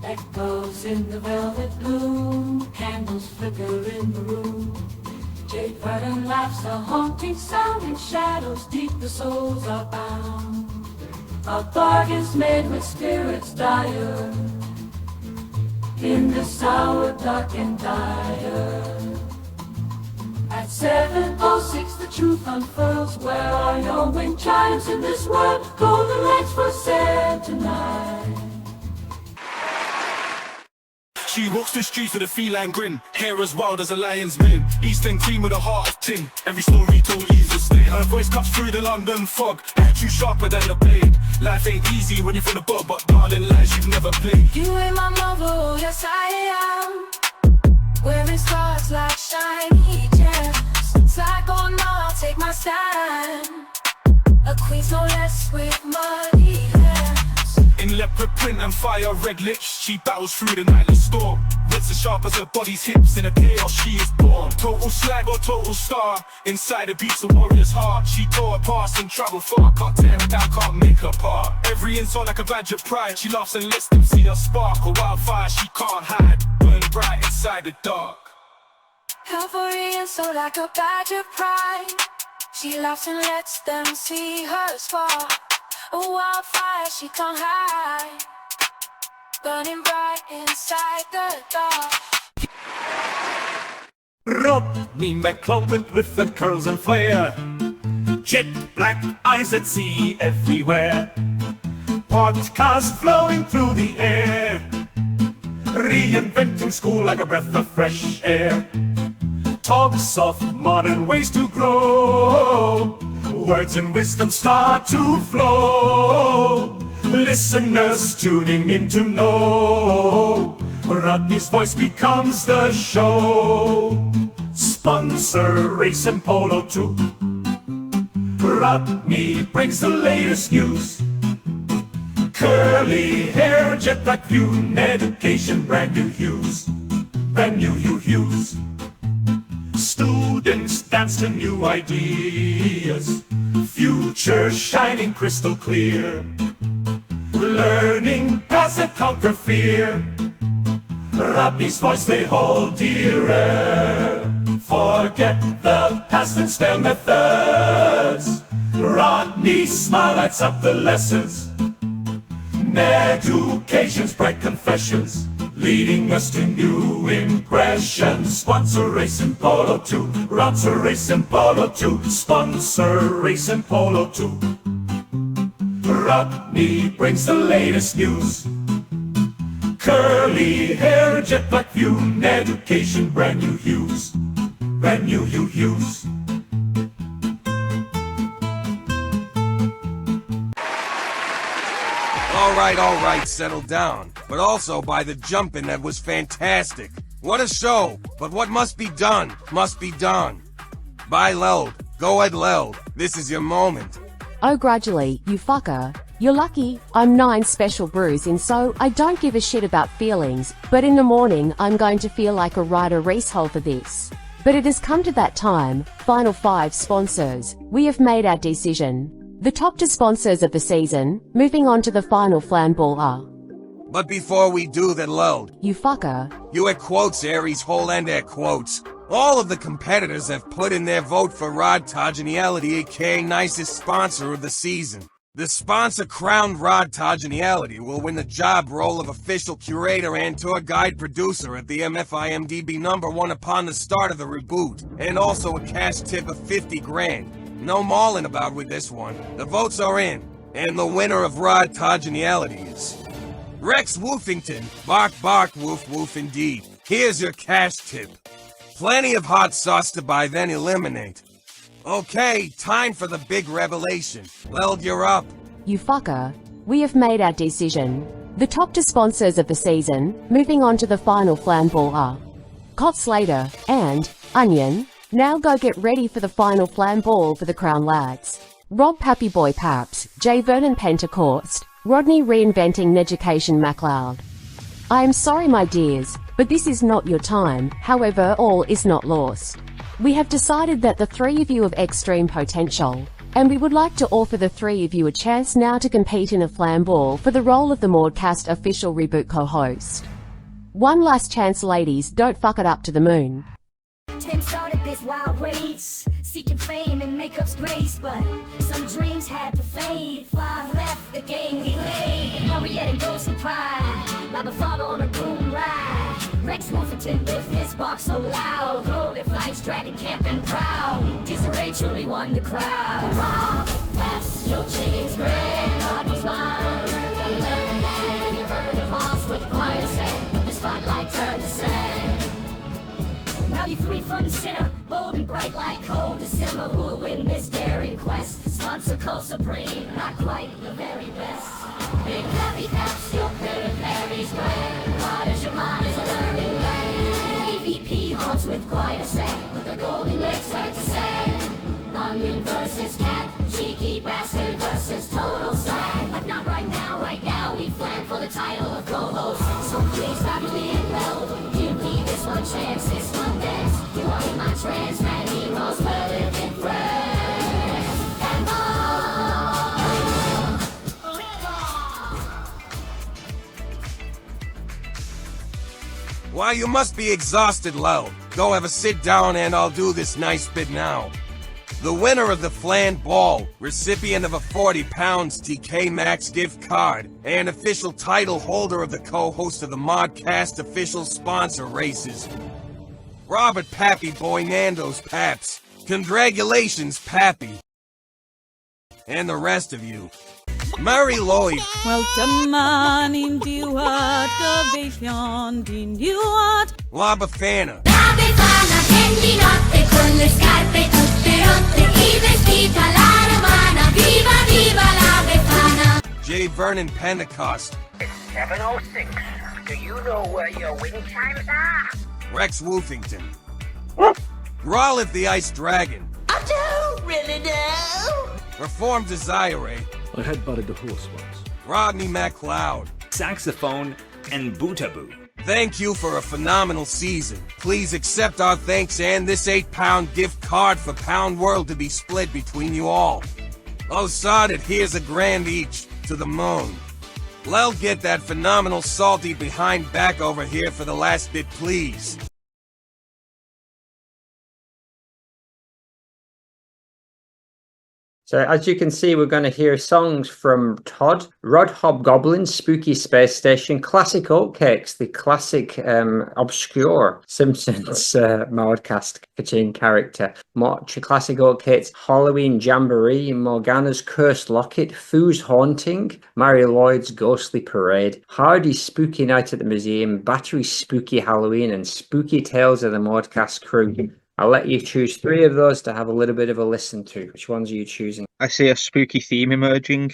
Echoes in the velvet gloom. Candles flicker in the room. Jade pattern laughs, a haunting sound. In shadows deep the souls are bound. A bargain's made with spirits dire. In this hour dark and dire. At 7:06 the truth unfurls. Where are your winged giants in this world? Golden legs for sale tonight. She walks the streets with a feline grin, hair as wild as a lion's mane, Eastern cream with a heart of tin. Every story told leaves a stain. Her voice cuts through the London fog, too sharper than a blade. Life ain't easy when you're from the bottom, but darling, lies you've never played. You ain't my mother, oh yes I am. Wearing stars like shiny gems. It's like, oh no, I'll take my stand. A queen's no less with muddy hands. In leopard print and fire red lips, she battles through the nightly storm. Wits as sharp as her body's hips, in a chaos she is born. Total slag or total star, inside her beats a warrior's heart. She tore her past and traveled far, can't tear her down, can't make her part. Every insult like a badge of pride, she laughs and lets them see her spark. A wildfire she can't hide, burn bright inside the dark. Cavalry and so like a badge of pride. She laughs and lets them see her spark. A wildfire she can't hide, burning bright inside the dark. Rodney McClellan with the curls and flair, jet black eyes at sea everywhere, podcast flowing through the air, reinventing school like a breath of fresh air. Talks of modern ways to grow, words and wisdom start to flow. Listeners tuning in to know, Rodney's voice becomes the show. Sponsor Race and Polo too. Rodney brings the latest news. Curly hair, jet black view, education, brand new hues. Brand new hues. Students dance to new ideas, future shining crystal clear. Learning paths that conquer fear, Rodney's voice they hold dearer. Forget the past and stale methods, Rodney's smile lights up the lessons. Education's bright confessions, leading us to new impressions. Sponsor Race and Polo too. Sponsor Race and Polo too. Sponsor Race and Polo too. Rodney brings the latest news. Curly hair, jet black view, education, brand new hues. Brand new hues. All right, settle down. But also by the jumping, that was fantastic. What a show, but what must be done, must be done. Bye, Leld. Go ahead, Leld. This is your moment. Oh, gradually, you fucker. You're lucky I'm 9 special brews in, so I don't give a shit about feelings, but in the morning I'm going to feel like a rider racehole for this. But it has come to that time. Final 5 sponsors. We have made our decision. The top 2 sponsors of the season, moving on to the final flanball are... But before we do that, Leld, you fucker. You air quotes, Aries hole and air quotes. All of the competitors have put in their vote for Rod Togeniality, aka nicest sponsor of the season. The sponsor crowned Rod Togeniality will win the job role of official curator and tour guide producer at the MFIMDB #1 upon the start of the reboot, and also a cash tip of 50 grand. No mauling about with this one. The votes are in, and the winner of Rod Togeniality is Rex Woofington. Bark, bark, woof, woof indeed. Here's your cash tip. Plenty of hot sauce to buy, then eliminate. Okay, time for the big revelation. Leld, you're up. You fucker. We have made our decision. The top 2 sponsors of the season, moving on to the final flanball are Cot Slater and Onion. Now go get ready for the final flanball for the Crown lads. Rob Pappy Boy Paps, J Vernon Pentecost, Rodney reinventing Education MacLeod. I am sorry, my dears, but this is not your time. However, all is not lost. We have decided that the 3 of you have extreme potential, and we would like to offer the 3 of you a chance now to compete in a flanball for the role of the Maudecast official reboot co-host. One last chance, ladies, don't fuck it up to the moon. Tim started this wild race, seeking fame and makeup's grace, but some dreams had to fade. 5 left the game he played. Henriette and Ghost and Pride, by the father on a boom ride. Rex Wolferton with his box so loud. Holy flights, dragon camping proud. Disarray truly won the crowd. Rock, pass, your chickens grin. God was mine. And you heard the boss with choir say. The spotlight turned to sand. Now you three front and center, bold and bright like cold December. Who will win this daring quest? Sponsor called Supreme, not quite the very best. Big happy caps, your parent Mary's grand. What is your mind is a learning land. AVP haunts with quite a set, but the golden legs start to sand. Onion versus cat, cheeky bastard versus total slag. But not right now we plan for the title of co-host. So please stop being low. Give me this one chance, this one dance. You are in my trance, man, heroes, well living friends. And Why, you must be exhausted, Lel. Go have a sit down and I'll do this nice bit now. The winner of the Flan Ball, recipient of a 40 pounds TK Maxx gift card, and official title holder of the co-host of the Modcast official sponsor races, Robert Pappy Boy Nando's Paps. Congratulations, Pappy. And the rest of you. Mary Lloyd. Wel dyma ni'n diwad gyfeillion di'n diwad. La Befana. La Befana, prendi notte con le scarpe tutte rotte. I vestiti alla romana, viva viva la Befana. J. Vernon Pentecost. It's 7:06. Do you know where your wind chimes are? Rex Woofington. Rolliff the Ice Dragon. I don't really know. Reformed Desiree. I headbutted the horse once. Rodney MacLeod. Saxophone and Bootaboo. Thank you for a phenomenal season. Please accept our thanks and this 8-pound gift card for Pound World to be split between you all. Oh, sod it, here's a grand each to the moon. Lel, get that phenomenal salty behind back over here for the last bit, please. So as you can see, we're going to hear songs from Todd, Rod Hobgoblin's Spooky Space Station, Classic Oatcakes, the classic obscure Simpsons Maude-cast cartoon character, March, Classic Oatcakes, Halloween Jamboree, Morgana's Cursed Locket, Foo's Haunting, Mary Lloyd's Ghostly Parade, Hardy's Spooky Night at the Museum, Battery's Spooky Halloween, and Spooky Tales of the Maude-cast Crew. I'll let you choose 3 of those to have a little bit of a listen to. Which ones are you choosing? I see a spooky theme emerging.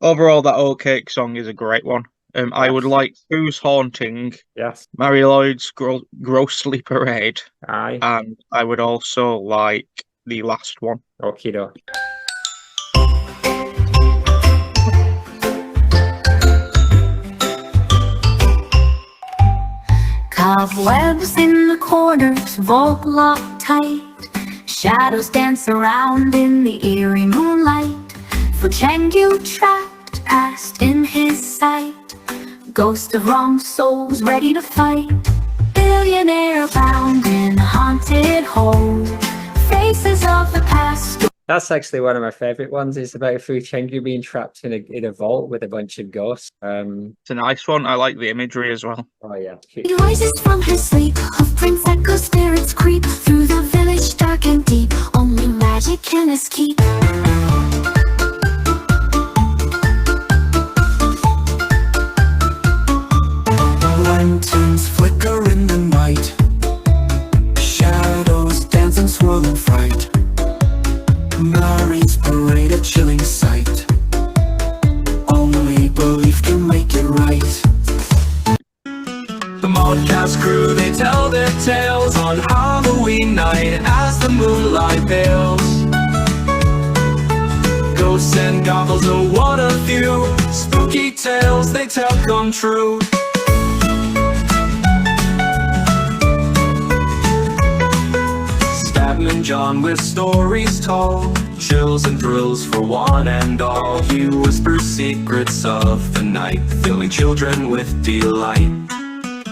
Overall, that Oatcake song is a great one. Yes. I would like Who's Haunting. Yes. Mary Lloyd's Grossly Parade. Aye. And I would also like the last one. Okie doke. Cobwebs in the corners, vault locked tight. Shadows dance around in the eerie moonlight. For Chengdu trapped, past in his sight. Ghost of wrong souls ready to fight. Billionaire bound in haunted hole. Faces of the past. That's actually one of my favourite ones. It's about Fu Chengdu being trapped in a vault with a bunch of ghosts. It's a nice one. I like the imagery as well. Oh yeah. He rises from her sleep. Hoofprints echo, spirits creep through the village dark and deep. Only magic can escape. Lanterns flicker in the night. Shadows dance and swirl in fright. Mary's parade, a chilling sight. Only belief can make it right. The Modcast crew, they tell their tales on Halloween night as the moonlight pales. Ghosts and goblins, oh what a few. Spooky tales they tell come true. And John with stories told, chills and thrills for one and all. He whispers secrets of the night, filling children with delight.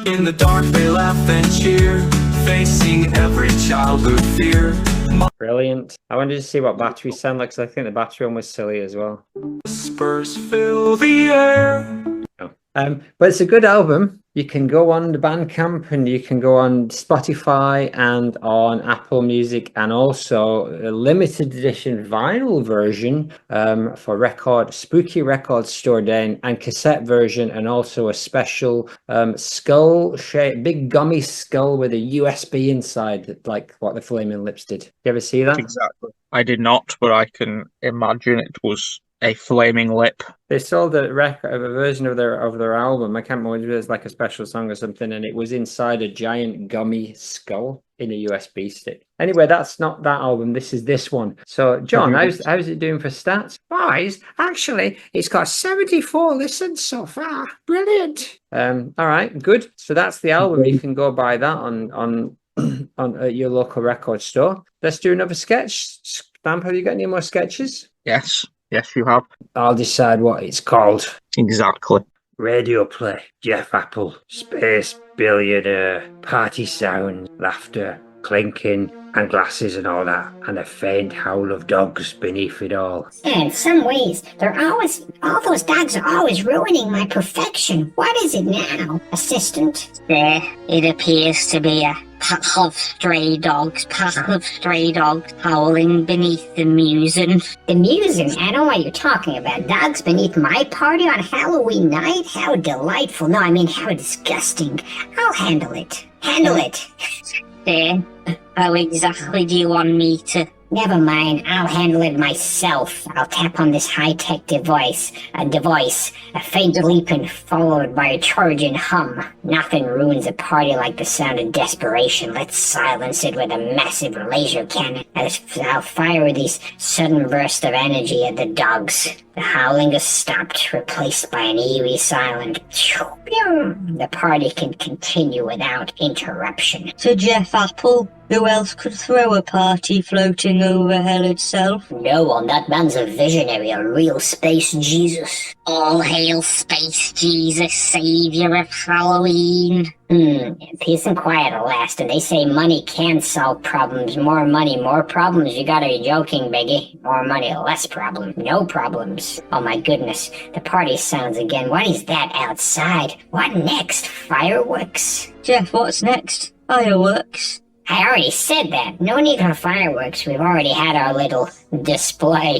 In the dark they laugh and cheer, facing every childhood fear. Brilliant. I wanted to see what Battery sound like, because I think the Battery one was silly as well. Whispers fill the air. But it's a good album. You can go on the Bandcamp and you can go on Spotify and on Apple Music, and also a limited edition vinyl version for Spooky Record Store Day, and cassette version, and also a special skull shape, big gummy skull with a USB inside, like what the Flaming Lips did. You ever see that? Exactly. I did not, but I can imagine it was a flaming lip. They sold a version of their album. I can't remember, it was like a special song or something, and it was inside a giant gummy skull in a USB stick. Anyway, that's not that album. This is this one. So, John, how's it doing for stats? Boys, actually, it's got 74 listens so far. Brilliant. All right, good. So that's the album. You can go buy that on at your local record store. Let's do another sketch. Stamp, have you got any more sketches? Yes, you have. I'll decide what it's called. Exactly. Radio play, Jeff Apple, space, billionaire, party sound, laughter, clinking, and glasses and all that, and a faint howl of dogs beneath it all. Yeah, in some ways, all those dogs are always ruining my perfection. What is it now, assistant? There, it appears to be a pack of stray dogs howling beneath the museum. The museum? I know what you're talking about. Dogs beneath my party on Halloween night? How delightful. No, I mean, how disgusting. I'll handle it. Handle it. There, how exactly do you want me to? Never mind, I'll handle it myself. I'll tap on this high-tech device, a faint leaping followed by a charging hum. Nothing ruins a party like the sound of desperation. Let's silence it with a massive laser cannon. I'll fire these sudden bursts of energy at the dogs. The howling is stopped, replaced by an eerie silence. The party can continue without interruption. So Jeff Apple, who else could throw a party floating over hell itself? No one, that man's a visionary, a real space Jesus. All hail Space Jesus, savior of Halloween. Peace and quiet at last, and they say money can solve problems. More money, more problems. You gotta be joking, Biggie. More money, less problem. No problems. Oh my goodness, the party sounds again. What is that outside? What next? Fireworks? Jeff, what's next? Fireworks? I already said that. No need for fireworks. We've already had our little display.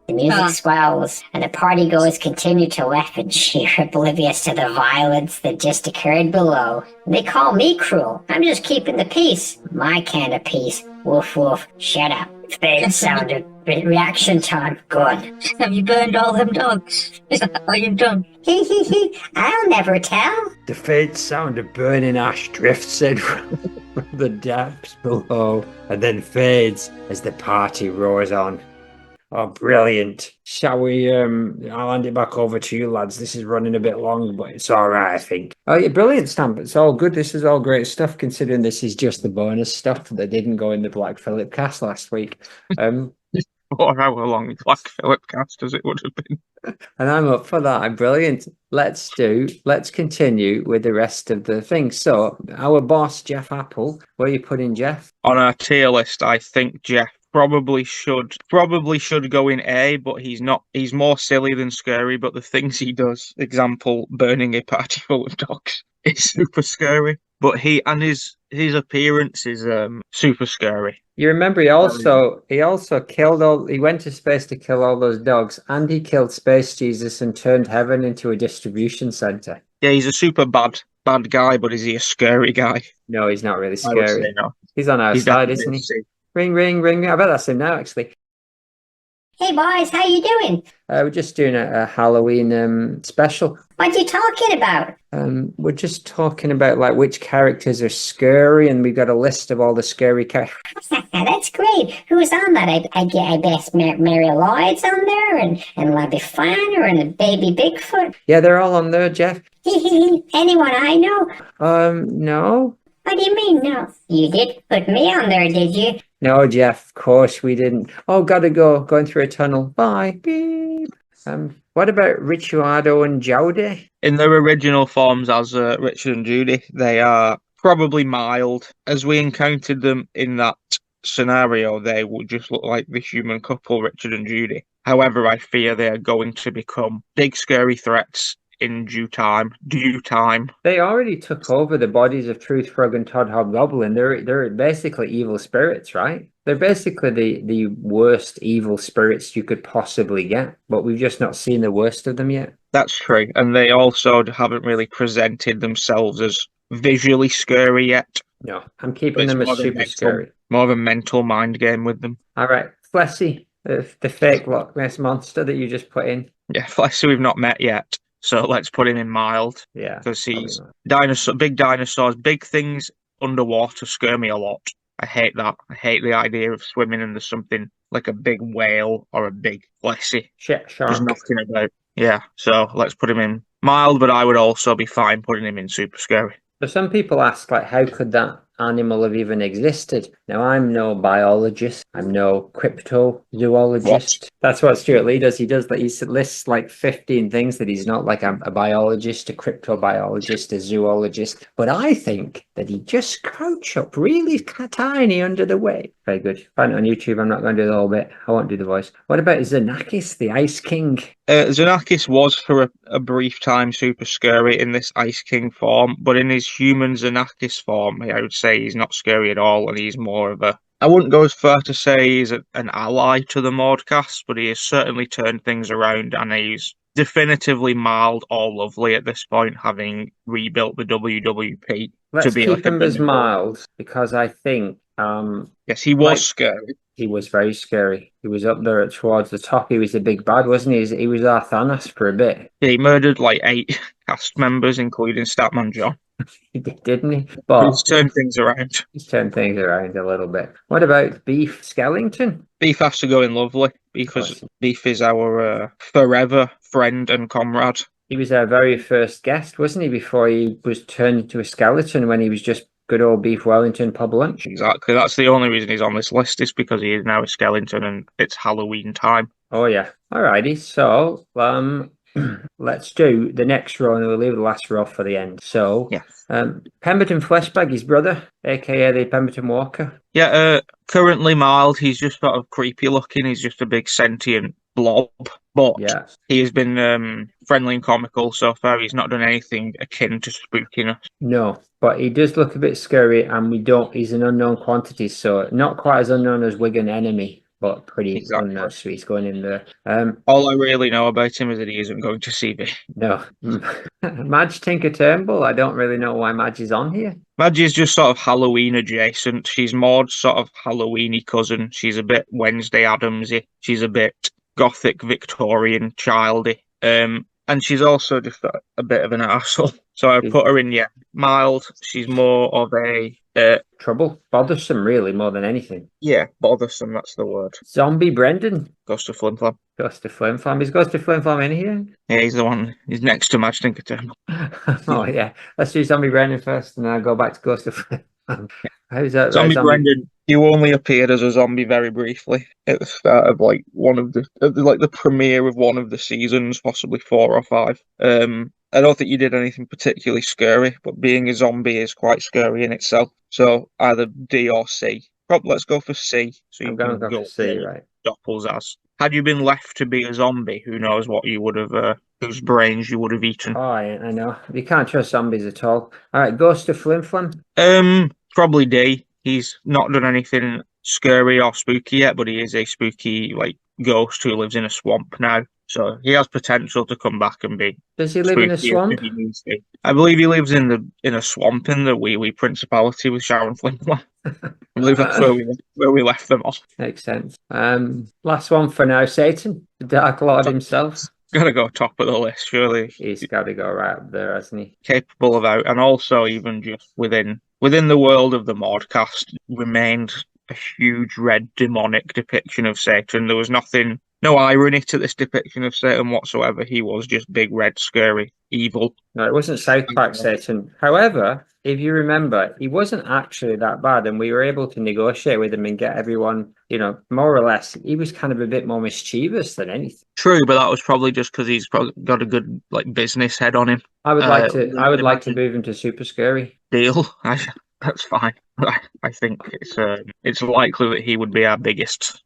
The music swells, and the partygoers continue to laugh and cheer, oblivious to the violence that just occurred below. They call me cruel. I'm just keeping the peace. My kind of peace. Woof woof. Shut up. Fade sounded. Reaction time. Good. Have you burned all them dogs? Is that all you've done? I'll never tell. The faint sound of burning ash drifts in from the depths below, and then fades as the party roars on. Oh, brilliant. Shall we, I'll hand it back over to you, lads. This is running a bit long, but it's all right, I think. Oh, yeah, brilliant, Stamp. It's all good. This is all great stuff, considering this is just the bonus stuff that didn't go in the Black Phillip cast last week. 4-hour long Black Phillip cast, as it would have been. And I'm up for that. Brilliant. Let's continue with the rest of the things. So, our boss, Jeff Apple, where are you putting Jeff? On our tier list, I think Jeff probably should go in A, but he's not. He's more silly than scary, but the things he does, example, burning a party full of dogs, is super scary. But his appearance is super scary. You remember he also killed he went to space to kill all those dogs, and he killed Space Jesus and turned heaven into a distribution center. Yeah, he's a super bad guy, but is he a scary guy? No, he's not really I would scary. say no. He's on our side, isn't he? Ring, ring, ring. I bet that's him now, actually. Hey boys, how you doing? We're just doing a Halloween special. What you talking about? We're just talking about like which characters are scary, and we've got a list of all the scary characters. That's great. Who's on that? I guess Mary Lloyd's on there, and Labby Flanner, and the Baby Bigfoot. Yeah, they're all on there, Jeff. Anyone I know? No. What do you mean, no? You did put me on there, did you? No, Jeff, of course we didn't. Oh, gotta go. Going through a tunnel. Bye. Beep. What about Ricciardo and Jowdy? In their original forms as Richard and Judy, they are probably mild. As we encountered them in that scenario, they would just look like the human couple, Richard and Judy. However, I fear they are going to become big, scary threats in due time. Due time. They already took over the bodies of Truth, Frog, and Todd Hobgoblin. They're basically evil spirits, right? They're basically the worst evil spirits you could possibly get, but we've just not seen the worst of them yet. That's true. And they also haven't really presented themselves as visually scary yet. No, I'm keeping them as super scary. More of a mental mind game with them. All right, Flessy, the fake Loch Ness monster that you just put in. Yeah, Flessy we've not met yet. So let's put him in mild. Yeah. Because he's big dinosaurs, big things underwater scare me a lot. I hate that. I hate the idea of swimming and there's something like a big whale or a big Flessy shit shark just knocking about. Yeah, so let's put him in mild, but I would also be fine putting him in super scary. So some people ask, like, how could that animal have even existed? Now, I'm no biologist. I'm no cryptozoologist. What? That's what Stuart Lee does. He lists like 15 things that he's not, like a biologist, a cryptobiologist, a zoologist. But I think that he just crouched up really tiny under the waves. Very good. Find it on YouTube. I'm not going to do the whole bit. I won't do the voice. What about Xenakis, the Ice King? Xenakis was for a brief time super scary in this Ice King form, but in his human Xenakis form, I would say he's not scary at all, and he's more of a... I wouldn't go as far to say he's an ally to the Mordcast, but he has certainly turned things around, and he's definitively mild or lovely at this point, having rebuilt the WWP. Let's keep him as mild, because I think... yes, he was scary. He was very scary. He was up there towards the top. He was the big bad, wasn't he? He was our Thanos for a bit. Yeah, he murdered like 8 cast members, including Statman John. He did, didn't he? But he's turned things around. He's turned things around a little bit. What about Beef Skellington? Beef has to go in lovely. Beef is our forever friend and comrade. He was our very first guest, wasn't he? Before he was turned into a skeleton, when he was just good old Beef Wellington pub lunch. Exactly. That's the only reason he's on this list, is because he is now a skeleton and it's Halloween time. Oh yeah. Alrighty. So let's do the next row and we'll leave the last row for the end. So Pemberton Fleshbag, his brother, aka the Pemberton Walker. Yeah, currently mild. He's just sort of creepy looking. He's just a big sentient blob. But he has been friendly and comical so far. He's not done anything akin to spookiness. No, but he does look a bit scary, and he's an unknown quantity, so not quite as unknown as Wigan Enemy, but pretty unknown, so he's going in there. All I really know about him is that he isn't going to CV. No. Madge Tinker Turnbull, I don't really know why Madge is on here. Madge is just sort of Halloween adjacent. She's Maude's sort of Halloween-y cousin. She's a bit Wednesday Addams-y. She's a bit Gothic Victorian childy. And she's also just a bit of an arsehole. So I put her in, mild. She's more of a... trouble. Bothersome, really, more than anything. Yeah, bothersome, that's the word. Zombie Brendan. Ghost of Flimflam. Ghost of Flimflam. Is Ghost of Flimflam in here? Yeah, he's the one. He's next to Madge Tinker Turnbull. Oh, yeah. Let's do Zombie Brendan first, and then I'll go back to Ghost of Flimflam. How's that? Zombie Brendan, you only appeared as a zombie very briefly at the start of like the premiere of one of the seasons, possibly 4 or 5. I don't think you did anything particularly scary, but being a zombie is quite scary in itself. So either D or C. Probably let's go for C. So I'm going to go for C, right? Doppels as. Had you been left to be a zombie, who knows what you would have, whose brains you would have eaten. Oh, I know. You can't trust zombies at all. All right, Ghost of Flimflam. Probably D. He's not done anything scary or spooky yet, but he is a spooky ghost who lives in a swamp now. So he has potential to come back and be. Does he live in a swamp? If he needs to. I believe he lives in a swamp in the Wee Principality with Sharon Flimflam. I believe that's where we left them off. Makes sense. Last one for now, Satan, the Dark Lord himself. Gotta go top of the list, surely. He's got to go right up there, hasn't he? Capable of out, and also even just within the world of the Mordcast, remained a huge red demonic depiction of Satan. There was no irony to this depiction of Satan whatsoever. He was just big, red, scary, evil. No, it wasn't South Park Satan. However, if you remember, he wasn't actually that bad, and we were able to negotiate with him and get everyone, more or less. He was kind of a bit more mischievous than anything. True, but that was probably just because he's probably got a good business head on him. I would like to move him to Super Scary. Deal. That's fine. I think it's likely that he would be our biggest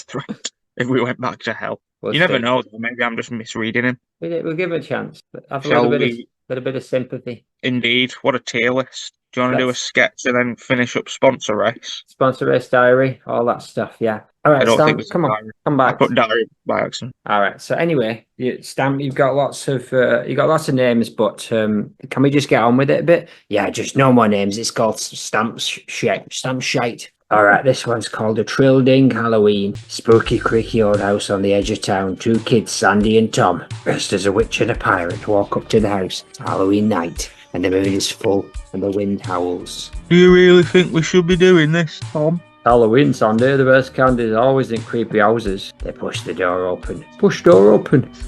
threat if we went back to hell. We'll You never see. know, though. Maybe I'm just misreading him. We'll give it a chance. Have a Shall little bit of sympathy. Indeed. What a tier list. Do you want to do a Let's- sketch and then finish up sponsor race? Sponsor race diary, all that stuff. Yeah. All I right, don't think Stamp, there's a come on, diary. come I back. put diary by accident. All right. So anyway, Stamp, you've got lots of names, but can we just get on with it a bit? Yeah, just no more names. It's called Stamp Shite. All right, this one's called A Trillding Halloween. Spooky, creaky old house on the edge of town. Two kids, Sandy and Tom, dressed as a witch and a pirate, walk up to the house. It's Halloween night, and the moon is full, and the wind howls. Do you really think we should be doing this, Tom? Halloween Sunday, the best candy is always in creepy houses. They push the door open,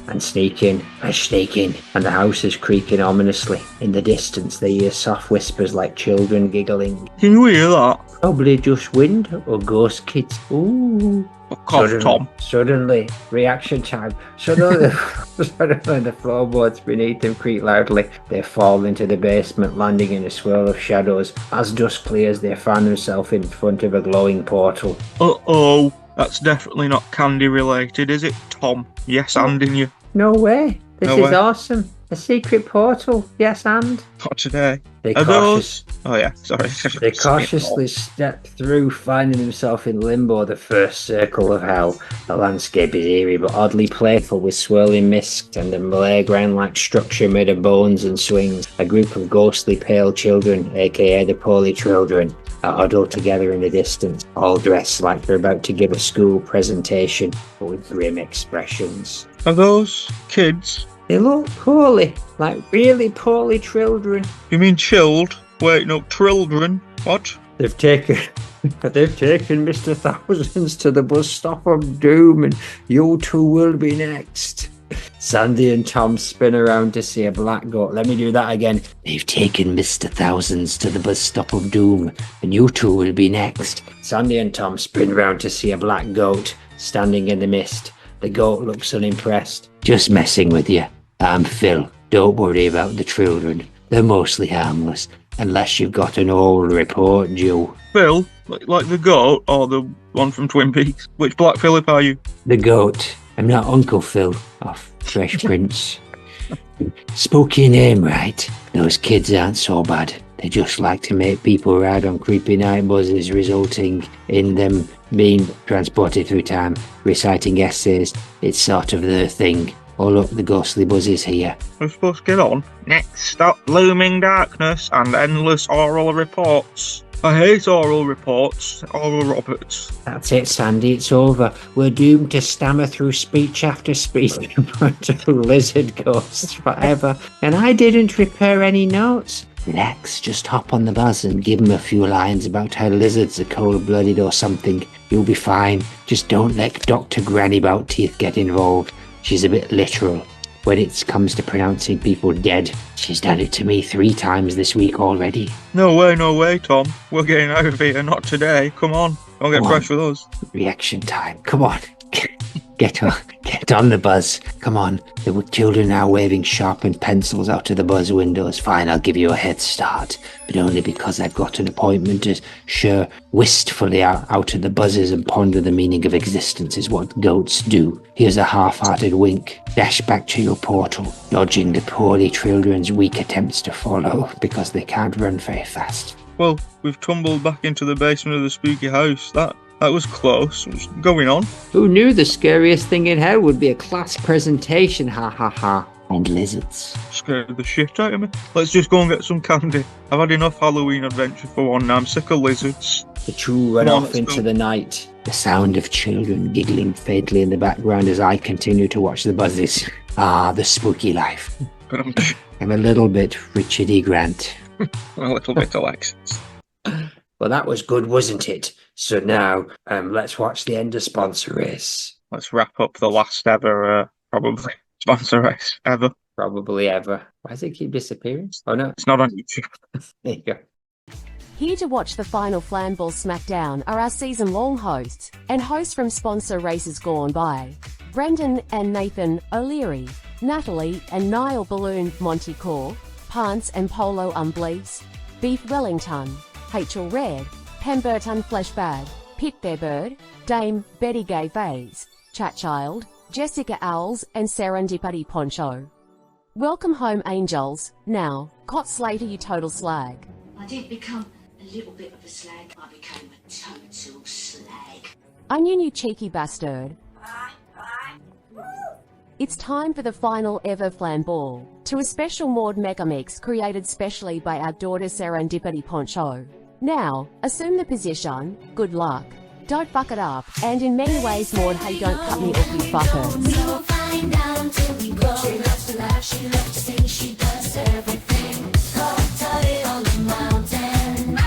and sneak in, and the house is creaking ominously. In the distance, they hear soft whispers like children giggling. Can you hear that? Probably just wind or ghost kids. Ooh. Cough, Tom. Suddenly, reaction time. Suddenly, the floorboards beneath them creak loudly. They fall into the basement, landing in a swirl of shadows. As dusk clears, they find themselves in front of a glowing portal. Uh-oh. That's definitely not candy related, is it, Tom? Yes, and in you. No way. This No is way. awesome. A secret portal. Yes, and? Not today. They Are cautious- those? Oh yeah, sorry. They cautiously step through, finding himself in limbo, the first circle of hell. The landscape is eerie but oddly playful, with swirling mist and a playground-like structure made of bones and swings. A group of ghostly pale children, aka the poorly children, are huddled together in the distance, all dressed like they're about to give a school presentation, but with grim expressions. Are those kids? They look poorly, like really poorly children. You mean chilled? Wait, no, children. What? They've taken Mr. Thousands to the bus stop of doom, and you two will be next. Sandy and Tom spin around to see a black goat. Let me do that again. They've taken Mr. Thousands to the bus stop of doom, and you two will be next. Sandy and Tom spin around to see a black goat standing in the mist. The goat looks unimpressed. Just messing with you. I'm Phil. Don't worry about the children. They're mostly harmless, unless you've got an old report due. Phil? Like the goat, or the one from Twin Peaks? Which Black Phillip are you? The goat. I'm not Uncle Phil of Fresh Prince. Spooky name, right? Those kids aren't so bad. They just like to make people ride on creepy night buses, resulting in them being transported through time, reciting essays. It's sort of their thing. Oh look, the ghostly buzz is here. We're supposed to get on. Next stop, looming darkness and endless oral reports. I hate oral reports. Oral Roberts. That's it, Sandy. It's over. We're doomed to stammer through speech after speech in front of lizard ghosts forever. And I didn't prepare any notes. Relax, just hop on the buzz and give him a few lines about how lizards are cold-blooded or something. You'll be fine. Just don't let Dr. Granny Bout-Teeth get involved. She's a bit literal when it comes to pronouncing people dead. She's done it to me 3 times this week already. No way, Tom. We're getting out of here, not today. Come on. Don't get Come fresh on. with us. Reaction time. Come on. Get on the buzz. Come on. The children are waving sharpened pencils out of the buzz windows. Fine, I'll give you a head start. But only because I've got an appointment to stare wistfully out of the buzzes and ponder the meaning of existence is what goats do. Here's a half-hearted wink. Dash back to your portal, dodging the poorly children's weak attempts to follow because they can't run very fast. Well, we've tumbled back into the basement of the spooky house. That was close. What's going on? Who knew the scariest thing in hell would be a class presentation? Ha ha ha. And lizards. Scared the shit out of me. Let's just go and get some candy. I've had enough Halloween adventure for one now. I'm sick of lizards. The two run Come on, off let's into go. the night. The sound of children giggling faintly in the background as I continue to watch the buzzes. Ah, the spooky life. I'm a little bit Richard E. Grant. A little bit Alexis. Well, that was good, wasn't it? So now, let's watch the end of sponsor race. Let's wrap up the last ever, probably, sponsor race ever. Probably ever. Why does it keep disappearing? Oh no. It's not on YouTube. There you go. Here to watch the final Flanball Smackdown are our season-long hosts, and hosts from sponsor races gone by. Brendan and Nathan O'Leary, Natalie and Niall Balloon Montecore, Pants and Polo Umblees, Beef Wellington, Rachel Red, Pemberton Fleshbag, Pit Their Bird, Dame Betty Gay Vase, Chatchild, Jessica Owls, and Serendipity Poncho. Welcome home, angels. Now, Cot Slater, you total slag. I didn't become a little bit of a slag, I became a total slag. Onion, you cheeky bastard. It's time for the final ever flan ball, to a special Maude Megamix created specially by our daughter Serendipity Poncho. Now, assume the position, good luck, don't fuck it up, and in many ways Maude, hey, don't cut me off, you fuckers. We will find out until we grow. She loves to laugh, she loves to sing, she does everything. Totally on the mountain,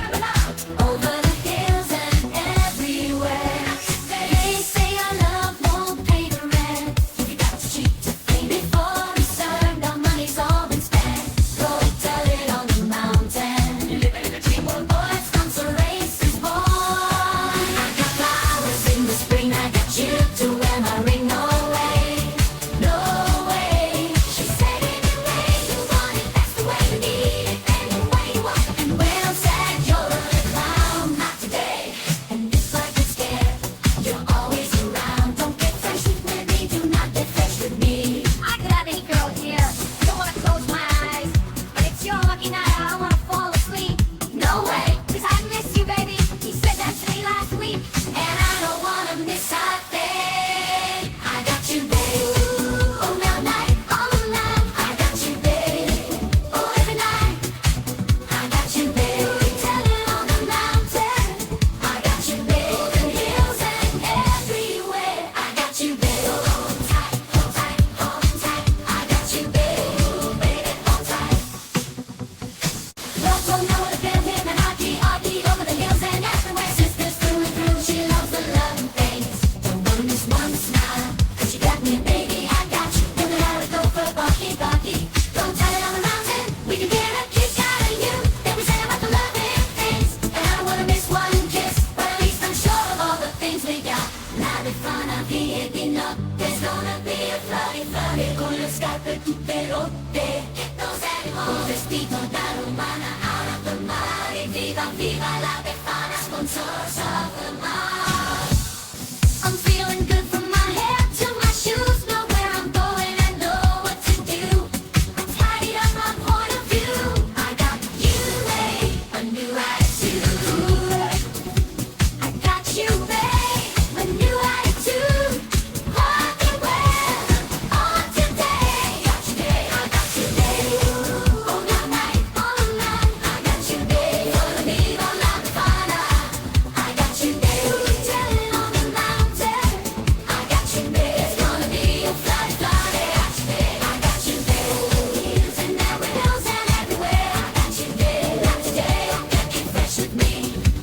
over the hills and everywhere. They say our love won't pay the rent. We got to cheat to fame before we served. Our money's all been spent. Totally on the mountain. You live in a dream world, boys, once a race is born. I got flowers in the spring, I got you to wear my ring. No way, no way. She said anyway you want it, that's the way you need it, anyway you want it. And when I'm sad, you're a clown, not today. And if I get scared, you're always around. Don't get fresh with me, do not get fresh with me. I could have any girl here, don't wanna close my eyes, but it's your lucky night, I don't wanna fall asleep. No way, 'cause I miss you, baby. He said that to me last week, and I don't wanna miss a thing. I got you, babe. Oh, now night, all alone. I got you, babe. Oh, every night. I got you, babe. Tell it on the mountain. I got you, babe. The hills and everywhere. I got you, babe. Hold tight, hold tight, hold tight. I got you, babe. Baby, hold tight. Love will know the been him and RD over the hills and everywhere. Sisters through and through, she loves the love and things. Don't wanna miss one smile, 'cause you got me, baby, I got you. Know that I would go for Bucky. Don't tell it on the mountain, we can get a kick out of you. Then we say about the loving things, and I don't wanna miss one kiss, but at least I'm sure of all the things we got. La de fun aquí y no, there's gonna be a flirty con lo scarpe tu perote. Get those animals, vestido da romana out of the mud. Y viva la befana, sponsors of the mud. I'm feeling good from my head to my shoes, know where I'm going and know what to do. I'm tidied up my point of view. I got you, babe, a new attitude. I got you, babe, a new attitude. Walking well on today. Got you, babe, I got you, babe. Oh, now night, all alone. I got you, babe. Gonna be all la fana. I got you, babe. Tell it on the mountain. I got you, babe. It's gonna be a fly. I got you, babe. Hills and hills and everywhere. I got you, babe. Not today, don't get fresh with me.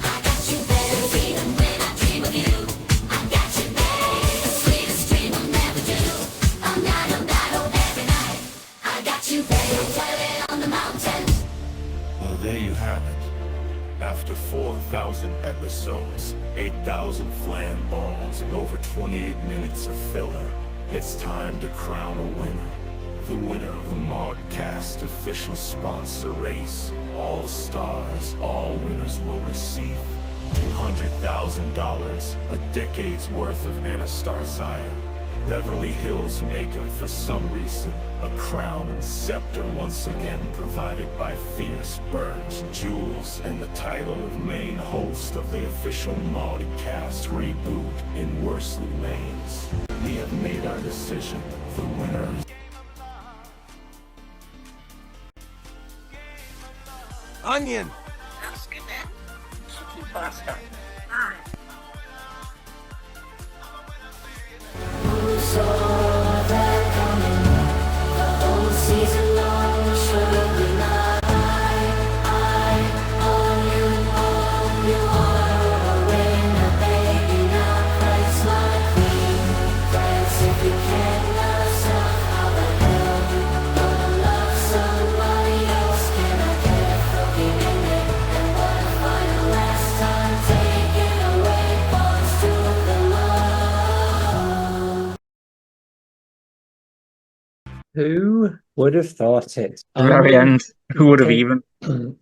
I got you, babe. Even when I dream of you. I got you, babe. The sweetest dream will never do. All night, every night. I got you, babe. Tell it on the mountain. Well, there you have it. After 4,000 episodes, 8,000 flan balls, and over 28 minutes of filler, it's time to crown a winner. The winner of the Maudecast official sponsor race. All stars, all winners will receive $200,000, a decade's worth of Anastasia. Beverly Hills makeup for some reason, a crown and scepter once again provided by Fierce Burns, Jules, and the title of main host of the official Maudecast reboot in Worsley Lanes. We have made our decision. The winner is Onion! Who saw that coming? The whole season long, surely not. On you are a winner, baby, not price like me. Friends, if you can't love yourself, how the hell you gonna love somebody else? Can I get a fucking minute? And what if I the last time taking away bonds to the love? Who would have thought it? The very end. Who would have came- even?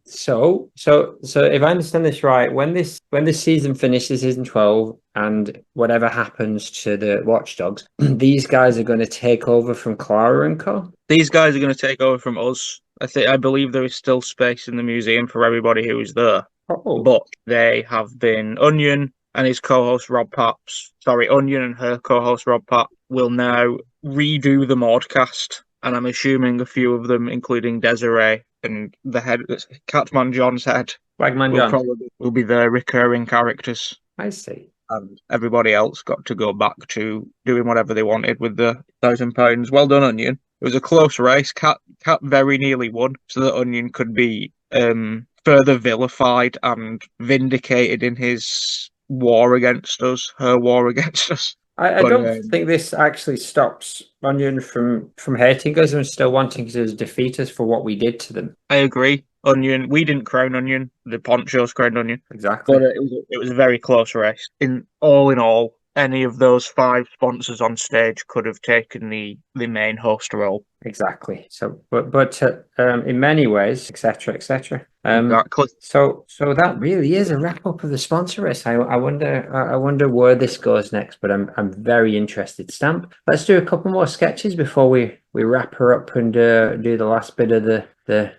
So if I understand this right, when this season finishes, season 12, and whatever happens to the Watchdogs, these guys are going to take over from Clara and Co. These guys are going to take over from us. I believe there is still space in the museum for everybody who is there. Oh. But they have been Onion and his co-host Rob Paps. Sorry, Onion and her co-host Rob Papp will now redo the Maudecast, and I'm assuming a few of them, including Desiree and the head, Catman John's head, Wagman John will be their recurring characters. I see. And everybody else got to go back to doing whatever they wanted with the £1,000. Well done, Onion. It was a close race. Cat very nearly won, so that Onion could be further vilified and vindicated in his war against us, her war against us. I don't think this actually stops Onion from hating us and still wanting to defeat us for what we did to them. I agree. Onion, we didn't crown Onion. The Ponchos crowned Onion. Exactly. But it was a very close race. In all, any of those 5 sponsors on stage could have taken the main host role. Exactly. So, but in many ways, etc., etc. Exactly. So that really is a wrap up of the sponsor list. I wonder where this goes next, but I'm very interested. Stamp. Let's do a couple more sketches before we wrap her up and do the last bit of the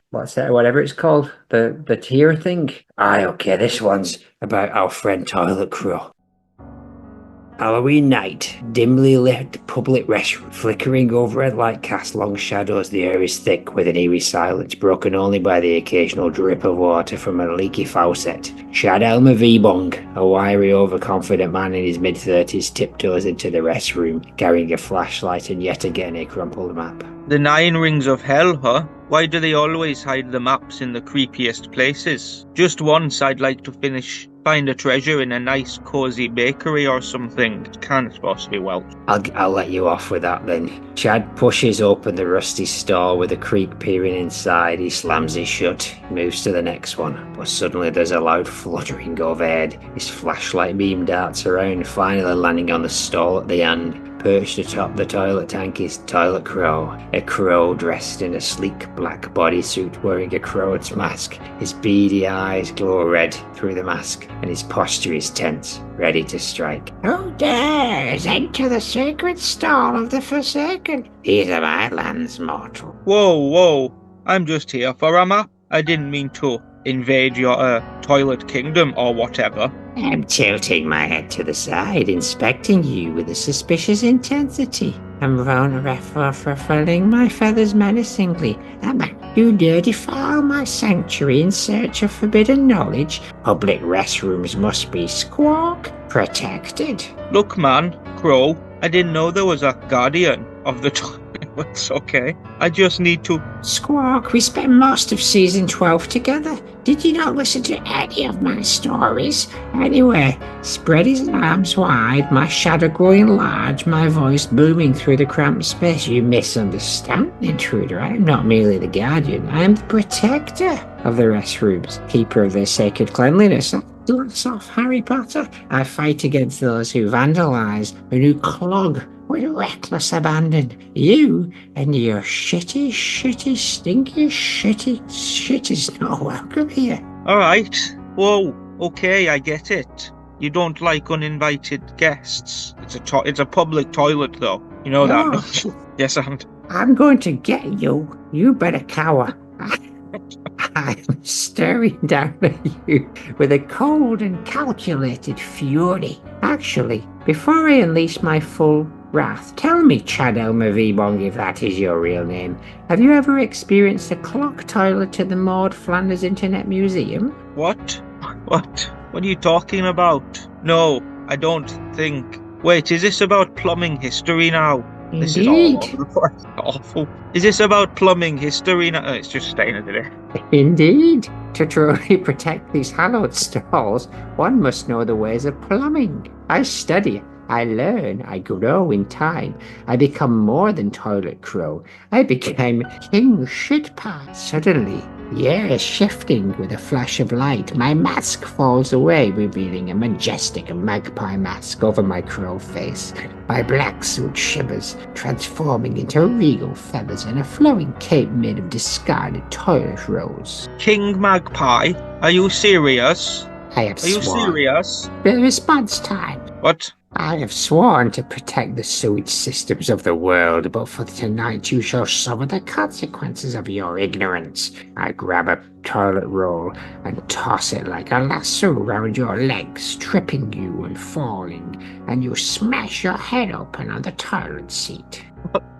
whatever it's called, the tier thing. Okay, this one's about our friend Toilet Crow. Halloween night, dimly lit public restroom, flickering overhead light casts long shadows. The air is thick with an eerie silence, broken only by the occasional drip of water from a leaky faucet. Chad Elmer V-Bong, a wiry, overconfident man in his mid-30s, tiptoes into the restroom, carrying a flashlight and yet again a crumpled map. The 9 rings of hell, huh? Why do they always hide the maps in the creepiest places? Just once I'd like to find a treasure in a nice cozy bakery or something. It can't supposed to be Welsh. I'll let you off with that then. Chad pushes open the rusty store with a creak peering inside. He slams it shut, moves to the next one, but suddenly there's a loud fluttering overhead. His flashlight beam darts around, finally landing on the stall at the end. Perched atop the toilet tank is Toilet Crow, a crow dressed in a sleek black bodysuit wearing a crow's mask. His beady eyes glow red through the mask, and his posture is tense, ready to strike. Who dares enter the sacred stall of the Forsaken? These are my lands, mortal. Whoa, I'm just here for a map. I didn't mean to invade your toilet kingdom or whatever. I'm tilting my head to the side, inspecting you with a suspicious intensity. I'm ruffling my feathers menacingly. You dare defile my sanctuary in search of forbidden knowledge? Public restrooms must be protected. Look, man, Crow, I didn't know there was a guardian of the toilet. It's okay. I just need to... Squawk, we spent most of season 12 together. Did you not listen to any of my stories? Anyway, spread his arms wide, my shadow growing large, my voice booming through the cramped space. You misunderstand, intruder. I am not merely the guardian. I am the protector of the restrooms, keeper of their sacred cleanliness. Gloves off, Harry Potter. I fight against those who vandalize and who clog with reckless abandon. You and your stinky shit is not welcome here. Alright. Whoa, okay, I get it. You don't like uninvited guests. It's a public toilet, though. You know that. Yes, I'm going to get you. You better cower. I'm staring down at you with a cold and calculated fury. Actually, before I unleash my full wrath, tell me, Chad Elmer V-Bong, if that is your real name, have you ever experienced a clock toilet at the Maude Flanders Internet Museum? What? What are you talking about? No, I don't think. Wait, is this about plumbing history now? This is awful. Is this about plumbing history now? It's just staying at it. Indeed. To truly protect these hallowed stalls, one must know the ways of plumbing. I study, I learn, I grow in time. I become more than Toilet Crow. I became King Shitpot. Suddenly, Yes, shifting with a flash of light, my mask falls away, revealing a majestic magpie mask over my crow face. My black suit shivers, transforming into regal feathers and a flowing cape made of discarded toilet rolls. King Magpie, are you serious? I have Are you sworn. serious? The response time. What? I have sworn to protect the sewage systems of the world, but for tonight you shall suffer the consequences of your ignorance. I grab a toilet roll and toss it like a lasso around your legs, tripping you and falling, and you smash your head open on the toilet seat.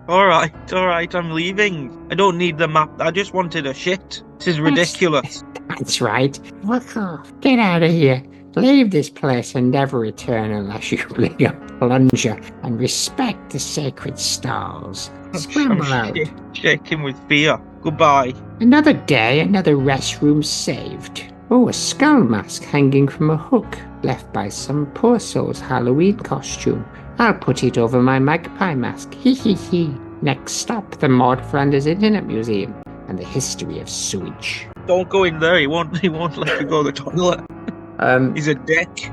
Alright, I'm leaving. I don't need the map, I just wanted a shit. This is ridiculous. That's right. Fuck off. Get out of here. Leave this place and never return unless you bring a plunger and respect the sacred stalls. Scramble out. Shaking with fear. Goodbye. Another day, another restroom saved. Oh, a skull mask hanging from a hook, left by some poor soul's Halloween costume. I'll put it over my magpie mask. Hee hee hee. Next stop, the Maude Flanders Internet Museum and the history of sewage. Don't go in there, he won't let you go to the toilet. He's a dick.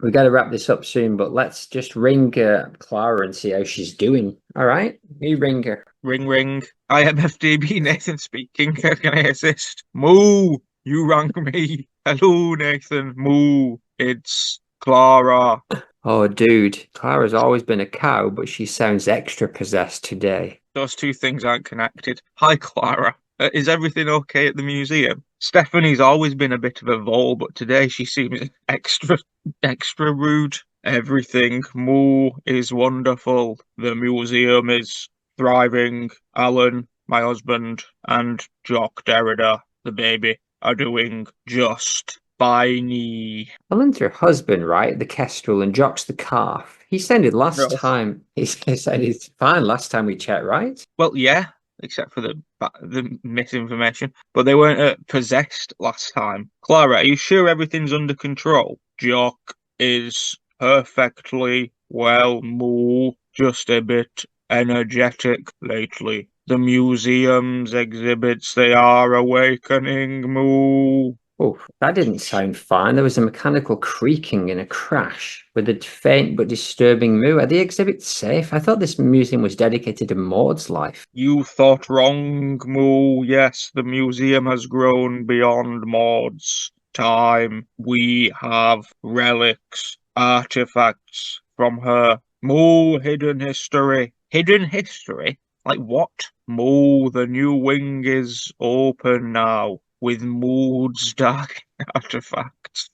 We got to wrap this up soon, but let's just ring Clara and see how she's doing. All right, you ring her. Ring, ring. IMFDB Nathan speaking. Can I assist? Moo, you rang me. Hello, Nathan. Moo, it's Clara. Oh, dude, Clara's always been a cow, but she sounds extra possessed today. Those two things aren't connected. Hi, Clara. Is everything okay at the museum? Stephanie's always been a bit of a vole, but today she seems extra rude. Everything, Moo, is wonderful. The museum is thriving. Alan, my husband, and Jock Derrida, the baby, are doing just fine. Alan's her husband, right? The kestrel, and Jock's the calf. He sounded last time. He sounded fine last time we checked, right? Well, yeah. Except for the misinformation. But they weren't possessed last time. Clara, are you sure everything's under control? Jock is perfectly well, Moo. Just a bit energetic lately. The museum's exhibits, they are awakening, Moo. Oh, that didn't sound fine. There was a mechanical creaking and a crash with a faint but disturbing moo. Are the exhibits safe? I thought this museum was dedicated to Maude's life. You thought wrong, Moo. Yes, the museum has grown beyond Maude's time. We have relics, artifacts from her. Moo, hidden history. Hidden history? Like what? Moo, the new wing is open now. With Maude's dark artifacts,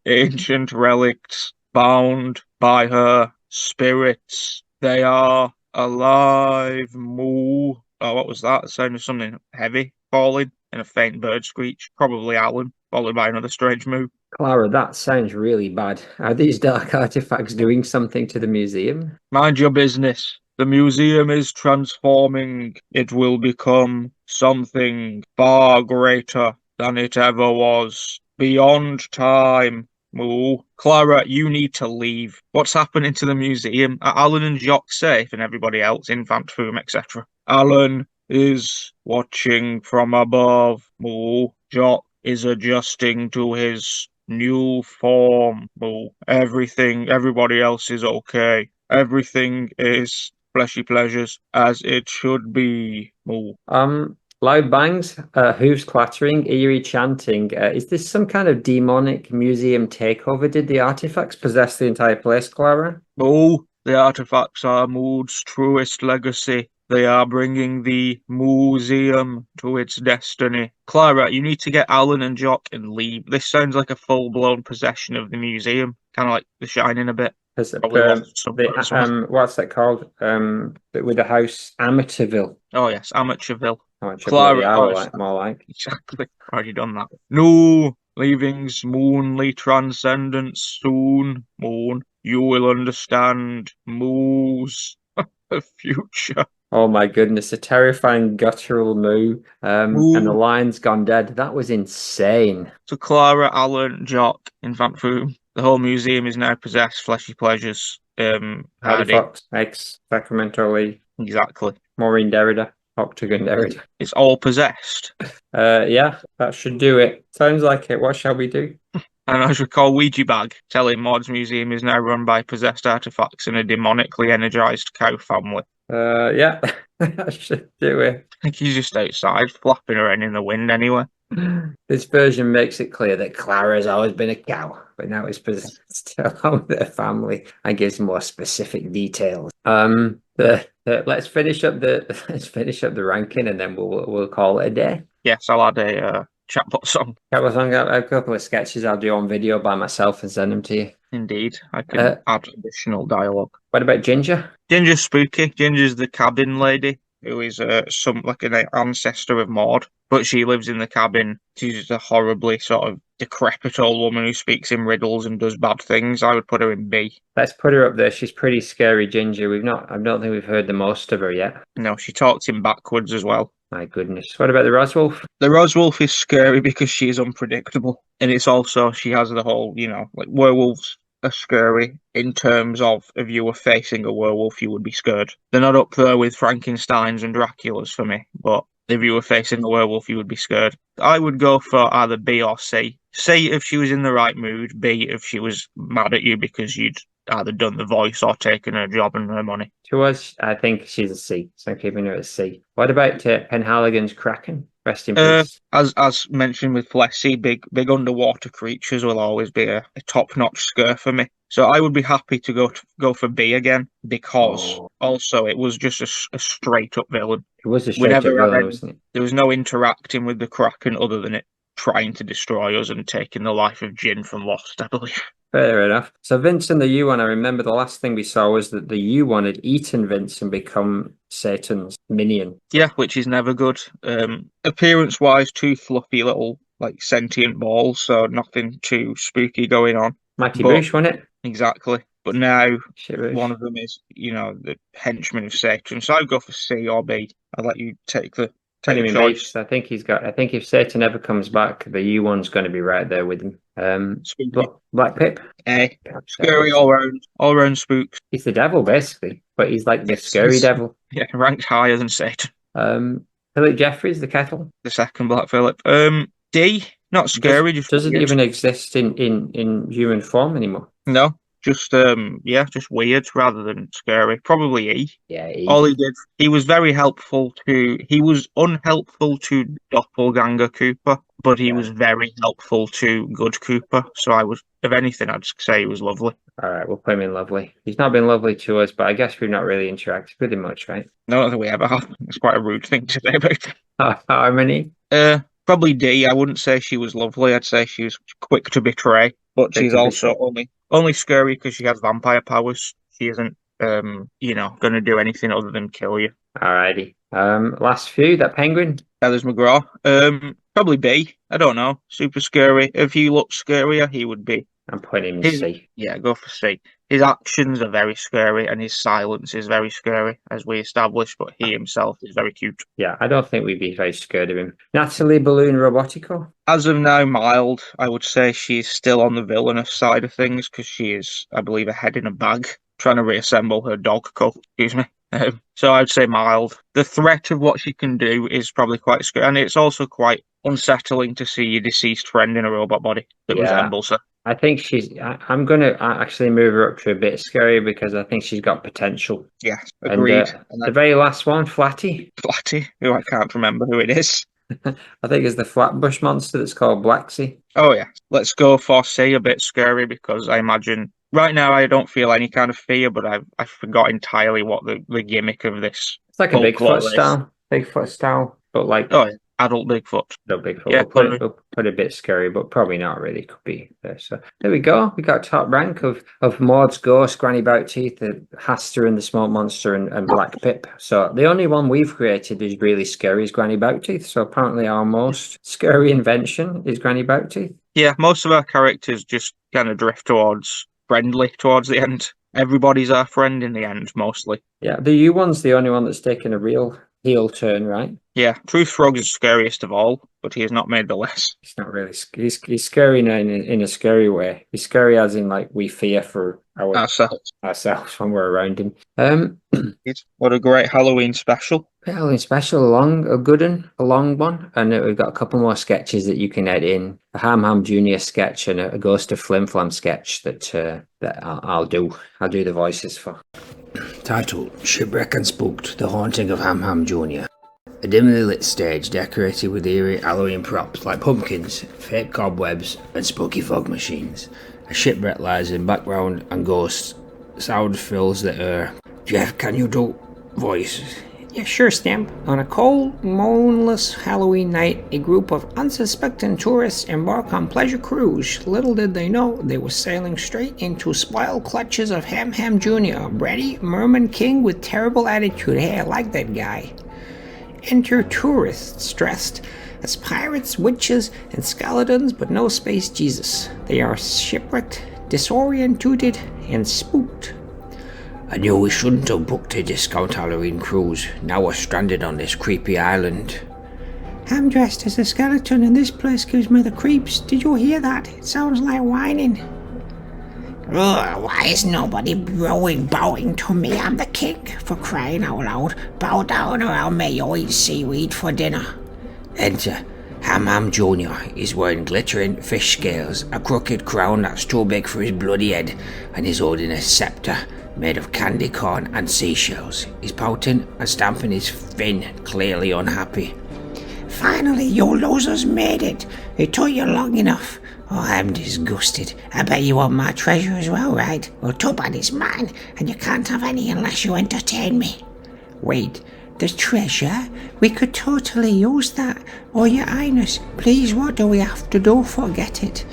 ancient relics bound by her spirits. They are alive, Moo. Oh, what was that? It sounded something heavy falling and a faint bird screech. Probably Alan, followed by another strange moo. Clara, that sounds really bad. Are these dark artifacts doing something to the museum? Mind your business. The museum is transforming. It will become something far greater than it ever was. Beyond time, Moo. Clara, you need to leave. What's happening to the museum? Are Alan and Jock safe and everybody else, Infant Foom, etc.? Alan is watching from above, Moo. Jock is adjusting to his new form, Moo. Everybody else is okay. Everything is fleshy pleasures as it should be, Moo. Loud bangs, hooves clattering, eerie chanting. Is this some kind of demonic museum takeover? Did the artifacts possess the entire place, Clara? No, the artifacts are Maude's truest legacy. They are bringing the museum to its destiny. Clara, you need to get Alan and Jock and leave. This sounds like a full-blown possession of the museum. Kind of like The Shining a bit. What's that called? With the house, Amateurville. Oh yes, Amateurville. Clara, more like. Exactly. Already done that. No, leaving's moonly transcendence soon. Moon, you will understand. Moo's the future. Oh my goodness, a terrifying guttural moo. And the lion's gone dead. That was insane. So Clara, Alan, Jock, Infant Foom. The whole museum is now possessed. Fleshy pleasures. Hardy Fox, ex Sacramento Lee. Exactly. Maureen Derrida. Octagon Derrida. It's all possessed. Yeah, that should do it. Sounds like it. What shall we do? And as we call Ouija Bag, telling Maude's museum is now run by possessed artifacts and a demonically energized cow family. Yeah, that should do it. I think he's just outside, flapping around in the wind anyway. This version makes it clear that Clara has always been a cow, but now it's possessed along with her family and gives more specific details. Let's finish up the ranking and then we'll call it a day. Yes, I'll add a chatbot song. Chatbot song, a couple of sketches I'll do on video by myself and send them to you. Indeed, I can add additional dialogue. What about Ginger? Ginger's spooky. Ginger's the cabin lady who is like an ancestor of Maude, but she lives in the cabin. She's a horribly sort of decrepit old woman who speaks in riddles and does bad things. I would put her in B. Let's put her up there. She's pretty scary, Ginger. I don't think we've heard the most of her yet. No, she talks in backwards as well. My goodness. What about the Roswolf? The Roswolf is scary because she is unpredictable. And it's also, she has the whole, like werewolves are scary in terms of if you were facing a werewolf, you would be scared. They're not up there with Frankenstein's and Dracula's for me, but if you were facing a werewolf, you would be scared. I would go for either B or C. C if she was in the right mood, B if she was mad at you because you'd either done the voice or taken her job and her money. To us, I think she's a C, so I'm keeping her at a C. What about Penhaligon's Kraken? Rest in peace. As mentioned with Flessy, big underwater creatures will always be a top-notch scare for me. So I would be happy to go for B again because also it was just a straight-up villain. It was a straight-up villain, wasn't it? There was no interacting with the Kraken other than it trying to destroy us and taking the life of Jin from Lost, I believe. Fair enough. So Vince and the U-1, I remember the last thing we saw was that the U-1 had eaten Vince and become Satan's minion. Yeah, which is never good. Appearance-wise, two fluffy little, like, sentient balls, so nothing too spooky going on. Mighty Boosh, wasn't it? Exactly. But now, one of them is, the henchman of Satan. So I'd go for C or B. I'll let you take the choice. I think if Satan ever comes back, the U-1's going to be right there with him. Black Pip? A. Scary all round spooks. He's the devil, basically, but he's like the scary devil. Yeah, ranked higher than Satan. Philip Jeffries, the kettle? The second Black Phillip. D. Not scary. Doesn't even exist in human form anymore. No. Just just weird rather than scary. Probably E. Yeah, E. All he did, he was unhelpful to Doppelganger Cooper, but he was very helpful to Good Cooper. So if anything, I'd say he was lovely. All right, we'll put him in lovely. He's not been lovely to us, but I guess we've not really interacted with him much, right? No, I don't think we ever have. It's quite a rude thing to say about him. Harmony? Probably D. I wouldn't say she was lovely. I'd say she was quick to betray, but she's also only scary because she has vampire powers. She isn't, going to do anything other than kill you. Alrighty. Last few, that penguin? Elders McGraw. Probably B. I don't know. Super scary. If he looked scarier, he would be. I'm putting him in C. Yeah, go for C. His actions are very scary and his silence is very scary, as we established, but he himself is very cute. Yeah, I don't think we'd be very scared of him. Natalie Balloon Robotico? As of now, mild. I would say she's still on the villainous side of things because she is, I believe, a head in a bag, trying to reassemble her dog cult. Excuse me. So I'd say mild. The threat of what she can do is probably quite scary, and it's also quite unsettling to see your deceased friend in a robot body that resembles her. I think I'm going to actually move her up to a bit scary because I think she's got potential. Yes, agreed. And the very last one, Flatty. Flatty, who I can't remember who it is. I think it's the Flatbush monster that's called Blacksea. Oh, yeah. Let's go for C, a bit scary, because I imagine right now I don't feel any kind of fear, but I forgot entirely what the gimmick of this. It's like a Bigfoot style, but like... Oh, yeah. Adult Bigfoot. Adult Bigfoot. Yeah, we'll put a bit scary, but probably not really. Could be there. So there we go. We got top rank of Maude's Ghost, Granny Boutteeth, the Haster and the Smoke Monster, and Black Pip. So the only one we've created is really scary is Granny Boutteeth. So apparently our most scary invention is Granny Boutteeth. Yeah, most of our characters just kind of drift towards friendly towards the end. Everybody's our friend in the end, mostly. Yeah, the U-1's the only one that's taken a real heel turn, right? Yeah, Truth Frog is scariest of all, but he has not made the less. He's not really. He's scary in a scary way. He's scary as in like we fear for ourselves when we're around him. What a great Halloween special. Halloween special, a good one, a long one, and we've got a couple more sketches that you can add in. A Ham Ham Jr. sketch and a Ghost of Flim Flam sketch that I'll do. I'll do the voices for. Title: Shipwreck and Spooked, The Haunting of Ham Ham Jr. A dimly lit stage decorated with eerie Halloween props like pumpkins, fake cobwebs, and spooky fog machines. A shipwreck lies in background and ghosts. Sound fills the air. Jeff, can you do voices? Yeah, sure, Stamp. On a cold, moonless Halloween night, a group of unsuspecting tourists embark on pleasure cruise. Little did they know they were sailing straight into spoiled clutches of Ham Ham Jr., a bratty merman king with terrible attitude. Hey, I like that guy. Enter tourists dressed as pirates, witches, and skeletons, but no Space Jesus. They are shipwrecked, disoriented, and spooked. I knew we shouldn't have booked a discount Halloween cruise. Now we're stranded on this creepy island. I'm dressed as a skeleton and this place gives me the creeps. Did you hear that? It sounds like whining. Ugh, why is nobody bowing to me? I'm the king, for crying out loud. Bow down or I'll make you eat seaweed for dinner. Enter Ham Ham Jr. He's wearing glittering fish scales, a crooked crown that's too big for his bloody head, and he's holding a scepter made of candy corn and seashells. He's pouting and stamping his fin, clearly unhappy. Finally, you losers made it. It took you long enough. Oh, I'm disgusted. I bet you want my treasure as well, right? Well, too bad it's mine, and you can't have any unless you entertain me. Wait, the treasure? We could totally use that. Oh, Your Highness, please, what do we have to do for get it?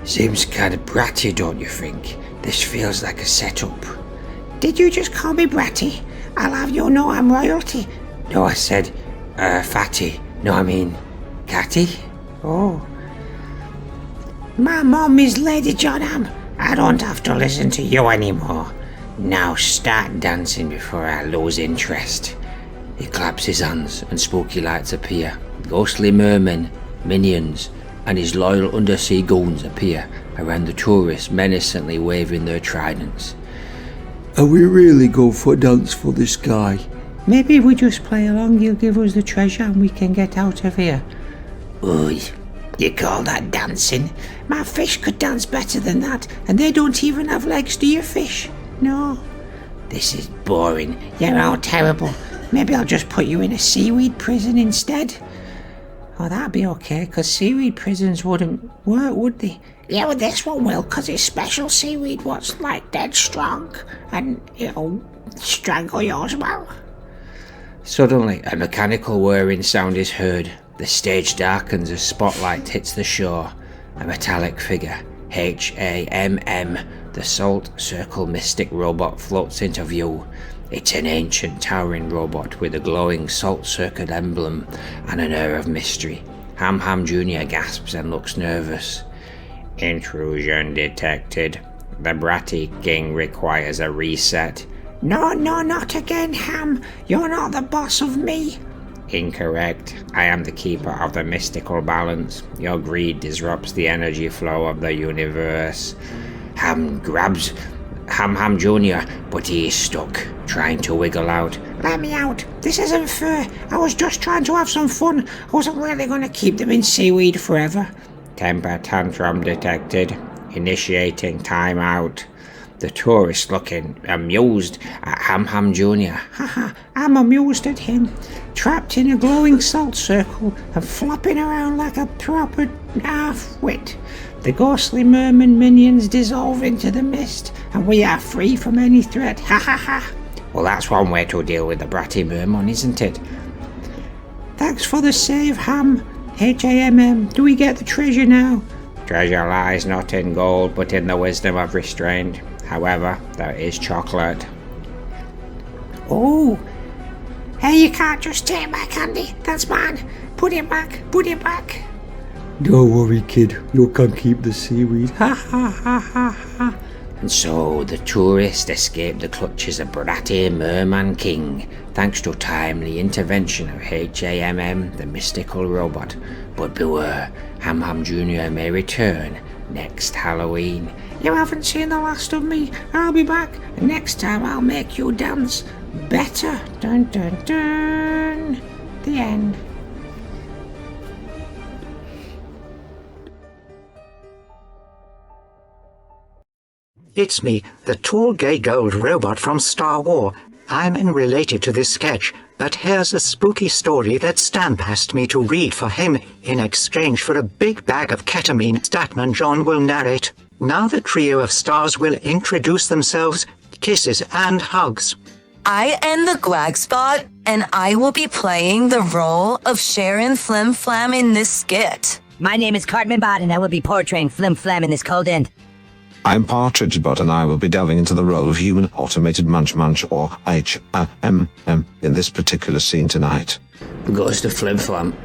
Seems kind of bratty, don't you think? This feels like a setup. Did you just call me bratty? I'll have you know I'm royalty. No, I said, fatty. No, I mean, catty. Oh. My mom is Lady Johnham. I don't have to listen to you anymore. Now start dancing before I lose interest. He claps his hands and spooky lights appear. Ghostly mermen, minions, and his loyal undersea goons appear around the tourists, menacingly waving their tridents. Are we really go for a dance for this guy? Maybe if we just play along, he'll give us the treasure and we can get out of here. Oi, you call that dancing? My fish could dance better than that, and they don't even have legs, do your fish? No. This is boring. You're all terrible. Maybe I'll just put you in a seaweed prison instead. Oh, that'd be okay, because seaweed prisons wouldn't work, would they? Yeah, well, this one will, because it's special seaweed what's like dead strong, and it'll strangle you as well. Suddenly, a mechanical whirring sound is heard. The stage darkens as spotlight hits the shore. A metallic figure, H-A-M-M, the Salt Circle Mystic robot floats into view. It's an ancient towering robot with a glowing Salt Circle emblem and an air of mystery. Ham Ham Jr. gasps and looks nervous. Intrusion detected. The bratty king requires a reset. No, not again, Ham. You're not the boss of me. Incorrect. I am the keeper of the mystical balance. Your greed disrupts the energy flow of the universe. Ham grabs Ham Ham Jr., but he is stuck, trying to wiggle out. Let me out. This isn't fair. I was just trying to have some fun. I wasn't really going to keep them in seaweed forever. Temper tantrum detected. Initiating timeout. The tourist looking amused at Ham Ham Jr. Haha, I'm amused at him. Trapped in a glowing salt circle and flopping around like a proper half-wit. The ghostly merman minions dissolve into the mist, and we are free from any threat. Ha ha ha. Well, that's one way to deal with the bratty merman, isn't it? Thanks for the save, Ham. H-A-M-M. Do we get the treasure now? Treasure lies not in gold, but in the wisdom of restraint. However, there is chocolate. Oh. Hey, you can't just take my candy. That's mine. Put it back. Put it back. Don't worry, kid. You can keep the seaweed. Ha ha ha ha ha. And so the tourist escaped the clutches of bratty merman king, thanks to timely intervention of H-A-M-M, the mystical robot. But beware, Ham Ham Jr. may return next Halloween. You haven't seen the last of me. I'll be back. And next time I'll make you dance better. Dun dun dun. The end. It's me, the tall gay gold robot from Star Wars. I'm unrelated to this sketch, but here's a spooky story that Stan passed me to read for him in exchange for a big bag of ketamine. Statman John will narrate. Now the trio of stars will introduce themselves. Kisses and hugs. I am the Glagspot, and I will be playing the role of Sharon Flim Flam in this skit. My name is Cartman Bot, and I will be portraying Flim Flam in this cold end. I'm Partridge Bot, and I will be delving into the role of human automated Munch Munch, or HMM, in this particular scene tonight. The Ghost of Flim Flam.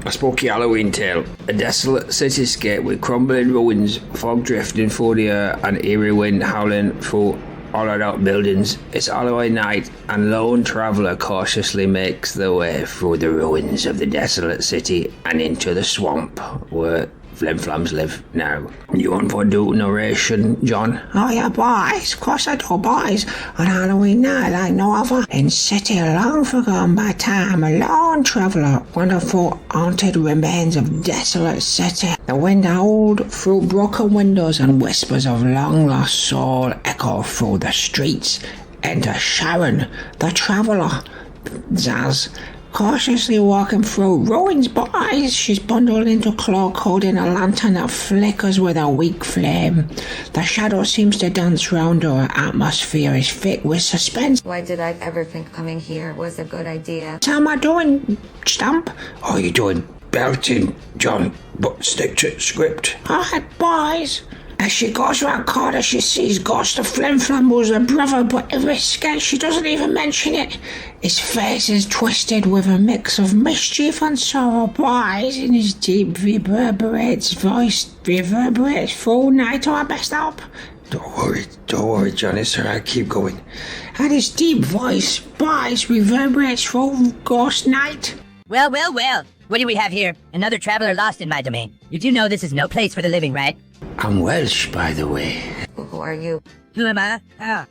A spooky Halloween tale. A desolate cityscape with crumbling ruins, fog drifting through the air, and eerie wind howling through hollowed-out buildings. It's Halloween night, and lone traveller cautiously makes their way through the ruins of the desolate city and into the swamp where Flim Flams live now. You want for do narration, John? Oh yeah, boys. Of course I do, boys. On Halloween night like no other. In city long forgotten by time, a lone traveller wonderful haunted remains of desolate city. The wind howled through broken windows and whispers of long lost soul echo through the streets. Enter Sharon, the traveller. Zaz. Cautiously walking through ruins, boys. She's bundled into a cloak holding a lantern that flickers with a weak flame. The shadow seems to dance round her. Atmosphere is thick with suspense. Why did I ever think coming here was a good idea? How am I doing, Stamp? Oh, you're doing belting, John, but stick to script. Alright, boys. As she goes round corner, she sees Ghost of Flim Flam was her brother, but every sketch she doesn't even mention it. His face is twisted with a mix of mischief and sorrow. Boys, in his deep reverberates voice reverberates full night to our best help. Don't worry, John, it's alright, keep going. And his deep voice, boys, reverberates full ghost night. Well, what do we have here? Another traveler lost in my domain. You do know this is no place for the living, right? I'm Welsh, by the way. Who are you? Who am I?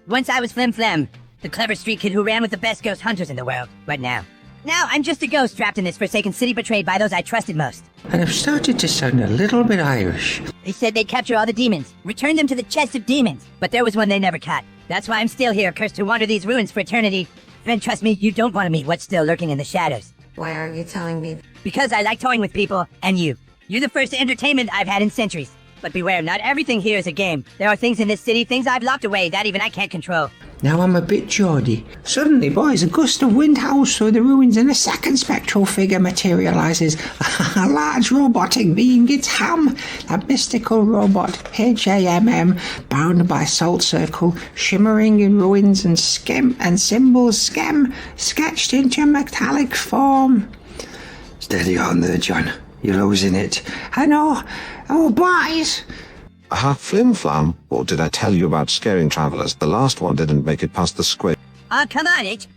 Once I was Flim Flam, the clever street kid who ran with the best ghost hunters in the world. But now I'm just a ghost trapped in this forsaken city betrayed by those I trusted most. And I've started to sound a little bit Irish. They said they'd capture all the demons, return them to the chest of demons, but there was one they never caught. That's why I'm still here, cursed to wander these ruins for eternity. Friend, trust me, you don't want to meet what's still lurking in the shadows. Why are you telling me? Because I like toying with people, and you. You're the first entertainment I've had in centuries. But beware, not everything here is a game. There are things in this city, things I've locked away, that even I can't control. Now I'm a bit Geordie. Suddenly, boys, a gust of wind howls through the ruins and a second spectral figure materializes. A large robotic being, it's Ham, that mystical robot, HAMM, bound by salt circle, shimmering in ruins and symbols sketched into metallic form. Steady on there, John. You're losing it. I know. Oh, boys! Flim Flam, or did I tell you about scaring travellers? The last one didn't make it past the square. Come on, H.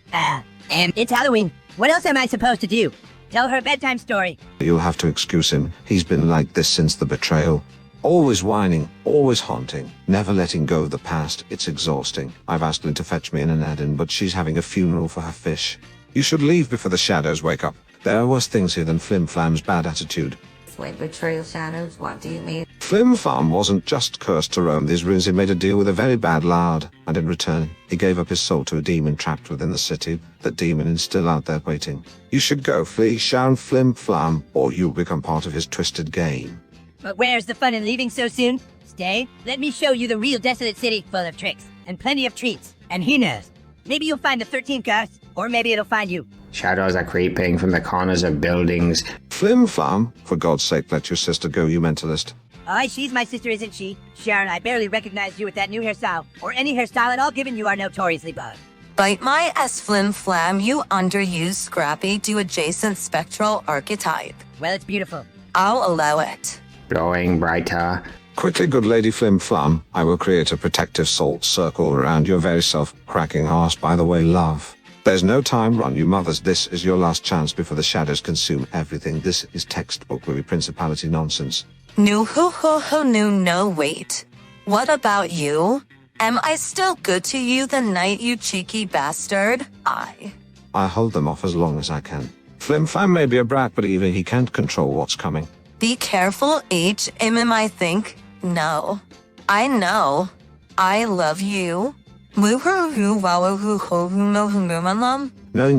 It's Halloween. What else am I supposed to do? Tell her a bedtime story. You'll have to excuse him. He's been like this since the betrayal. Always whining, always haunting, never letting go of the past. It's exhausting. I've asked Lynn to fetch me in an Eden, but she's having a funeral for her fish. You should leave before the shadows wake up. There are worse things here than Flim Flam's bad attitude. Wait, betrayal shadows? What do you mean? Flim Flam wasn't just cursed to roam these ruins, he made a deal with a very bad lord, and in return, he gave up his soul to a demon trapped within the city. That demon is still out there waiting. You should go, flee, Sharon Flim Flam, or you'll become part of his twisted game. But where's the fun in leaving so soon? Stay. Let me show you the real desolate city full of tricks, and plenty of treats. And who knows? Maybe you'll find the 13th ghost, or maybe it'll find you. Shadows are creeping from the corners of buildings. Flim Flam, for God's sake, let your sister go, you mentalist. Aye, she's my sister, isn't she? Sharon, I barely recognized you with that new hairstyle, or any hairstyle at all given you are notoriously bald. Bite my S Flim Flam, you underused scrappy to adjacent spectral archetype. Well, it's beautiful. I'll allow it. Glowing brighter. Quickly, good Lady Flim Flam, I will create a protective salt circle around your very self, cracking arse, by the way, love. There's no time, run, you mothers. This is your last chance before the shadows consume everything. This is textbook Louis Principality nonsense. No, ho, ho, ho, no, wait. What about you? Am I still good to you the night, you cheeky bastard? I hold them off as long as I can. Flim Flam may be a brat, but even he can't control what's coming. Be careful, I think. No. I know. I love you. Knowing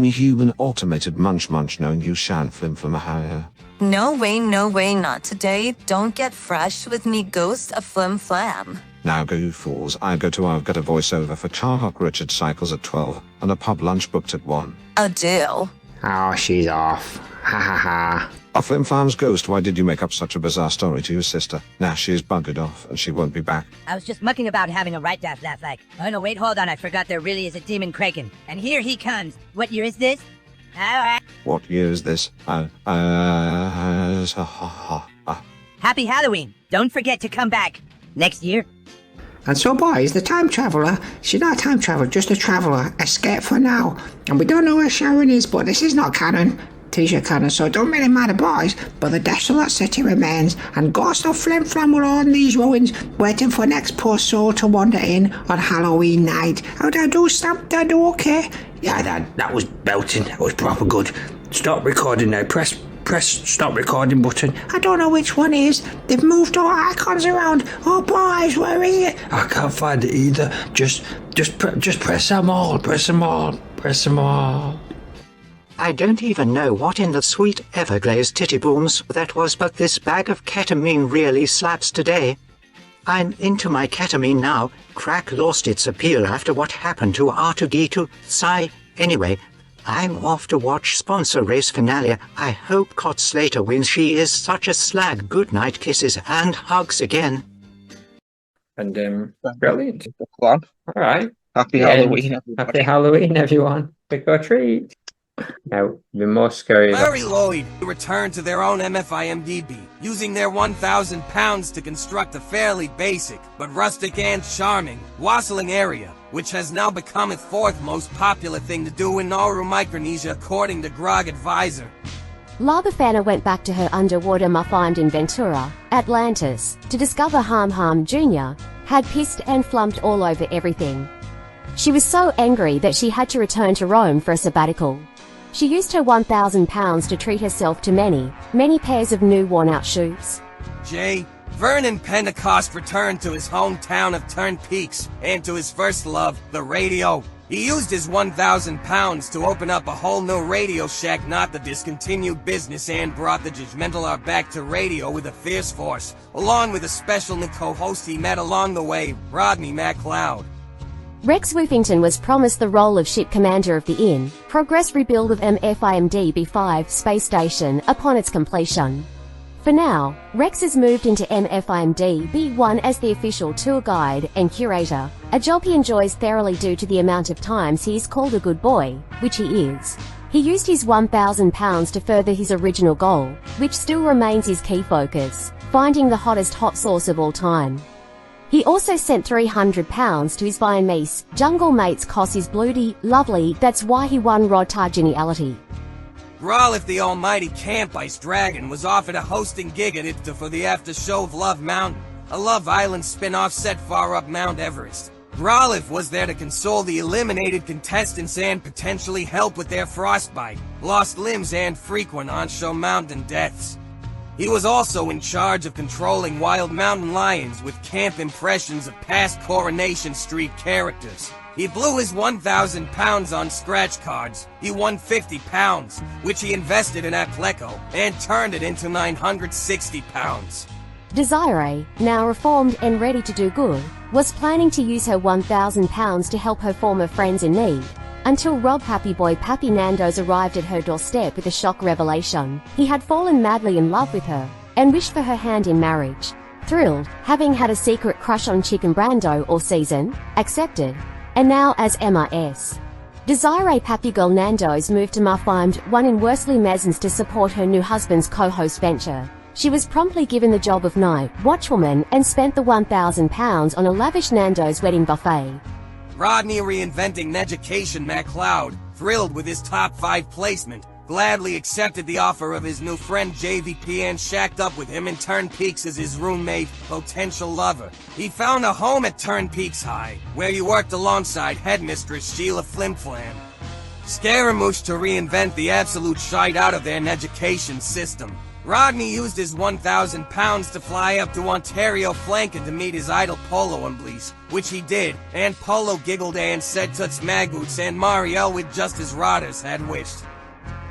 me human automated munch knowing you shan Flim Flam. No way, not today. Don't get fresh with me, ghost of Flim Flam. Now go you fools, I've got a voiceover for Charhawk Richard Cycles at 12, and a pub lunch booked at 1. A deal. Oh, she's off. Ha ha ha. Oh, Flim Flam's ghost, why did you make up such a bizarre story to your sister? Now she is buggered off, and she won't be back. I was just mucking about having a right daft laugh like, oh no, wait, hold on, I forgot there really is a demon Kraken. And here he comes. What year is this? What year is this? Happy Halloween. Don't forget to come back next year. And so, boys, the time traveller, she's not a time traveller, just a traveller, escape for now. And we don't know where Sharon is, but this is not canon. T-shirt canon, so don't really matter, boys. But the desolate city remains, and Ghost of Flim Flam will own these ruins, waiting for next poor soul to wander in on Halloween night. How'd I do, Sam? Did I do okay? Yeah, that was belting. That was proper good. Stop recording now. Press stop recording button. I don't know which one is. They've moved all icons around. Oh, boys, where is it? I can't find it either. Just press them all. Press them all. Press them all. I don't even know what in the sweet Everglazed titty booms that was, but this bag of ketamine really slaps today. I'm into my ketamine now. Crack lost its appeal after what happened to R2D2. Sigh. Anyway, I'm off to watch sponsor race finale. I hope Cot Slater wins. She is such a slag. Good night, kisses and hugs again. And brilliant. All right. Happy Halloween, everybody. Happy Halloween, everyone. Trick or treat. Now, the most scary... Larry Lloyd returned to their own MFIMDB, using their 1,000 pounds to construct a fairly basic, but rustic and charming, wassailing area, which has now become its fourth most popular thing to do in Nauru, Micronesia, according to Grog Advisor. La Befana went back to her underwater farm in Ventura, Atlantis, to discover Harm Jr. had pissed and flumped all over everything. She was so angry that she had to return to Rome for a sabbatical. She used her 1,000 pounds to treat herself to many pairs of new worn-out shoes. Vernon Pentecost returned to his hometown of Turn Peaks and to his first love, the radio. He used his 1,000 pounds to open up a whole new Radio Shack, not the discontinued business, and brought the judgmental art back to radio with a fierce force, along with a special new co-host he met along the way, Rodney MacLeod. Rex Woofington was promised the role of ship commander of the in-progress rebuild of MFIMD-B5 space station upon its completion. For now, Rex has moved into MFIMD-B1 as the official tour guide and curator, a job he enjoys thoroughly due to the amount of times he is called a good boy, which he is. He used his 1,000 pounds to further his original goal, which still remains his key focus, finding the hottest hot sauce of all time. He also sent 300 pounds to his Viennese jungle mates cause his bloody, lovely, that's why he won Rodtar geniality. Growlithe the almighty Camp Ice Dragon was offered a hosting gig at IFTA for the after show of Love Mountain, a Love Island spin-off set far up Mount Everest. Growlithe was there to console the eliminated contestants and potentially help with their frostbite, lost limbs and frequent on-show mountain deaths. He was also in charge of controlling wild mountain lions with camp impressions of past Coronation Street characters. He blew his 1,000 pounds on scratch cards. He won 50 pounds, which he invested in Apleco, and turned it into 960 pounds. Desiree, now reformed and ready to do good, was planning to use her 1,000 pounds to help her former friends in need, until Rob Happy Boy Pappy Nando's arrived at her doorstep with a shock revelation. He had fallen madly in love with her, and wished for her hand in marriage. Thrilled, having had a secret crush on Chicken Brando all season, accepted, and now as MIS. Desiree Pappy Girl Nando's moved to MFIMD-1 in Worsley Mezens to support her new husband's co-host venture. She was promptly given the job of night watchwoman and spent the 1,000 pounds on a lavish Nando's wedding buffet. Rodney reinventing Education MacLeod, thrilled with his top 5 placement, gladly accepted the offer of his new friend JVP and shacked up with him and turned Peaks as his roommate, potential lover. He found a home at Turn Peaks High, where he worked alongside headmistress Sheila Flimflam. Scaramouche to reinvent the absolute shite out of their education system. Rodney used his 1,000 pounds to fly up to Ontario flanking to meet his idol Polo and Blease, which he did, and Polo giggled and said tuts magoots and Marielle with just as Rodders had wished.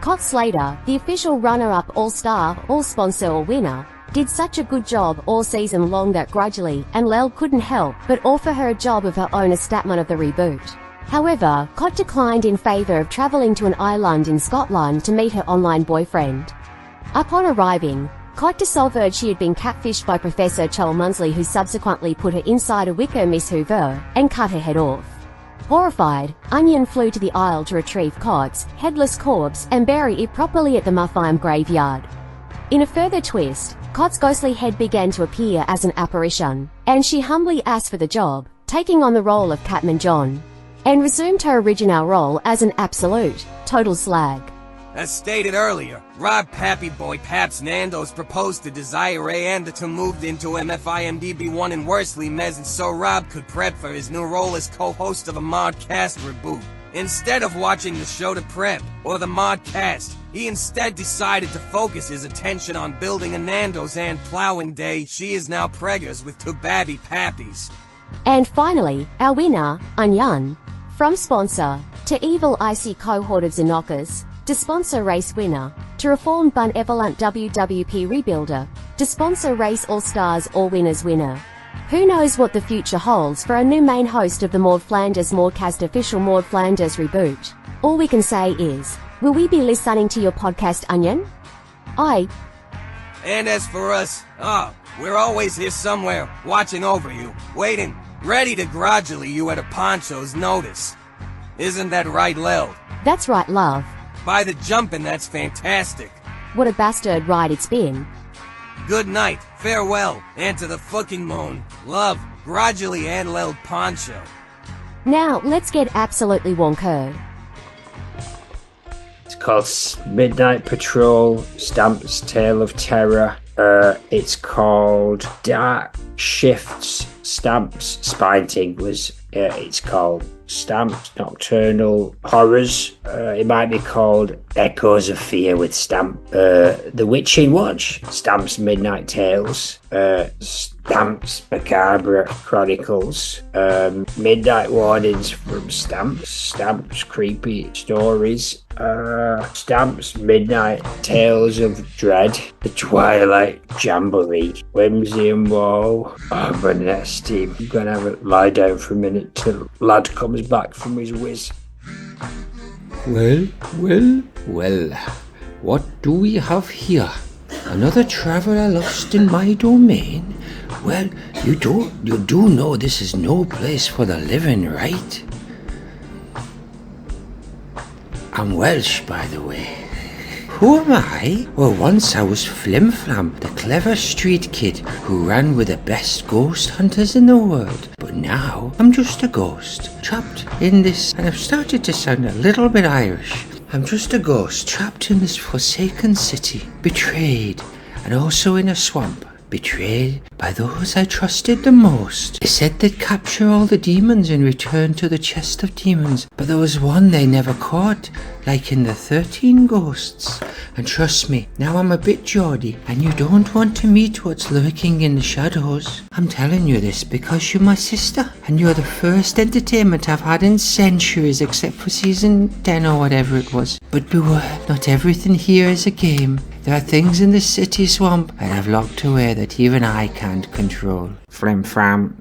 Cot Slater, the official runner-up all-star, all-sponsor or winner, did such a good job all season long that grudgingly, and Lel couldn't help but offer her a job of her own as Statman of the reboot. However, Cot declined in favour of travelling to an island in Scotland to meet her online boyfriend. Upon arriving, Cot discovered she had been catfished by Professor Chol Munsley, who subsequently put her inside a wicker Miss Hoover and cut her head off. Horrified, Onion flew to the Isle to retrieve Cot's headless corpse and bury it properly at the Muffime graveyard. In a further twist, Cot's ghostly head began to appear as an apparition, and she humbly asked for the job, taking on the role of Catman John, and resumed her original role as an absolute, total slag. As stated earlier, Rob Pappy Boy Paps Nando's proposed to Desire and to moved into MFIMDB1 in Worsley Mez, and so Rob could prep for his new role as co-host of a Modcast reboot. Instead of watching the show to prep, or the Modcast, he instead decided to focus his attention on building a Nando's and plowing day. She is now preggers with two babby pappies. And finally, our winner, Onion. From sponsor, to evil icy cohort of Xenokas, to sponsor race winner, to reformed benevolent WWP rebuilder, to sponsor race all-stars all-winners winner. Who knows what the future holds for a new main host of the Maude Flanders Mauldcast official Maude Flanders reboot? All we can say is, will we be listening to your podcast, Onion? And as for us, we're always here somewhere, watching over you, waiting, ready to gradually you at a poncho's notice. Isn't that right, Lel? That's right, love. By the jumping, that's fantastic. What a bastard ride it's been. Good night, farewell, and to the fucking moon. Love, gradually and Lel Poncho. Now, let's get absolutely wonkered. It's called Midnight Patrol, Stamp's Tale of Terror. It's called Dark Shifts, Stamp's Spine Tinglers. It's called Stamp's Nocturnal Horrors. It might be called Echoes of Fear with Stamp. The Witching Watch, Stamp's Midnight Tales. Stamp's Macabre Chronicles. Midnight Warnings from Stamps. Stamp's Creepy Stories. Stamp's Midnight Tales of Dread. The Twilight Jamboree. Whimsy and Woe. Oh, but nasty. I'm gonna have a lie down for a minute till lad comes back from his whiz. Well, what do we have here? Another traveller lost in my domain? Well, you do know this is no place for the living, right? I'm Welsh, by the way. Who am I? Well, once I was Flim Flam, the clever street kid who ran with the best ghost hunters in the world. But now, I'm just a ghost, trapped in this, and I've started to sound a little bit Irish. I'm just a ghost trapped in this forsaken city, betrayed, and also in a swamp. Betrayed by those I trusted the most. They said they'd capture all the demons and return to the chest of demons, but there was one they never caught, like in the 13 ghosts. And trust me, now I'm a bit Geordie, and you don't want to meet what's lurking in the shadows. I'm telling you this because you're my sister, and you're the first entertainment I've had in centuries, except for season 10 or whatever it was. But beware, not everything here is a game. There are things in the city swamp that I've locked away that even I can't control. Flim Flam,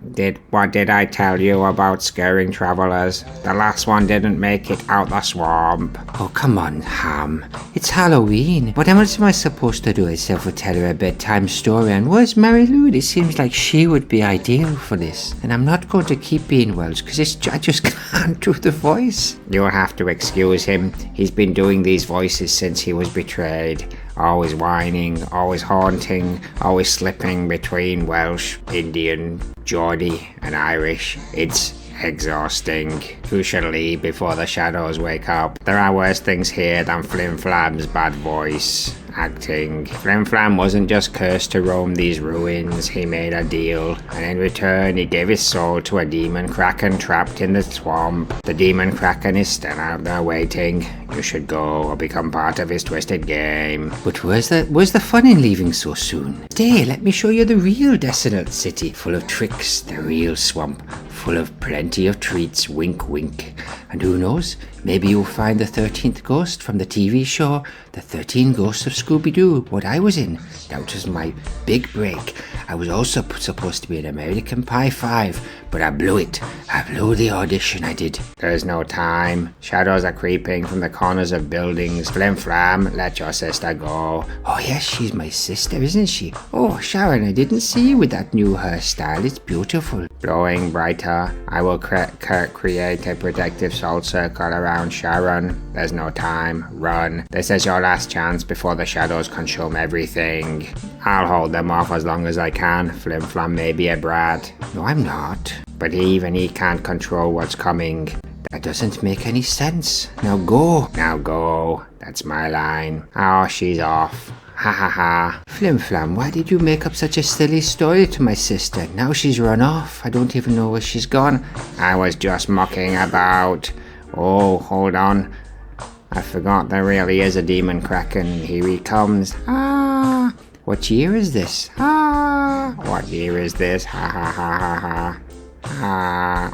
what did I tell you about scaring travellers? The last one didn't make it out the swamp. Oh, come on, Ham. It's Halloween. What else am I supposed to do except for tell her a bedtime story? And where's Mary Lou? It seems like she would be ideal for this. And I'm not going to keep being Welsh because I just can't do the voice. You'll have to excuse him. He's been doing these voices since he was betrayed. Always whining, always haunting, always slipping between Welsh, Indian, Geordie and Irish. It's Exhausting. Who shall leave before the shadows wake up? There are worse things here than Flim Flam's bad voice acting. Flim Flam wasn't just cursed to roam these ruins, he made a deal, and in return he gave his soul to a demon kraken trapped in the swamp. The demon kraken is still out there waiting. You should go or become part of his twisted game. But where's the fun in leaving so soon? Stay, let me show you the real desolate city, full of tricks, the real swamp, full of plenty of treats, wink wink. And who knows, maybe you'll find the 13th ghost from the TV show, The 13 Ghosts of Scooby-Doo, what I was in. That was my big break. I was also supposed to be in American Pie 5, but I blew it. I blew the audition, I did. There's no time. Shadows are creeping from the corners of buildings. Flim Flam, let your sister go. Oh yes, she's my sister, isn't she? Oh, Sharon, I didn't see you with that new hairstyle. It's beautiful. Glowing brighter, I will create a protective salt circle around Sharon. There's no time. Run. This is your last chance before the shadows consume everything. I'll hold them off as long as I can. Flim Flam may be a brat. No, I'm not. But even he can't control what's coming. That doesn't make any sense. Now go. Now go. That's my line. Oh, she's off. Ha ha ha. Flim Flam, why did you make up such a silly story to my sister? Now she's run off. I don't even know where she's gone. I was just mucking about. Oh, hold on. I forgot there really is a demon kraken. Here he comes. Ah. What year is this? Ah. What year is this? Ha ha ha ha ha. Ah.